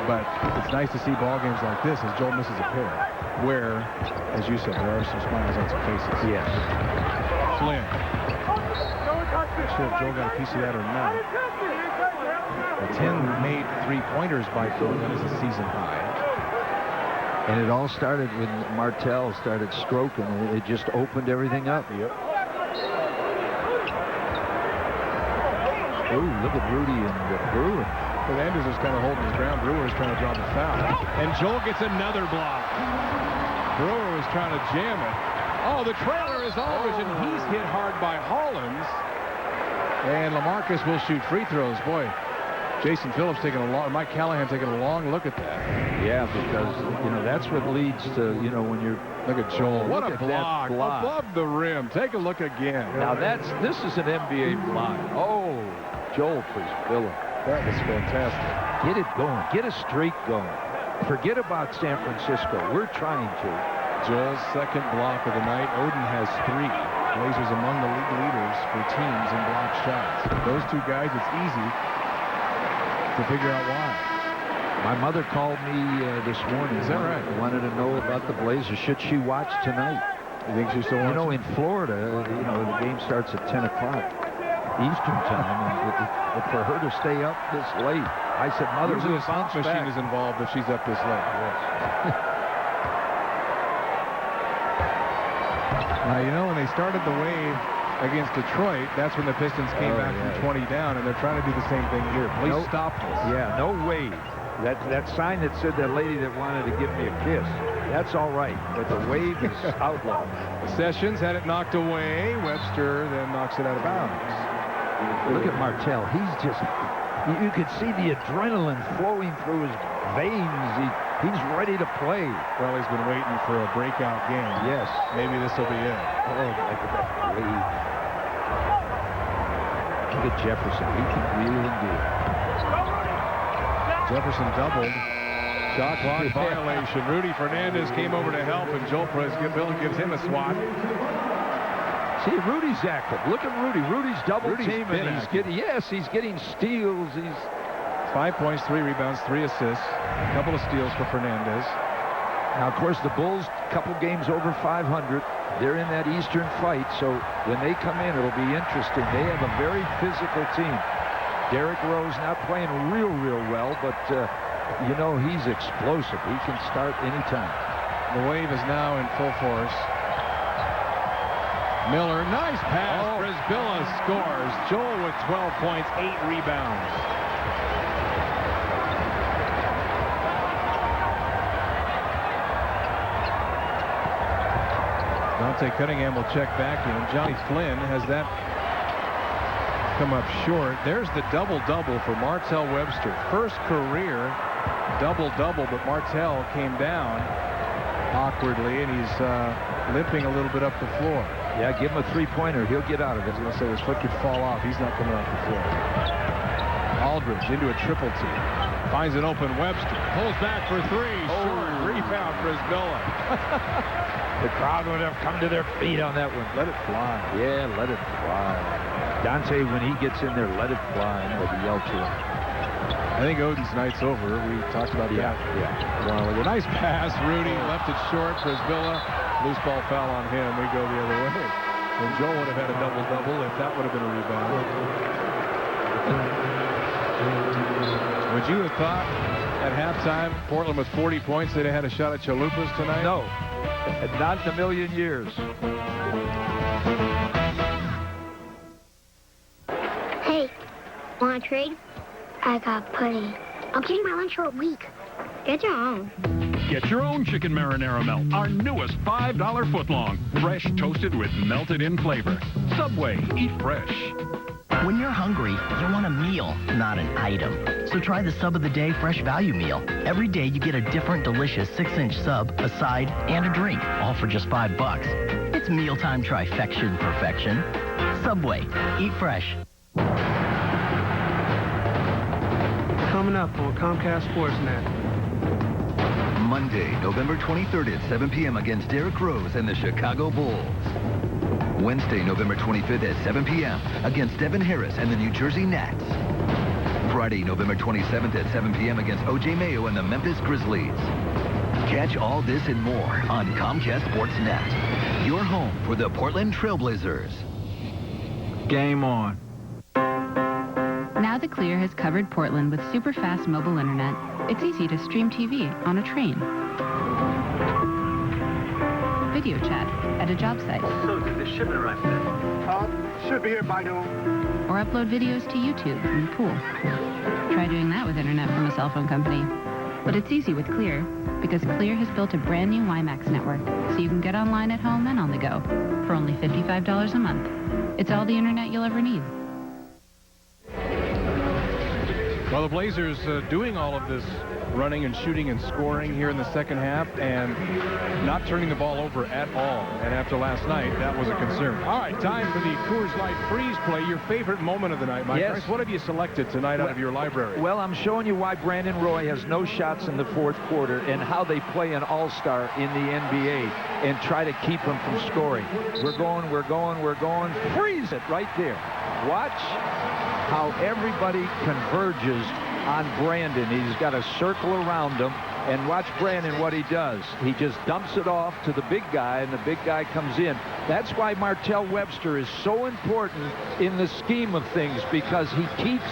But it's nice to see ball games like this as Joel misses a pair, where, as you said, there are some smiles on some faces. Yes. Flynn. Not sure if Joel got a piece of that or not. The 10 made 3-pointers by Flynn. That is a season high. And it all started when Martell started stroking. It just opened everything up. Yep. Oh, look at Rudy and the Brewer. Fernandez is kind of holding his ground. Brewer is trying to draw the foul. And Joel gets another block. Brewer was trying to jam it. Oh, the trailer is Aldridge, and he's hit hard by Hollins. And LaMarcus will shoot free throws. Boy, Jason Phillips taking a long, Mike Callahan taking a long look at that. Yeah, because, that's what leads to, when you're... Look at Joel. What a block. Above the rim. Take a look again. Now, this is an NBA block. Oh, Joel Frisbilla. That was fantastic. Get it going. Get a streak going. Forget about San Francisco. We're trying to. Joel's second block of the night. Oden has 3. Blazers among the league leaders for teams in block shots. Those 2 guys, it's easy to figure out why. My mother called me this morning. Is that right? Wanted to know about the Blazers. Should she watch tonight? You think she still wants in Florida, the game starts at 10 o'clock Eastern time. And for her to stay up this late, I said, Mother, usually the slot machine is involved if she's up this late. Yes. Now, when they started the wave against Detroit, that's when the Pistons came back from 20 down, and they're trying to do the same thing here. Please stop this. Yeah, no wave. That sign that said that lady that wanted to give me a kiss, that's all right, but the wave is outlawed. Sessions had it knocked away. Webster then knocks it out of bounds. Look at Martell. He's just, you could see the adrenaline flowing through his veins. He's ready to play. Well, he's been waiting for a breakout game. Yes. Maybe this will be it. Oh, look at that wave. Look at Jefferson. He can wheel and deal. Jefferson doubled. Shot clock violation. Rudy Fernandez came over to help, and Joel Frisbilla gives him a swat. See, Rudy's active. Look at Rudy. Rudy's double teaming. He's getting steals. He's 5 points, 3 rebounds, 3 assists. A couple of steals for Fernandez. Now, of course, the Bulls, couple games over 500. They're in that Eastern fight, so when they come in, it'll be interesting. They have a very physical team. Derrick Rose not playing real well, but, he's explosive. He can start anytime. The wave is now in full force. Miller, nice pass. Frisbilla scores. Joel with 12 points, 8 rebounds. Dante Cunningham will check back in. Johnny Flynn has that come up short. There's the double-double for Martell Webster. First career double-double, but Martell came down awkwardly, and he's limping a little bit up the floor. Yeah, give him a 3-pointer. He'll get out of it. I was going to say his foot could fall off. He's not coming off the floor. Aldridge into a triple team. Finds an open Webster. Pulls back for 3. Short. Rebound for Frisbilla. The crowd would have come to their feet on that one. Let it fly. Yeah, let it fly. Dante, when he gets in there, let it fly. And they yell to him. I think Oden's night's over. We talked about that. Yeah. Well, a nice pass. Rudy left it short. Frisbilla. Loose ball foul on him. We go the other way. And Joel would have had a double-double if that would have been a rebound. Would you have thought at halftime Portland with 40 points they'd have had a shot at Chalupas tonight? No. Not in a million years. Hey, want to trade? I got pudding. I'm getting my lunch for a week. Get your own. Get your own chicken marinara melt, our newest $5 footlong. Fresh toasted with melted-in flavor. Subway, eat fresh. When you're hungry, you want a meal, not an item. So try the Sub of the Day Fresh Value Meal. Every day you get a different delicious 6-inch sub, a side, and a drink, all for just $5. It's mealtime trifection perfection. Subway, eat fresh. Coming up on Comcast Sportsnet. Monday, November 23rd at 7 p.m. against Derrick Rose and the Chicago Bulls. Wednesday, November 25th at 7 p.m. against Devin Harris and the New Jersey Nets. Friday, November 27th at 7 p.m. against O.J. Mayo and the Memphis Grizzlies. Catch all this and more on Comcast Sports Net. Your home for the Portland Trailblazers. Game on. Now that Clear has covered Portland with super fast mobile internet, it's easy to stream TV on a train, video chat at a job site, So did the shipment arrive today? Should be here by noon. or upload videos to YouTube from the pool. Try doing that with internet from a cell phone company. But it's easy with Clear, because Clear has built a brand new WiMAX network, so you can get online at home and on the go for only $55 a month. It's all the internet you'll ever need. Well, the Blazers doing all of this running and shooting and scoring here in the second half and not turning the ball over at all. And after last night, that was a concern. All right, time for the Coors Light Freeze Play. Your favorite moment of the night, Mike. Yes. Price, what have you selected tonight out of your library? Well, I'm showing you why Brandon Roy has no shots in the fourth quarter and how they play an all-star in the NBA and try to keep him from scoring. We're going. Freeze it right there. Watch how everybody converges on Brandon. He's got a circle around him, and watch Brandon what he does. He just dumps it off to the big guy, and the big guy comes in. That's why Martell Webster is so important in the scheme of things, because he keeps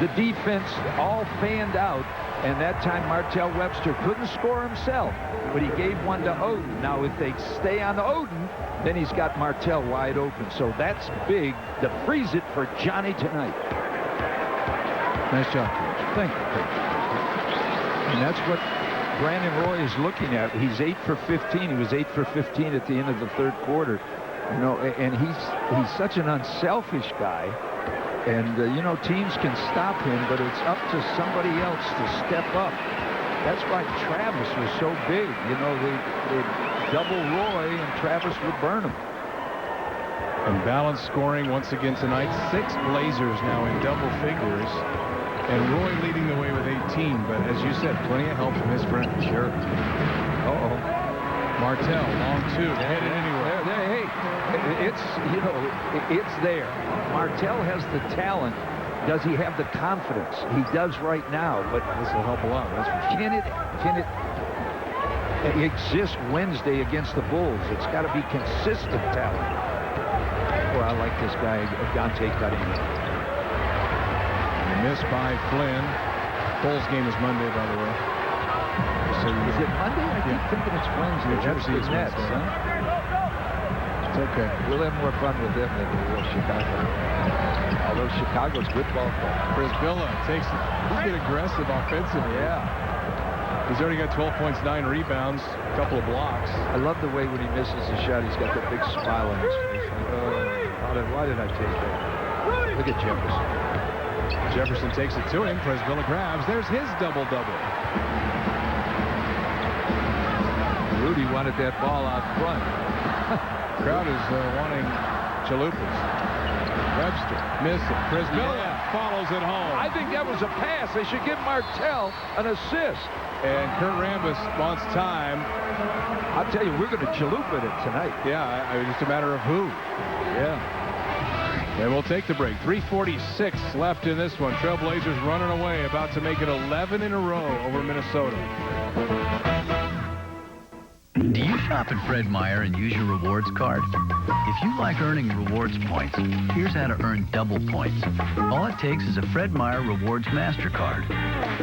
the defense all fanned out. And that time Martell Webster couldn't score himself, but he gave one to Oden. Now if they stay on Oden, then he's got Martell wide open. So that's big to freeze it for Johnny tonight. Nice job, Coach. Thank you. And that's what Brandon Roy is looking at. He's 8 for 15. He was 8 for 15 at the end of the third quarter. You know, and he's such an unselfish guy. And, you know, teams can stop him, but it's up to somebody else to step up. That's why Travis was so big. You know, they double Roy, and Travis would burn him. And balanced scoring once again tonight. 6 Blazers now in double figures. And Roy leading the way with 18. But as you said, plenty of help from his friend. Sure. Uh-oh. Martell, long two. Headed anywhere. Hey, it's, you know, it's there. Martell has the talent. Does he have the confidence? He does right now, but this will help a lot. That's for sure. Can it exist Wednesday against the Bulls? It's got to be consistent talent. Well, I like this guy, Dante Cutting. Missed by Flynn. Bulls game is Monday, by the way. So is it Monday? I keep thinking it's Wednesday. That's the Nets, huh? It's okay. We'll have more fun with them than we will Chicago. Although Chicago's good ball club. Brisbilla takes it. He's been aggressive offensively. Yeah. He's already got 12 points, 9 rebounds, a couple of blocks. I love the way when he misses a shot, he's got that big smile on his face. Like, why did I take that? Look at Jefferson. Jefferson takes it to him. Brisbilla grabs. There's his double-double. Rudy wanted that ball out front. Crowd is wanting chalupas. Webster missing. Brisbilla follows it home. I think that was a pass. They should give Martell an assist. And Kurt Rambis wants time. I'll tell you, we're going to chalupa it tonight. Yeah, it's just a matter of who. Yeah. And we'll take the break. 3:46 left in this one. Trailblazers running away, about to make it 11 in a row over Minnesota. Do you shop at Fred Meyer and use your rewards card? If you like earning rewards points, here's how to earn double points. All it takes is a Fred Meyer Rewards MasterCard.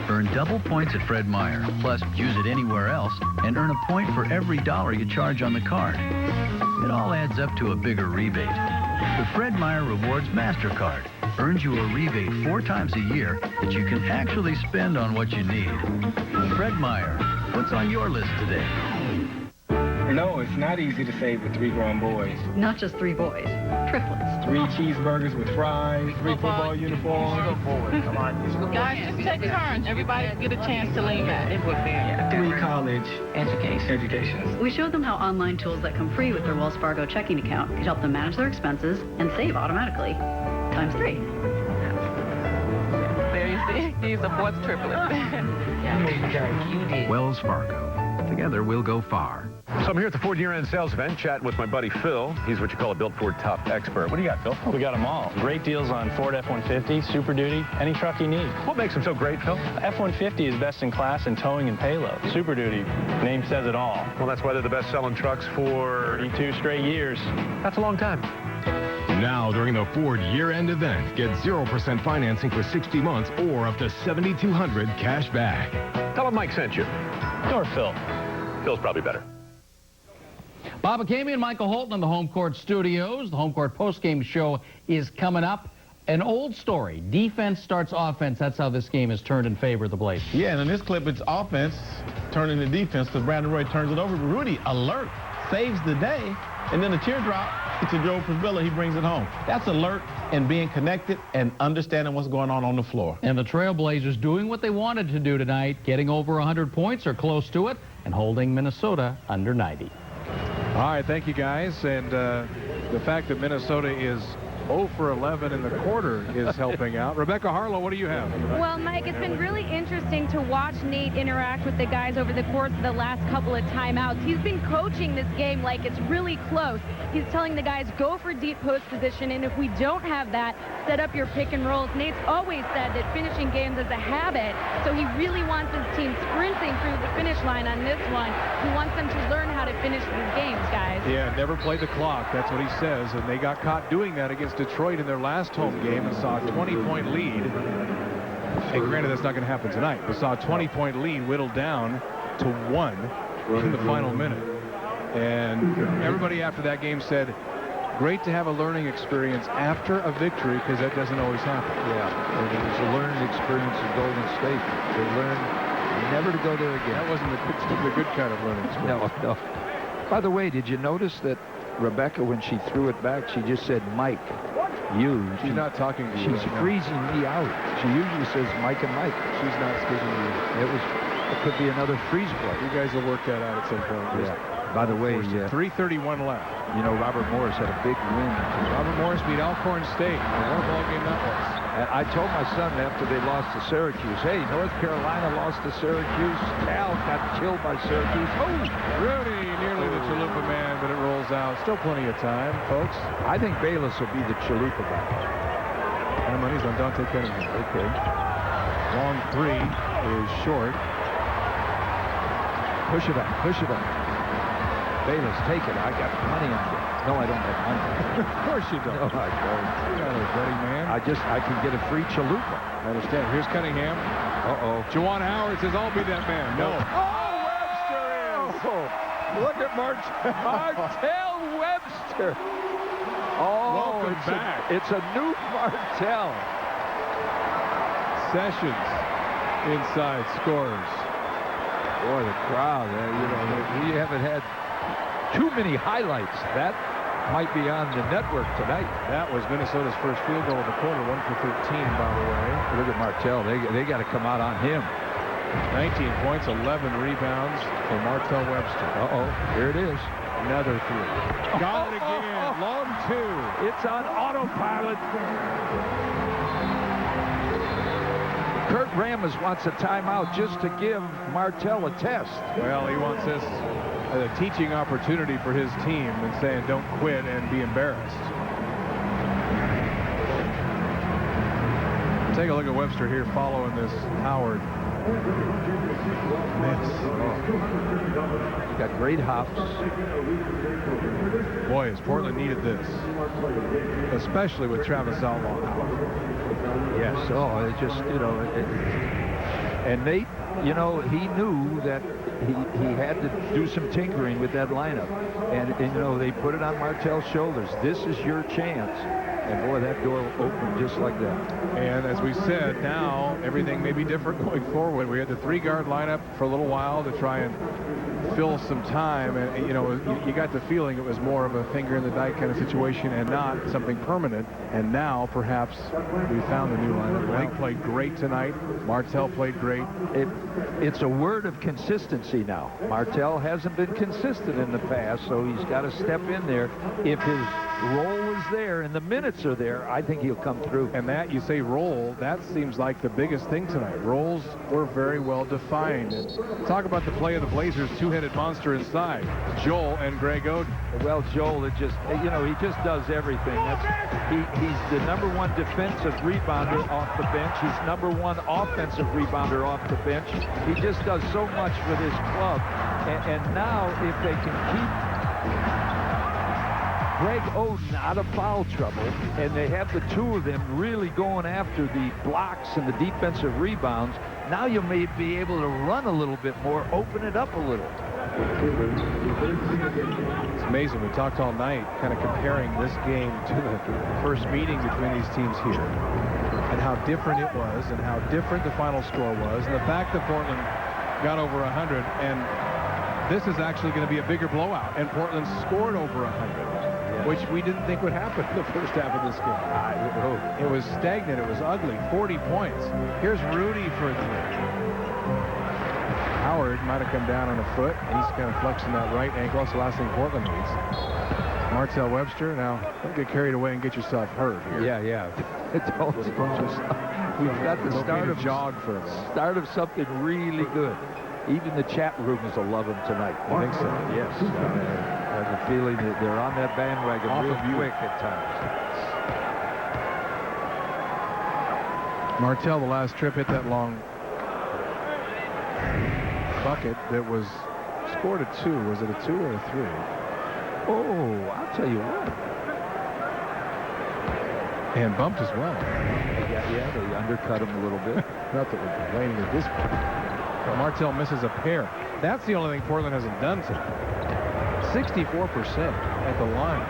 Earn double points at Fred Meyer, plus use it anywhere else, and earn a point for every $1 you charge on the card. It all adds up to a bigger rebate. The Fred Meyer Rewards MasterCard earns you a rebate 4 times a year that you can actually spend on what you need. Fred Meyer, what's on your list today? No, it's not easy to save with 3 grown boys. Not just 3 boys, triplets. 3 cheeseburgers with fries, 3 football uniforms. Come on. Guys, just take turns. Everybody get a chance to lean back. 3 college educations. We showed them how online tools that come free with their Wells Fargo checking account could help them manage their expenses and save automatically. Times 3. There you see. He's a fourth triplet. Wells Fargo. Together, we'll go far. So I'm here at the Ford year-end sales event, chatting with my buddy Phil. He's what you call a built Ford top expert. What do you got, Phil? We got them all. Great deals on Ford F-150, Super Duty, any truck you need. What makes them so great, Phil? F-150 is best in class in towing and payload. Super Duty, name says it all. Well, that's why they're the best-selling trucks for 32 straight years. That's a long time. Now, during the Ford year-end event, get 0% financing for 60 months or up to $7,200 cash back. Tell him Mike sent you. Or Phil. Phil's probably better. Bob McCamey and Michael Holton in the Home Court Studios. The Home Court postgame show is coming up. An old story. Defense starts offense. That's how this game is turned in favor of the Blazers. Yeah, and in this clip, it's offense turning to defense because Brandon Roy turns it over. Rudy, alert, saves the day, and then the teardrop to Joe Prisbilla, he brings it home. That's alert and being connected and understanding what's going on the floor. And the Trailblazers doing what they wanted to do tonight, getting over 100 points or close to it, and holding Minnesota under 90. All right, thank you, guys. And the fact that Minnesota is 0 for 11 in the quarter is helping out. Rebecca Harlow, what do you have? Well, Mike, it's been really interesting to watch Nate interact with the guys over the course of the last couple of timeouts. He's been coaching this game like it's really close. He's telling the guys, go for deep post position, and if we don't have that, set up your pick and rolls. Nate's always said that finishing games is a habit, so he really wants his team sprinting through the finish line on this one. He wants them to learn how to finish these games, guys. Yeah, never play the clock. That's what he says, and they got caught doing that against Detroit in their last home game and saw a 20-point lead. And granted, that's not going to happen tonight. They saw a 20-point lead whittled down to 1 in the final minute. And everybody after that game said, great to have a learning experience after a victory because that doesn't always happen. Yeah, and it was a learning experience in Golden State. They learned never to go there again. That wasn't the good kind of learning experience. No. By the way, did you notice that Rebecca, when she threw it back, she just said, Mike, you. She's not talking to you. She's freezing me out. She usually says Mike and Mike. She's not speaking to you. It could be another freeze play. You guys will work that out at some point. Yeah. By the way, 3:31 left. You know, Robert Morris had a big win. Robert Morris beat Alcorn State. What a ball game that was. And I told my son after they lost to Syracuse, hey, North Carolina lost to Syracuse. Cal got killed by Syracuse. Oh! Rudy, nearly the Chalupa man, but it rolls out. Still plenty of time, folks. I think Bayless will be the Chalupa guy. And money's on Dante Kennedy. Okay. Long three is short. Push it up. Bayless, take it. I got money on you. No, I don't have money. Of course you don't. No, I don't. You're not a betting man. I can get a free Chalupa. I understand. Here's Cunningham. Uh-oh. Juwan Howard says, I'll be that man. No. Oh, Webster is. Oh, look at Martell Webster. Oh, welcome back. It's a new Martell. Sessions inside scores. Boy, the crowd, we haven't had too many highlights. That might be on the network tonight. That was Minnesota's first field goal of the quarter, 1 for 13, by the way. Look at Martell. They got to come out on him. 19 points, 11 rebounds for Martell Webster. Uh-oh, here it is. Another three. Got it again. Long two. It's on autopilot. Kurt Ramos wants a timeout just to give Martell a test. Well, he wants this as a teaching opportunity for his team and saying don't quit and be embarrassed. Take a look at Webster here following this Howard miss. Oh. He got great hops. Boy, has Portland needed this, especially with Travis Outlaw. Yes. Oh, it just, and Nate, he knew that he had to do some tinkering with that lineup. And they put it on Martell's shoulders. This is your chance. And boy, that door opened just like that. And as we said, now everything may be different going forward. We had the 3-guard lineup for a little while to try and fill some time. And, you got the feeling it was more of a finger in the dike kind of situation and not something permanent. And now, perhaps, we found the new lineup. Blake played great tonight. Martell played great. It's a word of consistency now. Martell hasn't been consistent in the past, so he's got to step in there. If his role is there and the minutes are there, I think he'll come through. And that, you say role, that seems like the biggest thing tonight. Roles were very well defined. And talk about the play of the Blazers' two-headed two-headed monster inside, Joel and Greg Oden. Well, Joel, he just does everything. He's the #1 defensive rebounder off the bench. He's #1 offensive rebounder off the bench. He just does so much with his club. And now, if they can keep Greg Oden out of foul trouble, and they have the two of them really going after the blocks and the defensive rebounds, now you may be able to run a little bit more, open it up a little. It's amazing. We talked all night kind of comparing this game to the first meeting between these teams here and how different it was and how different the final score was, and the fact that Portland got over 100, and this is actually going to be a bigger blowout, and Portland scored over 100, which we didn't think would happen in the first half of this game. It was stagnant. It was ugly. 40 points. Here's Rudy for three. Howard might have come down on a foot. He's kind of flexing that right ankle. That's the last thing Portland needs. Martell Webster. Now, don't get carried away and get yourself hurt here. Yeah. We've got the start of something really good. Even the chat rooms will love him tonight. I think so. Yes. I have a feeling that they're on that bandwagon real quick at times. Martell, the last trip, hit that long bucket that was scored a 2. Was it a 2 or a 3? Oh, I'll tell you what. And bumped as well. Yeah, they undercut him a little bit. Not that we're complaining at this point. But Martell misses a pair. That's the only thing Portland hasn't done tonight. 64% at the line.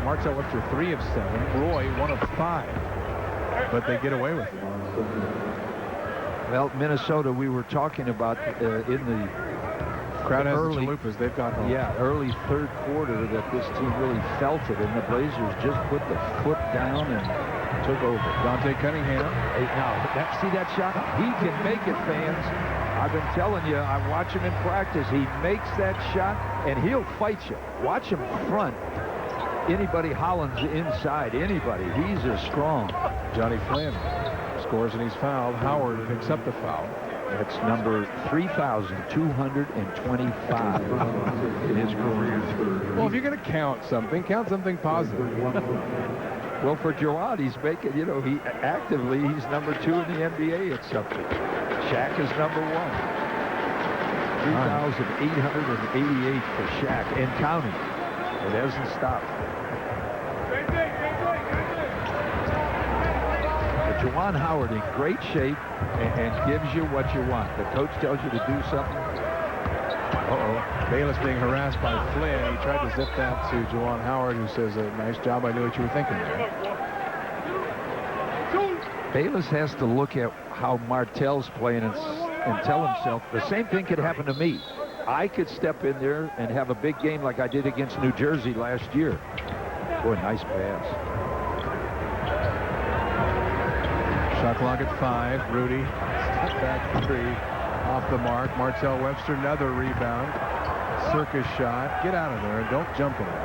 Martell Webster 3 of 7. Roy 1 of 5. But they get away with it. Well, Minnesota, we were talking about in the crowd has early the chalupas. They've got home. Yeah, early third quarter that this team really felt it, and the Blazers just put the foot down and took over. Dante Cunningham. See that shot? He can make it, fans. I've been telling you, I watch him in practice. He makes that shot, and he'll fight you. Watch him front. Anybody Holland's inside, anybody. He's as strong. Johnny Flynn scores and he's fouled. Howard picks up the foul. That's number 3,225 in his career. Well, if you're going to count something positive. Well, for Jawad, he's making, he's number 2 in the NBA at something. Shaq is number 1. 3,888 for Shaq and counting. It hasn't stopped. Juwan Howard in great shape and gives you what you want. The coach tells you to do something. Bayless being harassed by Flynn. He tried to zip that to Juwan Howard, who says, nice job. I knew what you were thinking there. Bayless has to look at how Martell's playing and tell himself the same thing could happen to me. I could step in there and have a big game like I did against New Jersey last year. Boy, nice pass. Shot clock at 5. Rudy, step back 3. Off the mark. Martell Webster, another rebound. Circus shot. Get out of there and don't jump in it.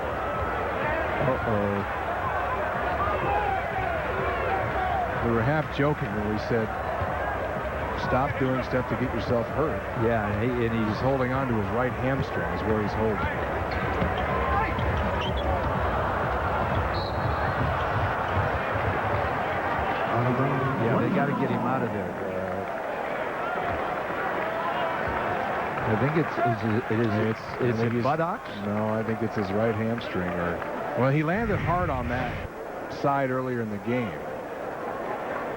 We were half joking when we said, stop doing stuff to get yourself hurt. Yeah, and he's holding on to his right hamstring is where he's holding. Yeah, they got to get him out of there. I think is it buttocks? No, I think it's his right hamstring. Well, he landed hard on that side earlier in the game.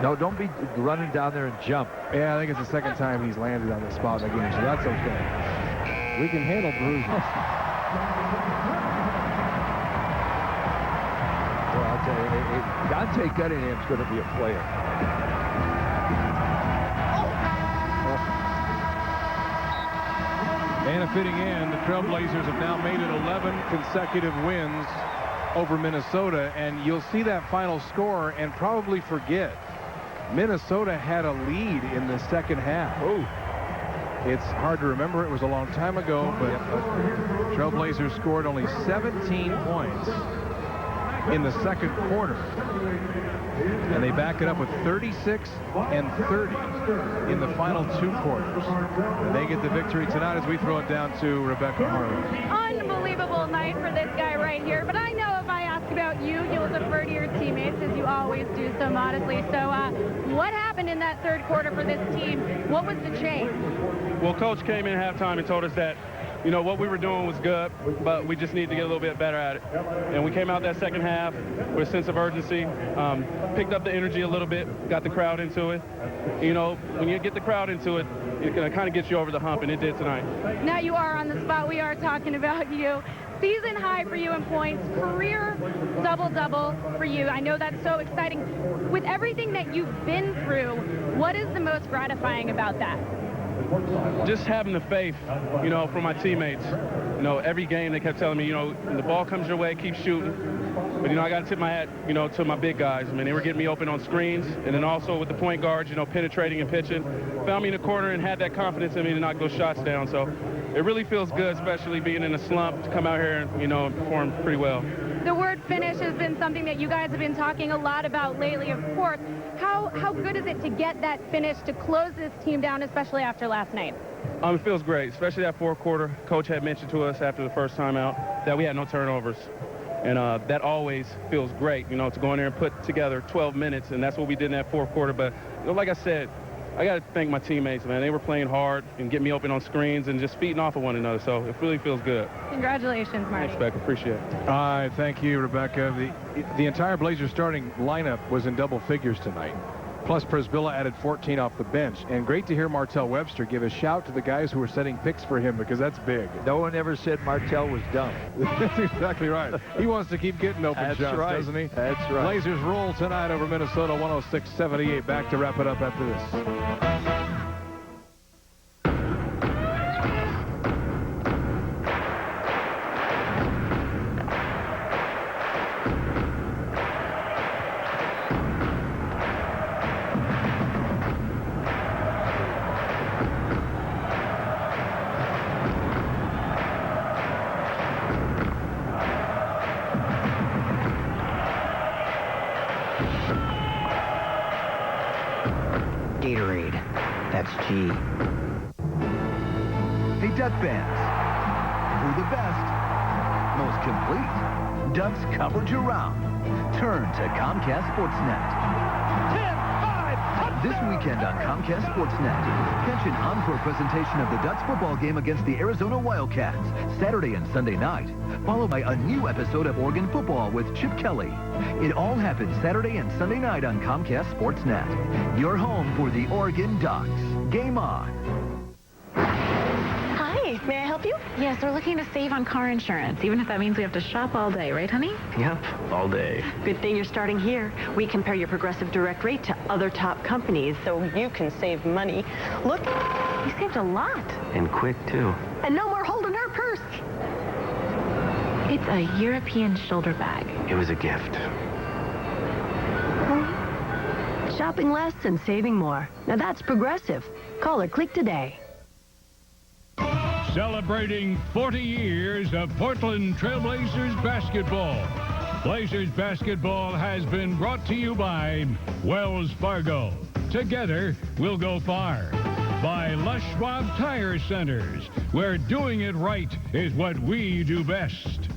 No, don't be running down there and jump. Yeah, I think it's the second time he's landed on the spot in the game, so that's okay. We can handle bruises. Well, I'll tell you, Dante Cunningham's going to be a player. And a fitting end, the Trailblazers have now made it 11 consecutive wins over Minnesota, and you'll see that final score and probably forget. Minnesota had a lead in the second half. It's hard to remember. It was a long time ago, but Trailblazers scored only 17 points in the second quarter. And they back it up with 36 and 30 in the final 2 quarters. And they get the victory tonight as we throw it down to Rebecca Harlan. Unbelievable night for this guy right here. But I know if I ask about you, you'll defer to your teammates, as you always do so modestly. So what happened in that third quarter for this team? What was the change? Well, Coach came in at halftime and told us that, you know, what we were doing was good, but we just need to get a little bit better at it. And we came out that second half with a sense of urgency, picked up the energy a little bit, got the crowd into it. You know, when you get the crowd into it, it kind of gets you over the hump, and it did tonight. Now you are on the spot. We are talking about you. Season high for you in points, career double-double for you. I know that's so exciting. With everything that you've been through, what is the most gratifying about that? Just having the faith, you know, from my teammates. You know, every game they kept telling me, you know, when the ball comes your way, keep shooting. But, you know, I got to tip my hat, you know, to my big guys. I mean, they were getting me open on screens. And then also with the point guards, you know, penetrating and pitching. Found me in the corner and had that confidence in me to knock those shots down. So it really feels good, especially being in a slump, to come out here and, you know, and perform pretty well. The word finish has been something that you guys have been talking a lot about lately, of course. How good is it to get that finish to close this team down, especially after last night? It feels great, especially that fourth quarter. Coach had mentioned to us after the first time out that we had no turnovers. And that always feels great, you know, to go in there and put together 12 minutes, and that's what we did in that fourth quarter. But, you know, like I said, I got to thank my teammates, man. They were playing hard and getting me open on screens and just feeding off of one another. So it really feels good. Congratulations, Marty. Thanks, Becca. Appreciate it. All right, thank you, Rebecca. The entire Blazers starting lineup was in double figures tonight. Plus, Przybilla added 14 off the bench. And great to hear Martell Webster give a shout to the guys who were setting picks for him, because that's big. No one ever said Martell was dumb. That's exactly right. He wants to keep getting open shots, doesn't he? That's right. Blazers roll tonight over Minnesota, 106-78. Back to wrap it up after this. Gatorade. That's G. Hey, Duck fans. Who the best? Most complete? Ducks coverage around. Turn to Comcast Sportsnet. 10-5. This weekend on Comcast Sportsnet, catch an encore presentation of the Ducks football game against the Arizona Wildcats, Saturday and Sunday night, followed by a new episode of Oregon football with Chip Kelly. It all happens Saturday and Sunday night on Comcast Sportsnet. Your home for the Oregon Ducks. Game on. Hi, may I help you? Yes, we're looking to save on car insurance, even if that means we have to shop all day, right, honey? Yep, all day. Good thing you're starting here. We compare your Progressive Direct rate to other top companies, so you can save money. Look, You saved a lot. And quick, too. and no more holding our purse. It's a European shoulder bag. It was a gift. Shopping less and saving more. Now that's Progressive. Call or click today. Celebrating 40 years of Portland Trailblazers basketball. Blazers basketball has been brought to you by Wells Fargo. Together, we'll go far. By Les Schwab Tire Centers, where doing it right is what we do best.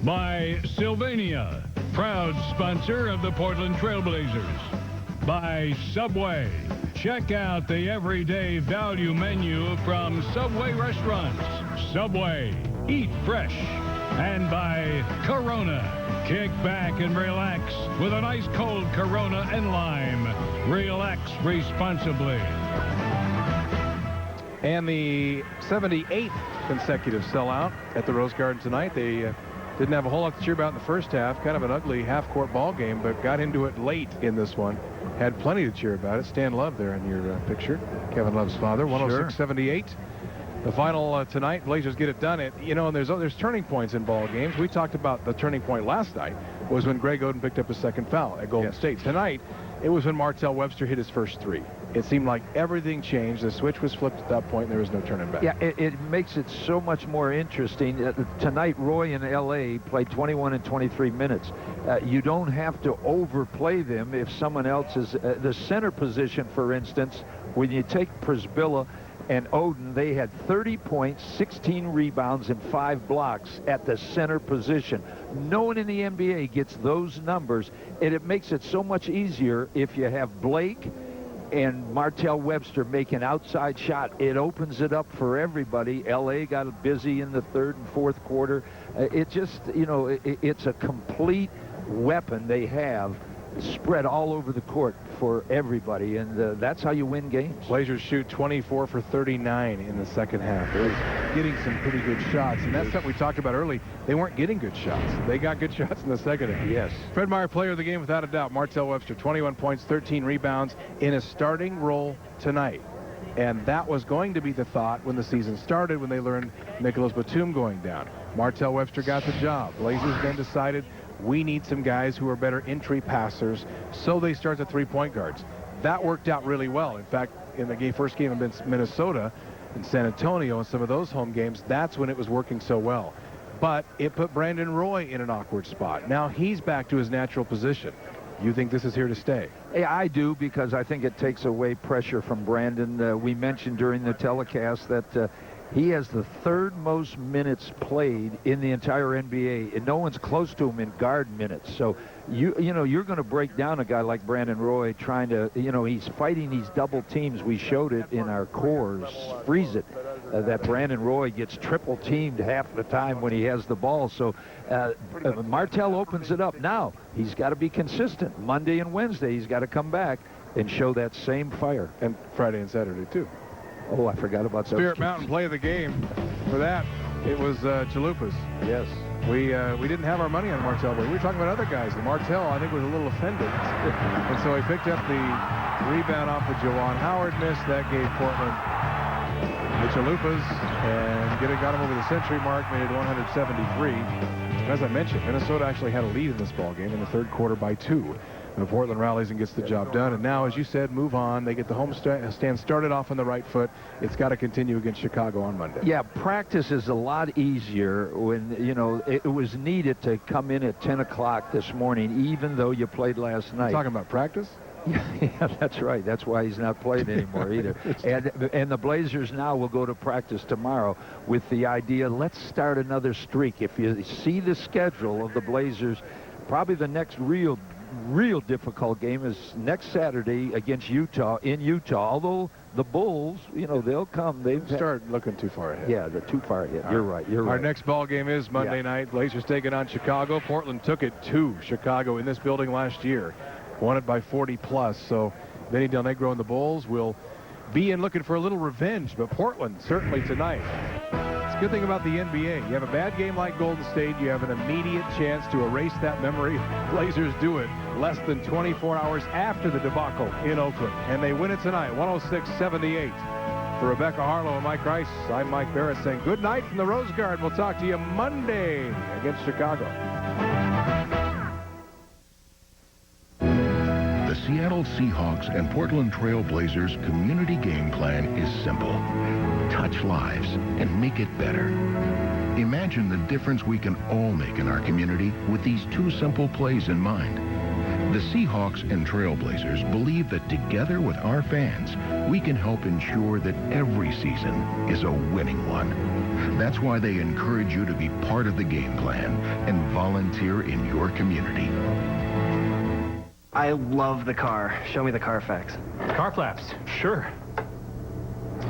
By Sylvania, proud sponsor of the Portland Trailblazers. By Subway. Check out the everyday value menu from Subway restaurants. Subway, eat fresh. And by Corona. Kick back and relax with a nice cold Corona and lime. Relax responsibly. And the 78th consecutive sellout at the Rose Garden tonight. They didn't have a whole lot to cheer about in the first half. Kind of an ugly half-court ball game, but got into it late in this one. Had plenty to cheer about it. Stan Love there in your picture. Kevin Love's father. 106-78. The final tonight. Blazers get it done. You know, and there's turning points in ball games. We talked about the turning point last night was when Greg Oden picked up his second foul at Golden State. Tonight, it was when Martell Webster hit his first three. it seemed like everything changed. The switch was flipped at that point, and there was no turning back. Yeah, it makes it so much more interesting. Tonight, Roy in L.A. played 21 and 23 minutes. You don't have to overplay them if someone else is... the center position, for instance, when you take Przybilla and Oden, they had 30 points, 16 rebounds, and 5 blocks at the center position. No one in the NBA gets those numbers, and it makes it so much easier if you have Blake and Martell Webster make an outside shot. It opens it up for everybody. L.A. got busy in the third and fourth quarter. It just, you know, it's a complete weapon they have spread all over the court for everybody, and that's how you win games. Blazers shoot 24 for 39 in the second half. They're getting some pretty good shots, and that's something we talked about early. They weren't getting good shots. They got good shots in the second half. Yes. Fred Meyer, player of the game without a doubt. Martell Webster, 21 points, 13 rebounds in a starting role tonight. And that was going to be the thought when the season started, when they learned Nicholas Batum going down. Martell Webster got the job. Blazers then decided, we need some guys who are better entry passers, so they start the three-point guards. That worked out really well. In fact, in the first game against Minnesota and San Antonio and some of those home games, that's when it was working so well. But it put Brandon Roy in an awkward spot. Now he's back to his natural position. You think this is here to stay? Yeah, I do, because I think it takes away pressure from Brandon. We mentioned during the telecast that he has the third most minutes played in the entire NBA, and no one's close to him in guard minutes. So, you know, you're going to break down a guy like Brandon Roy trying to, you know, he's fighting these double teams. We showed it in our cores, freeze it, that Brandon Roy gets triple teamed half the time when he has the ball. So Martell opens it up. Now, he's got to be consistent. Monday and Wednesday, he's got to come back and show that same fire. And Friday and Saturday, too. Oh, I forgot about those. Spirit Mountain play of the game. For that, it was Chalupas. Yes. We didn't have our money on Martell, but we were talking about other guys. And Martell, I think, was a little offended. And so he picked up the rebound off of Juwan Howard. Missed. That gave Portland the Chalupas. And got him over the century mark, made it 173. As I mentioned, Minnesota actually had a lead in this ball game in the third quarter by 2. Portland rallies and gets the job done. And now, as you said, move on. They get the homestand started off on the right foot. It's got to continue against Chicago on Monday. Yeah, practice is a lot easier when, you know, it was needed to come in at 10 o'clock this morning, even though you played last night. You're talking about practice? Yeah, that's right. That's why he's not playing anymore either. And the Blazers now will go to practice tomorrow with the idea, let's start another streak. If you see the schedule of the Blazers, probably the next real difficult game is next Saturday against Utah, in Utah. Although the Bulls, you know, they'll come. They've started looking too far ahead. Yeah, they're too far ahead. You're right. You're right. Our next ball game is Monday night. Blazers taking on Chicago. Portland took it to Chicago in this building last year. Won it by 40+. So Vinny Del Negro and the Bulls will be in looking for a little revenge. But Portland, certainly tonight. Good thing about the NBA, you have a bad game like Golden State, you have an immediate chance to erase that memory. Blazers do it less than 24 hours after the debacle in Oakland, and they win it tonight, 106-78. For Rebecca Harlow and Mike Rice, I'm Mike Barrett saying good night from the Rose Garden. We'll talk to you Monday against Chicago. The Seattle Seahawks and Portland Trail Blazers community game plan is simple. Touch lives and make it better. Imagine the difference we can all make in our community with these two simple plays in mind. The Seahawks and Trailblazers believe that together with our fans, we can help ensure that every season is a winning one. That's why they encourage you to be part of the game plan and volunteer in your community. I love the car. Show me the Carfax. Carfax, sure.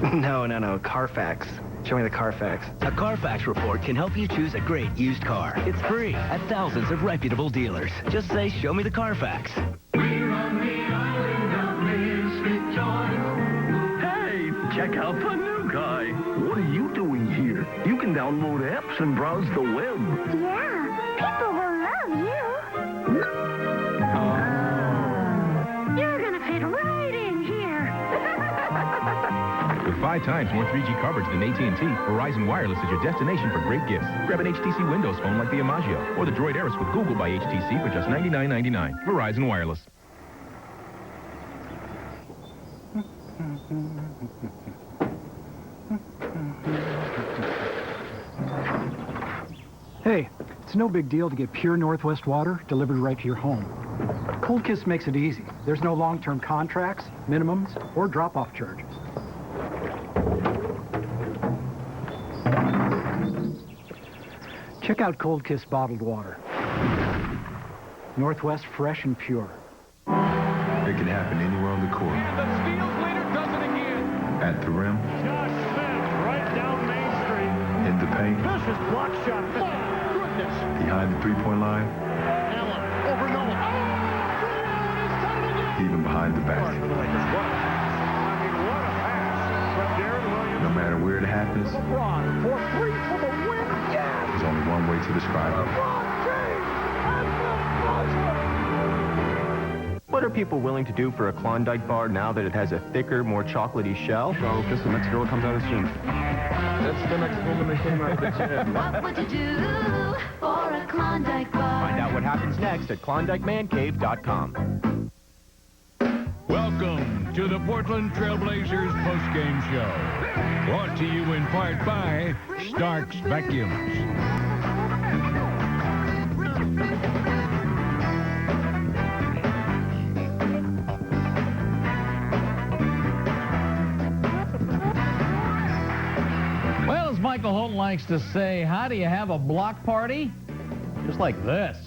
No, Carfax. Show me the Carfax. A Carfax report can help you choose a great used car. It's free at thousands of reputable dealers. Just say, show me the Carfax. We're on the island of Mystic Joy. Hey, check out the new guy. What are you doing here? You can download apps and browse the web. Yeah, people will love you. You're gonna fit right in here. With 5 times more 3G coverage than AT&T, Verizon Wireless is your destination for great gifts. Grab an HTC Windows phone like the Imagio or the Droid Eris with Google by HTC for just $99.99. Verizon Wireless. Hey, it's no big deal to get pure Northwest water delivered right to your home. Cold Kiss makes it easy. There's no long-term contracts, minimums, or drop-off charges. Check out Cold Kiss bottled water. Northwest fresh and pure. It can happen anywhere on the court. And the Steel's leader does it again. At the rim. Josh Smith right down Main Street. In the paint. Vicious block shot. My goodness. Behind the three-point line. Allen over Nolan. Even behind the basket. No matter where it happens, LeBron for three for the win. Yes! there's only one way to describe it. What are people willing to do for a Klondike bar now that it has a thicker, more chocolatey shell? So kiss the next girl that comes out of the gym. That's the next woman that came out of the gym. What would you do for a Klondike bar? Find out what happens next at KlondikeManCave.com. Welcome to the Portland Trailblazers postgame show. Brought to you in part by Stark's Vacuums. Well, as Michael Holton likes to say, how do you have a block party? Just like this.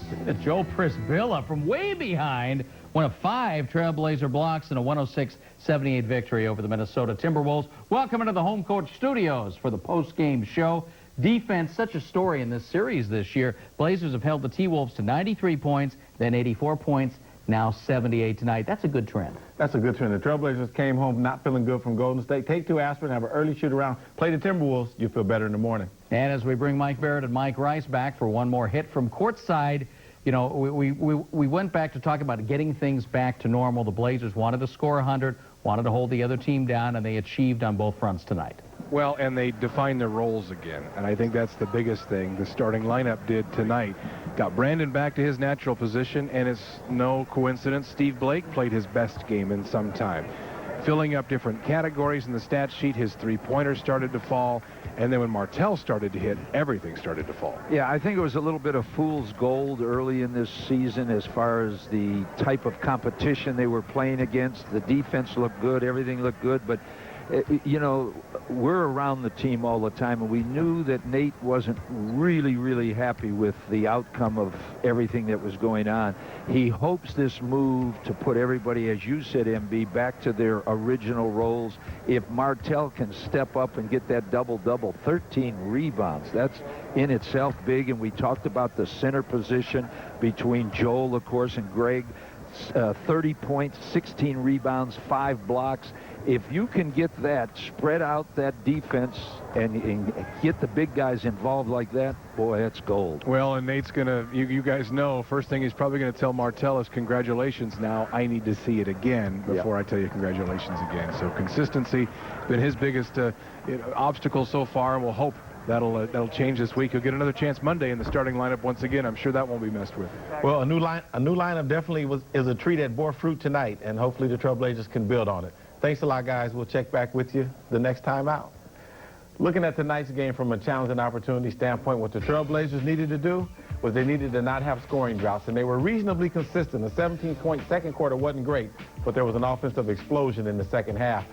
Joe Prisbilla from way behind, one of 5 Trailblazer blocks in a 106-78 victory over the Minnesota Timberwolves. Welcome into the home court studios for the post-game show. Defense, such a story in this series this year. Blazers have held the T-Wolves to 93 points, then 84 points, now 78 tonight. That's a good trend. That's a good trend. The Trailblazers came home not feeling good from Golden State. Take 2 aspirin, have an early shoot around, play the Timberwolves, you feel better in the morning. And as we bring Mike Barrett and Mike Rice back for one more hit from courtside, you know, we went back to talk about getting things back to normal. The Blazers wanted to score 100, wanted to hold the other team down, and they achieved on both fronts tonight. Well, and they defined their roles again, and I think that's the biggest thing the starting lineup did tonight. Got Brandon back to his natural position, and it's no coincidence Steve Blake played his best game in some time. Filling up different categories in the stat sheet, his three-pointers started to fall, and then when Martell started to hit, everything started to fall. Yeah, I think it was a little bit of fool's gold early in this season as far as the type of competition they were playing against. The defense looked good, everything looked good, but you know, we're around the team all the time, and we knew that Nate wasn't really happy with the outcome of everything that was going on. He hopes this move to put everybody, as you said, MB, back to their original roles. If Martell can step up and get that double-double, 13 rebounds, that's in itself big, and we talked about the center position between Joel, of course, and Greg. 30 points, 16 rebounds, 5 blocks. If you can get that, spread out that defense, and get the big guys involved like that, boy, that's gold. Well, and Nate's going to, you guys know, first thing he's probably going to tell Martell is congratulations now. I need to see it again before I tell you congratulations again. So consistency has been his biggest obstacle so far, and we'll hope that'll change this week. He'll get another chance Monday in the starting lineup once again. I'm sure that won't be messed with. Well, a new lineup definitely is a treat that bore fruit tonight, and hopefully the Trailblazers can build on it. Thanks a lot, guys. We'll check back with you the next time out. Looking at tonight's game from a challenge and opportunity standpoint, what the Trailblazers needed to do was they needed to not have scoring droughts, and they were reasonably consistent. The 17-point second quarter wasn't great, but there was an offensive explosion in the second half.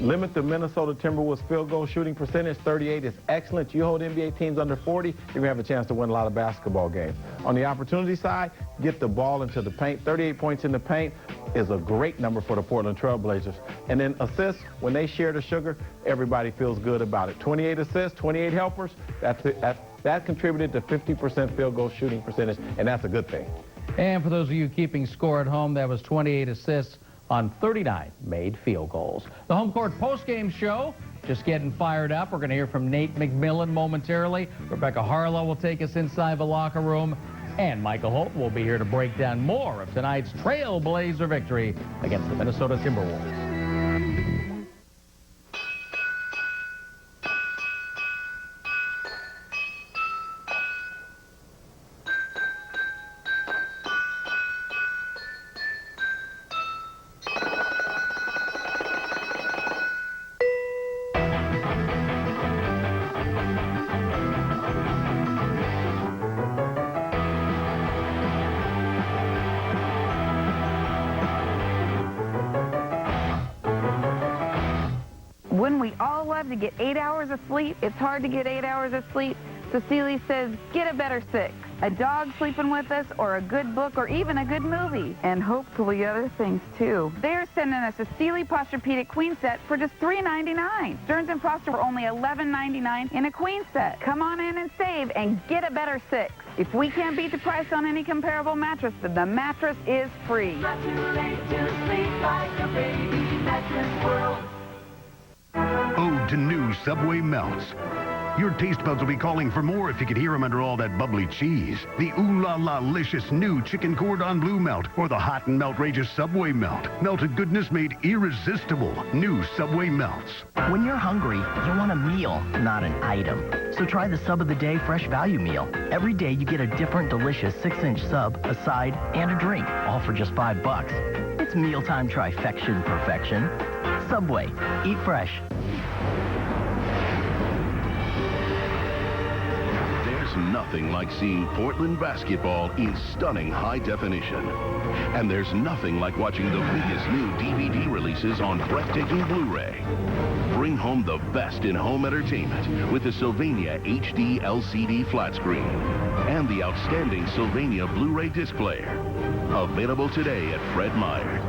Limit the Minnesota Timberwolves field goal shooting percentage. 38 is excellent. You hold NBA teams under 40, you're going to have a chance to win a lot of basketball games. On the opportunity side, get the ball into the paint. 38 points in the paint is a great number for the Portland Trailblazers. And then assists, when they share the sugar, everybody feels good about it. 28 assists, 28 helpers, that contributed to 50% field goal shooting percentage, and that's a good thing. And for those of you keeping score at home, that was 28 assists on 39 made field goals. The home court postgame show just getting fired up. We're going to hear from Nate McMillan momentarily. Rebecca Harlow will take us inside the locker room. And Michael Holt will be here to break down more of tonight's Trailblazer victory against the Minnesota Timberwolves. we all love to get 8 hours of sleep? It's hard to get 8 hours of sleep. Cecilia says, get a better 6. A dog sleeping with us, or a good book, or even a good movie. And hopefully other things, too. They're sending us a Sealy Posturepedic queen set for just $3.99. Stearns & Foster for only $11.99 in a queen set. Come on in and save and get a better 6. If we can't beat the price on any comparable mattress, then the mattress is free. Not too late to sleep like a baby. Mattress World. Ode to new Subway melts. Your taste buds will be calling for more if you could hear them under all that bubbly cheese. The ooh-la-la-licious new chicken cordon bleu melt or the hot and melt-rageous Subway melt. Melted goodness made irresistible. New Subway melts. When you're hungry, you want a meal, not an item. So try the Sub of the Day Fresh Value Meal. Every day you get a different delicious 6-inch sub, a side, and a drink, all for just $5. It's mealtime trifection perfection. Subway. Eat fresh. There's nothing like seeing Portland basketball in stunning high definition. And there's nothing like watching the biggest new DVD releases on breathtaking Blu-ray. Bring home the best in home entertainment with the Sylvania HD LCD flat screen and the outstanding Sylvania Blu-ray disc player. Available today at Fred Meyer.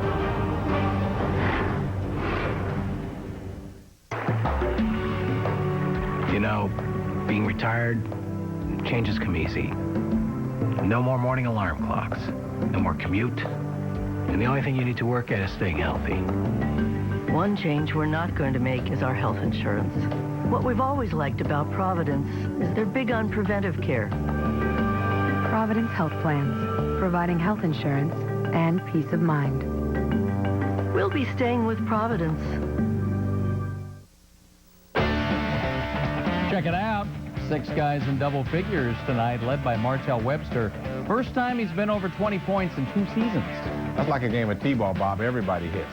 You know, being retired, changes come easy. No more morning alarm clocks, no more commute, and the only thing you need to work at is staying healthy. One change we're not going to make is our health insurance. What we've always liked about Providence is they're big on preventive care. Providence Health Plans, providing health insurance and peace of mind. We'll be staying with Providence. Check it out. 6 guys in double figures tonight, led by Martell Webster. First time he's been over 20 points in 2 seasons. That's like a game of T-ball, Bob. Everybody hits.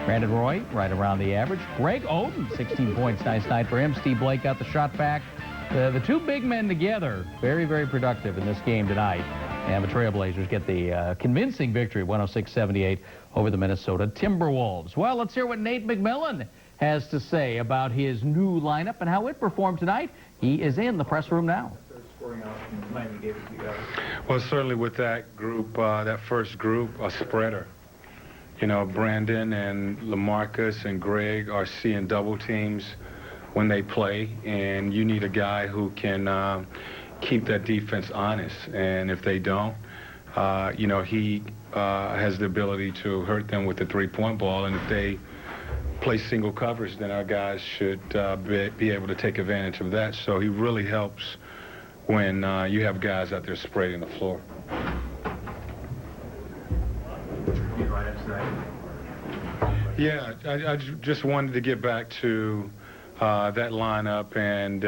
Brandon Roy, right around the average. Greg Oden, 16 points. Nice night for him. Steve Blake got the shot back. The 2 big men together, very, very productive in this game tonight. And the Trailblazers get the convincing victory, 106-78 over the Minnesota Timberwolves. Well, let's hear what Nate McMillan has to say about his new lineup and how it performed tonight. He is in the press room now. Well, certainly with that group, that first group, a spreader. You know, Brandon and LaMarcus and Greg are seeing double teams when they play, and you need a guy who can keep that defense honest. And if they don't, you know, he has the ability to hurt them with the three-point ball, and if they play single coverage, then our guys should be able to take advantage of that. So he really helps when you have guys out there spreading the floor. Yeah, I just wanted to get back to that lineup and,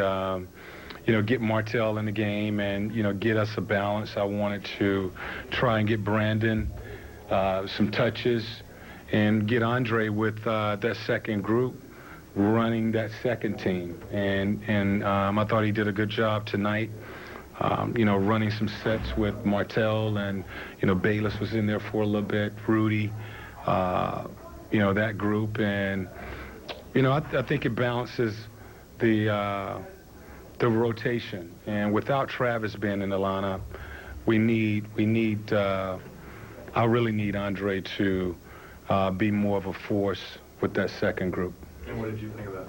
you know, get Martell in the game and, you know, get us a balance. I wanted to try and get Brandon some touches and get Andre with that second group running that second team. And I thought he did a good job tonight, you know, running some sets with Martell, and, you know, Bayless was in there for a little bit, Rudy, you know, that group. And, you know, I think it balances the rotation. And without Travis being in the lineup, I really need Andre to be more of a force with that second group. And what did you think of that?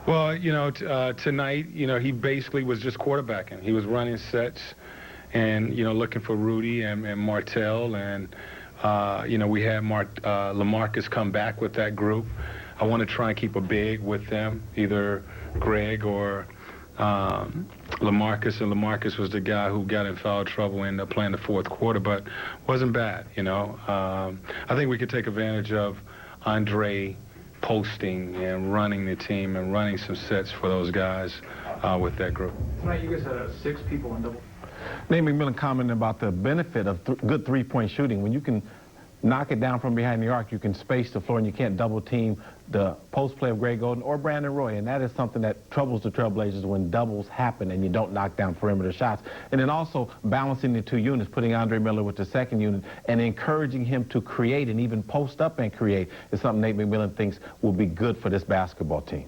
Well, you know, tonight, you know, he basically was just quarterbacking. He was running sets and, you know, looking for Rudy and Martell. And, you know, we had LaMarcus come back with that group. I want to try and keep a big with them, either Greg or LaMarcus. And LaMarcus was the guy who got in foul trouble and ended up playing the fourth quarter, but wasn't bad, you know. I think we could take advantage of Andre posting and running the team and running some sets for those guys with that group. Tonight you guys had 6 people in double. Nate McMillan commented about the benefit of good three-point shooting. When you can knock it down from behind the arc, you can space the floor and you can't double team the post play of Greg Oden or Brandon Roy, and that is something that troubles the Trailblazers when doubles happen and you don't knock down perimeter shots. And then also balancing the two units, putting Andre Miller with the second unit and encouraging him to create and even post up and create is something Nate McMillan thinks will be good for this basketball team.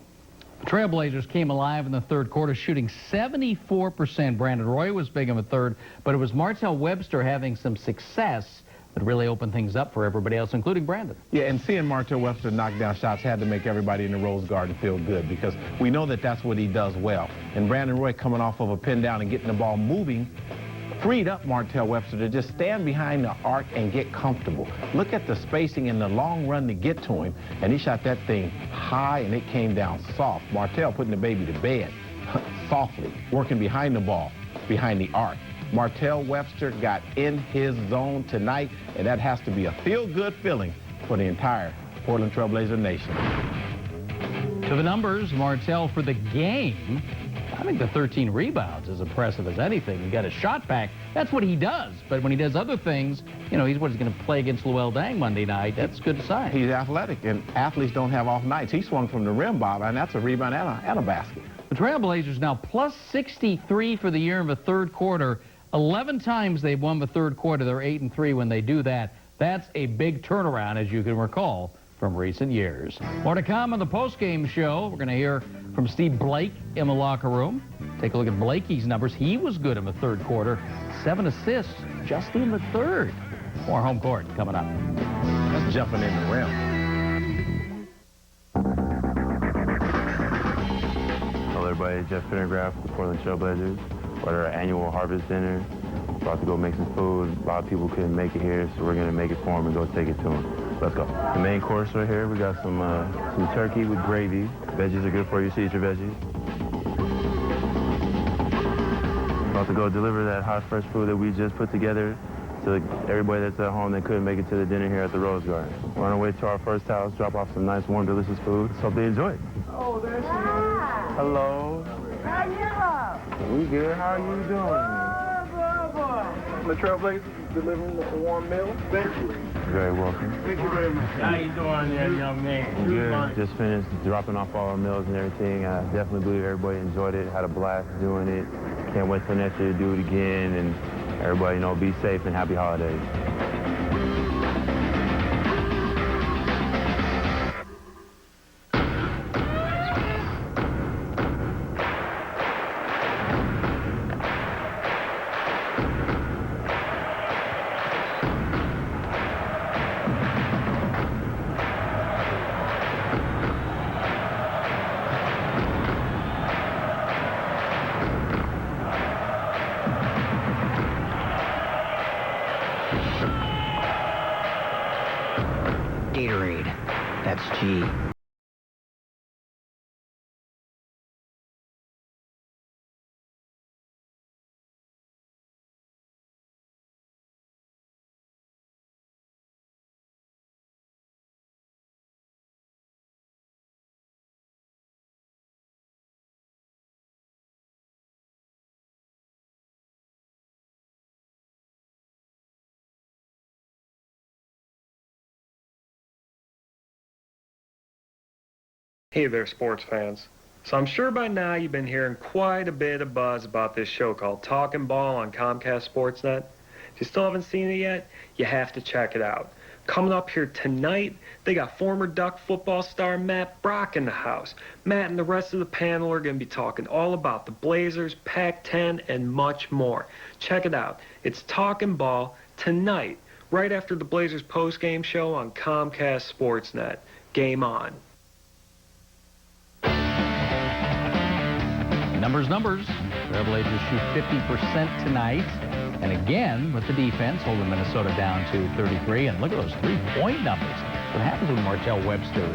The Trailblazers came alive in the third quarter, shooting 74%. Brandon Roy was big in the third, but it was Martell Webster having some success that really opened things up for everybody else, including Brandon. Yeah, and seeing Martell Webster knock down shots had to make everybody in the Rose Garden feel good because we know that that's what he does well. And Brandon Roy coming off of a pin down and getting the ball moving freed up Martell Webster to just stand behind the arc and get comfortable. Look at the spacing in the long run to get to him, and he shot that thing high and it came down soft. Martell putting the baby to bed softly, working behind the ball, behind the arc. Martell Webster got in his zone tonight, and that has to be a feel-good feeling for the entire Portland Trailblazer Nation. To the numbers, Martell for the game, I think the 13 rebounds is impressive as anything. He got a shot back. That's what he does. But when he does other things, you know, he's going to play against Llewellyn Dang Monday night. That's a good sign. He's athletic, and athletes don't have off nights. He swung from the rim, Bob, and that's a rebound and a basket. The Trailblazers now plus 63 for the year in the third quarter. 11 times they've won the third quarter. They're 8-3 when they do that. That's a big turnaround, as you can recall, from recent years. More to come on the postgame show. We're going to hear from Steve Blake in the locker room. Take a look at Blakey's numbers. He was good in the third quarter. 7 assists just in the third. More home court coming up. That's jumping in the rim. Hello, everybody. Jeff Pendergraft with Portland Trailblazers. We're at our annual harvest dinner. About to go make some food. A lot of people couldn't make it here, so we're going to make it for them and go take it to them. Let's go. The main course right here, we got some turkey with gravy. Veggies are good for you, so eat your veggies. About to go deliver that hot, fresh food that we just put together to everybody that's at home that couldn't make it to the dinner here at the Rose Garden. We're on our way to our first house, drop off some nice, warm, delicious food. So hope they enjoy it. Oh, there she is. Hello. How you? We good. How are you doing? The Trailblazers delivering the warm meal. Thank you. Very welcome. Thank you very much. How you doing there, young man? Good. Just finished dropping off all our meals and everything. I definitely believe everybody enjoyed it, had a blast doing it. Can't wait till next year to do it again. And everybody, you know, be safe and happy holidays. Gatorade. That's G. Hey there, sports fans. So I'm sure by now you've been hearing quite a bit of buzz about this show called Talkin' Ball on Comcast Sportsnet. If you still haven't seen it yet, you have to check it out. Coming up here tonight, they got former Duck football star Matt Brock in the house. Matt and the rest of the panel are going to be talking all about the Blazers, Pac-10, and much more. Check it out. It's Talkin' Ball tonight, right after the Blazers postgame show on Comcast Sportsnet. Game on. Numbers. Trailblazers shoot 50% tonight. And again, with the defense, holding Minnesota down to 33. And look at those three-point numbers. What happens when Martell Webster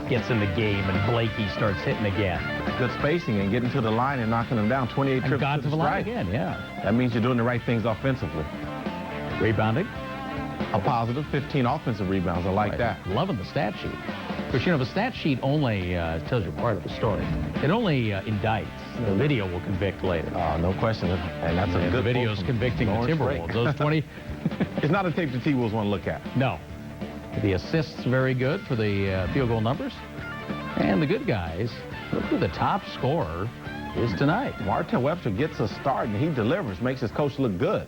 gets in the game and Blakey starts hitting again? Good spacing and getting to the line and knocking them down. 28 trips got to the line strike. again, yeah. That means you're doing the right things offensively. Rebounding? A positive 15 offensive rebounds. I like that. Loving the stat sheet. Because, you know, the stat sheet only tells you part of the story. It only indicts The video will convict later. No question. And that's a good the video's convicting the Timberwolves. Those 20. It's not a tape the T-Wolves want to look at. No. The assists very good for the field goal numbers. And the good guys, look who the top scorer is tonight. Martell Webster gets a start, and he delivers, makes his coach look good.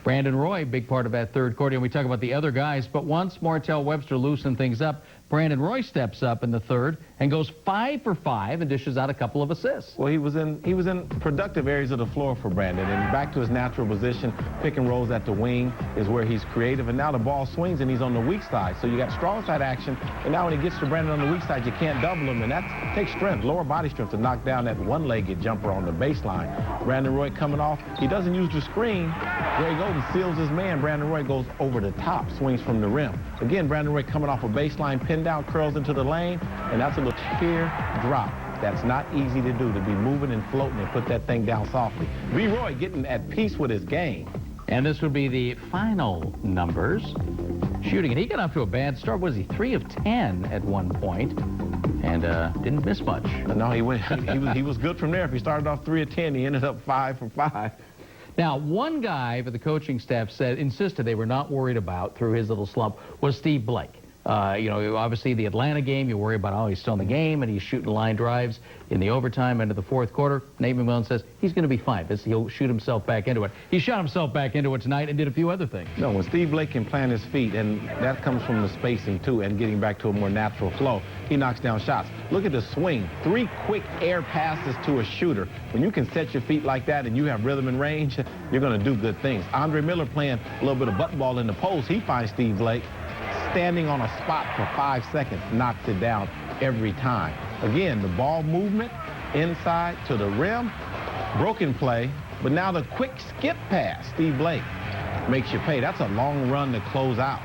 Brandon Roy, big part of that third quarter, and we talk about the other guys, but once Martell Webster loosened things up, Brandon Roy steps up in the third and goes 5 for 5 and dishes out a couple of assists. Well, he was in productive areas of the floor for Brandon, and back to his natural position. Pick and rolls at the wing is where he's creative, and now the ball swings and he's on the weak side. So you got strong side action, and now when he gets to Brandon on the weak side, you can't double him, and that takes strength, lower body strength, to knock down that one-legged jumper on the baseline. Brandon Roy coming off, he doesn't use the screen. Greg Oden seals his man. Brandon Roy goes over the top, swings from the rim. Again, Brandon Roy coming off a baseline, pin down, curls into the lane, and that's a little tear drop. That's not easy to do, to be moving and floating and put that thing down softly. B. Roy getting at peace with his game. And this would be the final numbers. Shooting, and he got off to a bad start. Was he 3 of 10 at one point, and didn't miss much. No, he was good from there. If he started off 3 of 10, he ended up 5 for 5. Now, one guy for the coaching staff insisted they were not worried about through his little slump was Steve Blake. You know, obviously the Atlanta game, you worry about, oh, he's still in the game and he's shooting line drives in the overtime into the fourth quarter. Nate McMillan says he's going to be fine. He'll shoot himself back into it. He shot himself back into it tonight and did a few other things. No, when Steve Blake can plant his feet, and that comes from the spacing too, and getting back to a more natural flow, he knocks down shots. Look at the swing. 3 quick air passes to a shooter. When you can set your feet like that and you have rhythm and range, you're going to do good things. Andre Miller playing a little bit of button ball in the post. He finds Steve Blake standing on a spot for 5 seconds, knocks it down every time. Again, the ball movement inside to the rim, broken play, but now the quick skip pass, Steve Blake, makes you pay. That's a long run to close out.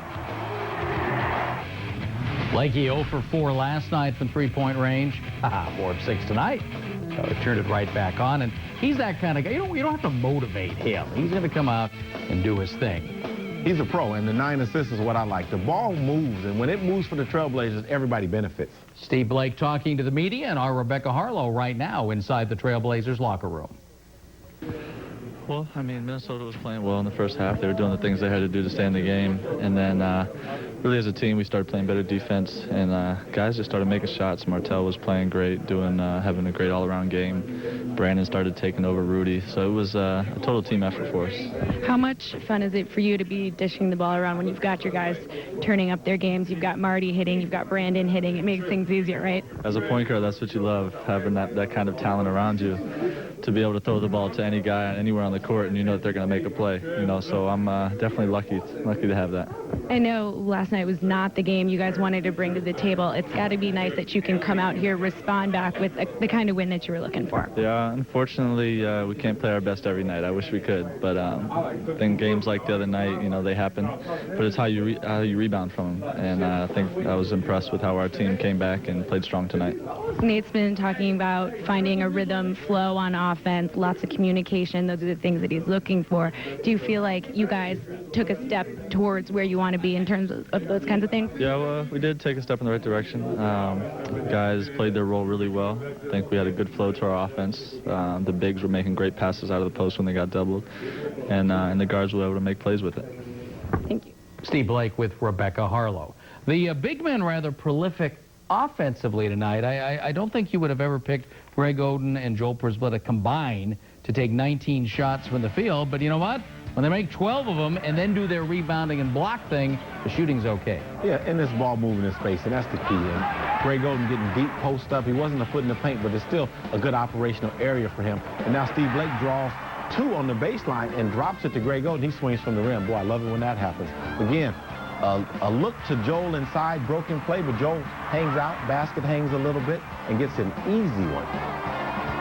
Blakey 0 for 4 last night from three-point range. 4 of 6 tonight. So he turned it right back on, and he's that kind of guy. You don't have to motivate him. He's going to come out and do his thing. He's a pro, and the 9 assists is what I like. The ball moves, and when it moves for the Trailblazers, everybody benefits. Steve Blake talking to the media, and our Rebecca Harlow right now inside the Trailblazers locker room. Well, I mean, Minnesota was playing well in the first half. They were doing the things they had to do to stay in the game. And then really as a team, we started playing better defense. And guys just started making shots. Martell was playing great, having a great all-around game. Brandon started taking over Rudy. So it was a total team effort for us. How much fun is it for you to be dishing the ball around when you've got your guys turning up their games? You've got Marty hitting, you've got Brandon hitting. It makes things easier, right? As a point guard, that's what you love, having that kind of talent around you, to be able to throw the ball to any guy anywhere on the court, and you know that they're going to make a play. You know, so I'm definitely lucky to have that. I know last night was not the game you guys wanted to bring to the table. It's got to be nice that you can come out here, respond back with the kind of win that you were looking for. Yeah, unfortunately, we can't play our best every night. I wish we could, but I think games like the other night, you know, they happen. But it's how you rebound from them, and I think I was impressed with how our team came back and played strong tonight. Nate's been talking about finding a rhythm, flow on offense, lots of communication. Those are the things that he's looking for. Do you feel like you guys took a step towards where you want to be in terms of those kinds of things? Yeah, well, we did take a step in the right direction. Guys played their role really well. I think we had a good flow to our offense. The bigs were making great passes out of the post when they got doubled, and the guards were able to make plays with it. Thank you. Steve Blake with Rebecca Harlow. The big men rather prolific offensively tonight. I don't think you would have ever picked Greg Oden and Joel Prisbilla to combine to take 19 shots from the field, but you know what? When they make 12 of them and then do their rebounding and block thing, the shooting's okay. Yeah, and this ball moving in space, and that's the key. And Greg Oden getting deep post up. He wasn't a foot in the paint, but it's still a good operational area for him. And now Steve Blake draws 2 on the baseline and drops it to Greg Oden. He swings from the rim. Boy, I love it when that happens. Again, a look to Joel inside, broken play, but Joel hangs out, basket hangs a little bit, and gets an easy one.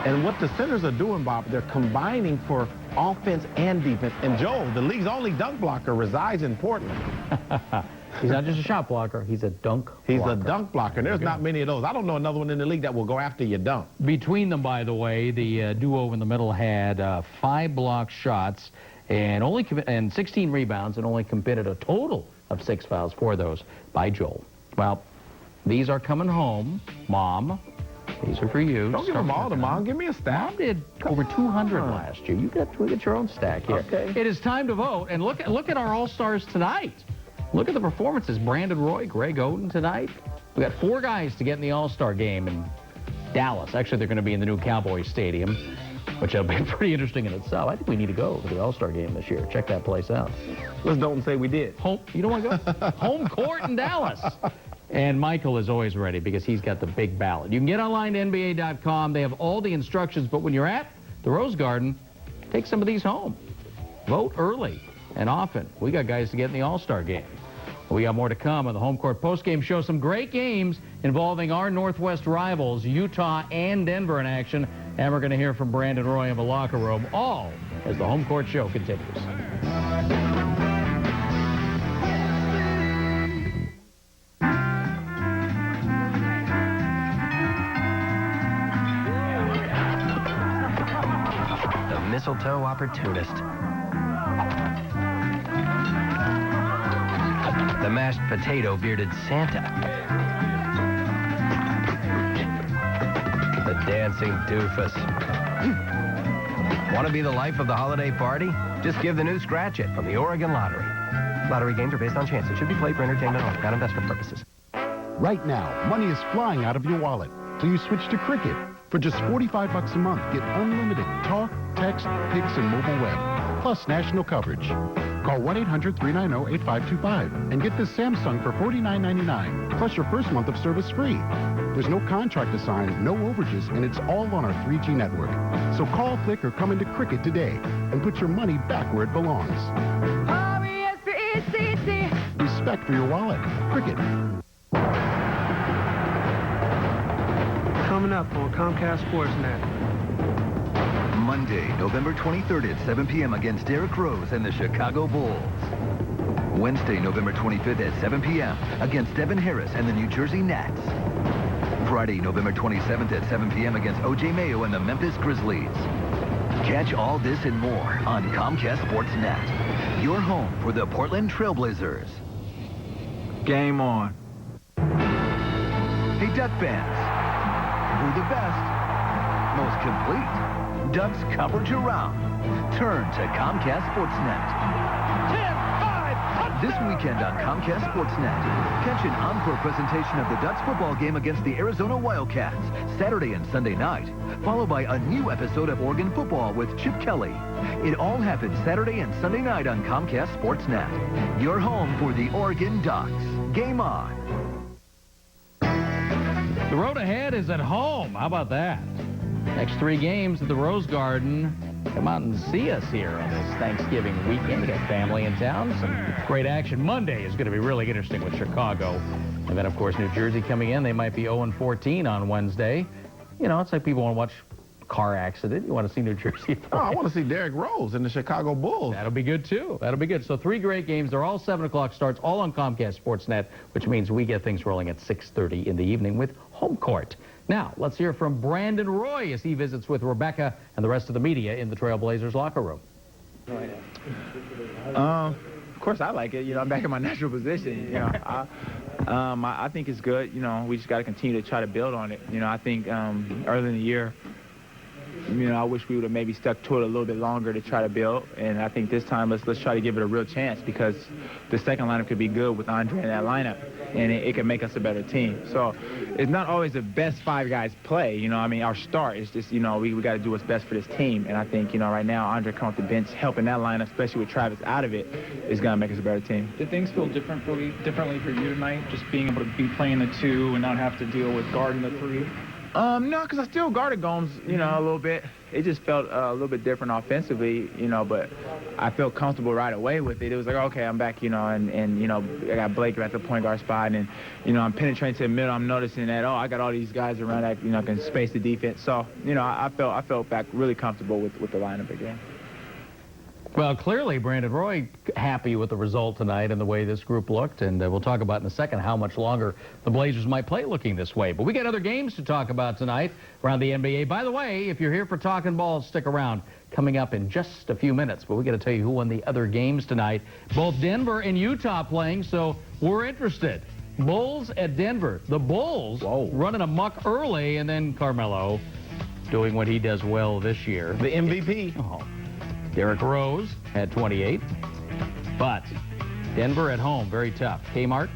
And what the centers are doing, Bob, they're combining for offense and defense. And Joel, the league's only dunk blocker, resides in Portland. He's not just a shot blocker, he's a dunk blocker. He's a dunk blocker, and there's not many of those. I don't know another one in the league that will go after your dunk. Between them, by the way, the duo in the middle had 5 block shots and 16 rebounds, and only committed a total of 6 fouls for those by Joel. Well, these are coming home, Mom. These are for you. Don't give them all to Mom. Give me a stack. Mom did over 200 last year. You get your own stack here. Okay. It is time to vote, and look at our All-Stars tonight. Look at the performances. Brandon Roy, Greg Oden tonight. We got 4 guys to get in the All-Star game in Dallas. Actually, they're going to be in the new Cowboys Stadium, which will be pretty interesting in itself. I think we need to go to the All-Star game this year. Check that place out. Let's don't say we did. You don't want to go? Home court in Dallas. And Michael is always ready because he's got the big ballot. You can get online to NBA.com. They have all the instructions, but when you're at the Rose Garden, take some of these home. Vote early and often. We got guys to get in the All-Star game. We got more to come on the Home Court postgame show. Some great games involving our Northwest rivals, Utah and Denver in action. And we're going to hear from Brandon Roy in the locker room, all as the Home Court show continues. The mistletoe opportunist. The mashed potato bearded Santa. The dancing doofus. Want to be the life of the holiday party? Just give the new Scratch It from the Oregon Lottery. Lottery games are based on chance and should be played for entertainment only, not investment purposes. Right now, money is flying out of your wallet, so you switch to Cricket. For just $45 a month, get unlimited talk, text, pics, and mobile web, plus national coverage. Call 1-800-390-8525 and get this Samsung for $49.99, plus your first month of service free. There's no contract to sign, no overages, and it's all on our 3G network. So call, click, or come into Cricket today and put your money back where it belongs. R-E-S-P-E-C-T. Respect for your wallet. Cricket. Coming up on Comcast Sportsnet. Monday, November 23rd at 7 p.m. against Derrick Rose and the Chicago Bulls. Wednesday, November 25th at 7 p.m. against Devin Harris and the New Jersey Nets. Friday, November 27th at 7 p.m. against O.J. Mayo and the Memphis Grizzlies. Catch all this and more on Comcast Sportsnet, your home for the Portland Trailblazers. Game on. Hey, Duck fans, who the best, most complete Ducks coverage around? Turn to Comcast Sportsnet. 10-5. This weekend on Comcast Sportsnet, catch an encore presentation of the Ducks football game against the Arizona Wildcats, Saturday and Sunday night, followed by a new episode of Oregon football with Chip Kelly. It all happens Saturday and Sunday night on Comcast Sportsnet, your home for the Oregon Ducks. Game on. The road ahead is at home. How about that? Next 3 games at the Rose Garden. Come out and see us here on this Thanksgiving weekend. We got family in town. Some great action. Monday is going to be really interesting with Chicago. And then, of course, New Jersey coming in. They might be 0-14 on Wednesday. You know, it's like people want to watch a car accident. You want to see New Jersey play. Oh, I want to see Derrick Rose and the Chicago Bulls. That'll be good, too. That'll be good. So 3 great games. They're all 7 o'clock starts, all on Comcast Sportsnet, which means we get things rolling at 6:30 in the evening with Home Court. Now, let's hear from Brandon Roy as he visits with Rebecca and the rest of the media in the Trailblazers locker room. Of course, I like it. You know, I'm back in my natural position. You know, I think it's good. You know, we just got to continue to try to build on it. You know, I think early in the year, you know, I wish we would have maybe stuck to it a little bit longer to try to build. And I think this time, let's try to give it a real chance because the second lineup could be good with Andre in that lineup, and it could make us a better team. So it's not always the best 5 guys play. You know, I mean, our start is just, you know, we got to do what's best for this team. And I think, you know, right now, Andre coming off the bench, helping that lineup, especially with Travis out of it, is going to make us a better team. Did things feel differently for you tonight, just being able to be playing the 2 and not have to deal with guarding the 3? No, because I still guarded Gomes, you know, a little bit. It just felt a little bit different offensively, you know, but I felt comfortable right away with it. It was like, okay, I'm back, you know, and you know, I got Blake at the point guard spot, and, you know, I'm penetrating to the middle. I'm noticing that, I got all these guys around that, you know, can space the defense. So, you know, I felt back really comfortable with the lineup again. Well, clearly, Brandon Roy happy with the result tonight and the way this group looked, and we'll talk about in a second how much longer the Blazers might play looking this way. But we got other games to talk about tonight around the NBA. By the way, if you're here for Talking Ball, stick around. Coming up in just a few minutes, but we got to tell you who won the other games tonight. Both Denver and Utah playing, so we're interested. Bulls at Denver. The Bulls running amok early, and then Carmelo doing what he does well this year. The MVP. Oh. Derrick Rose had 28. But Denver at home, very tough. Kmart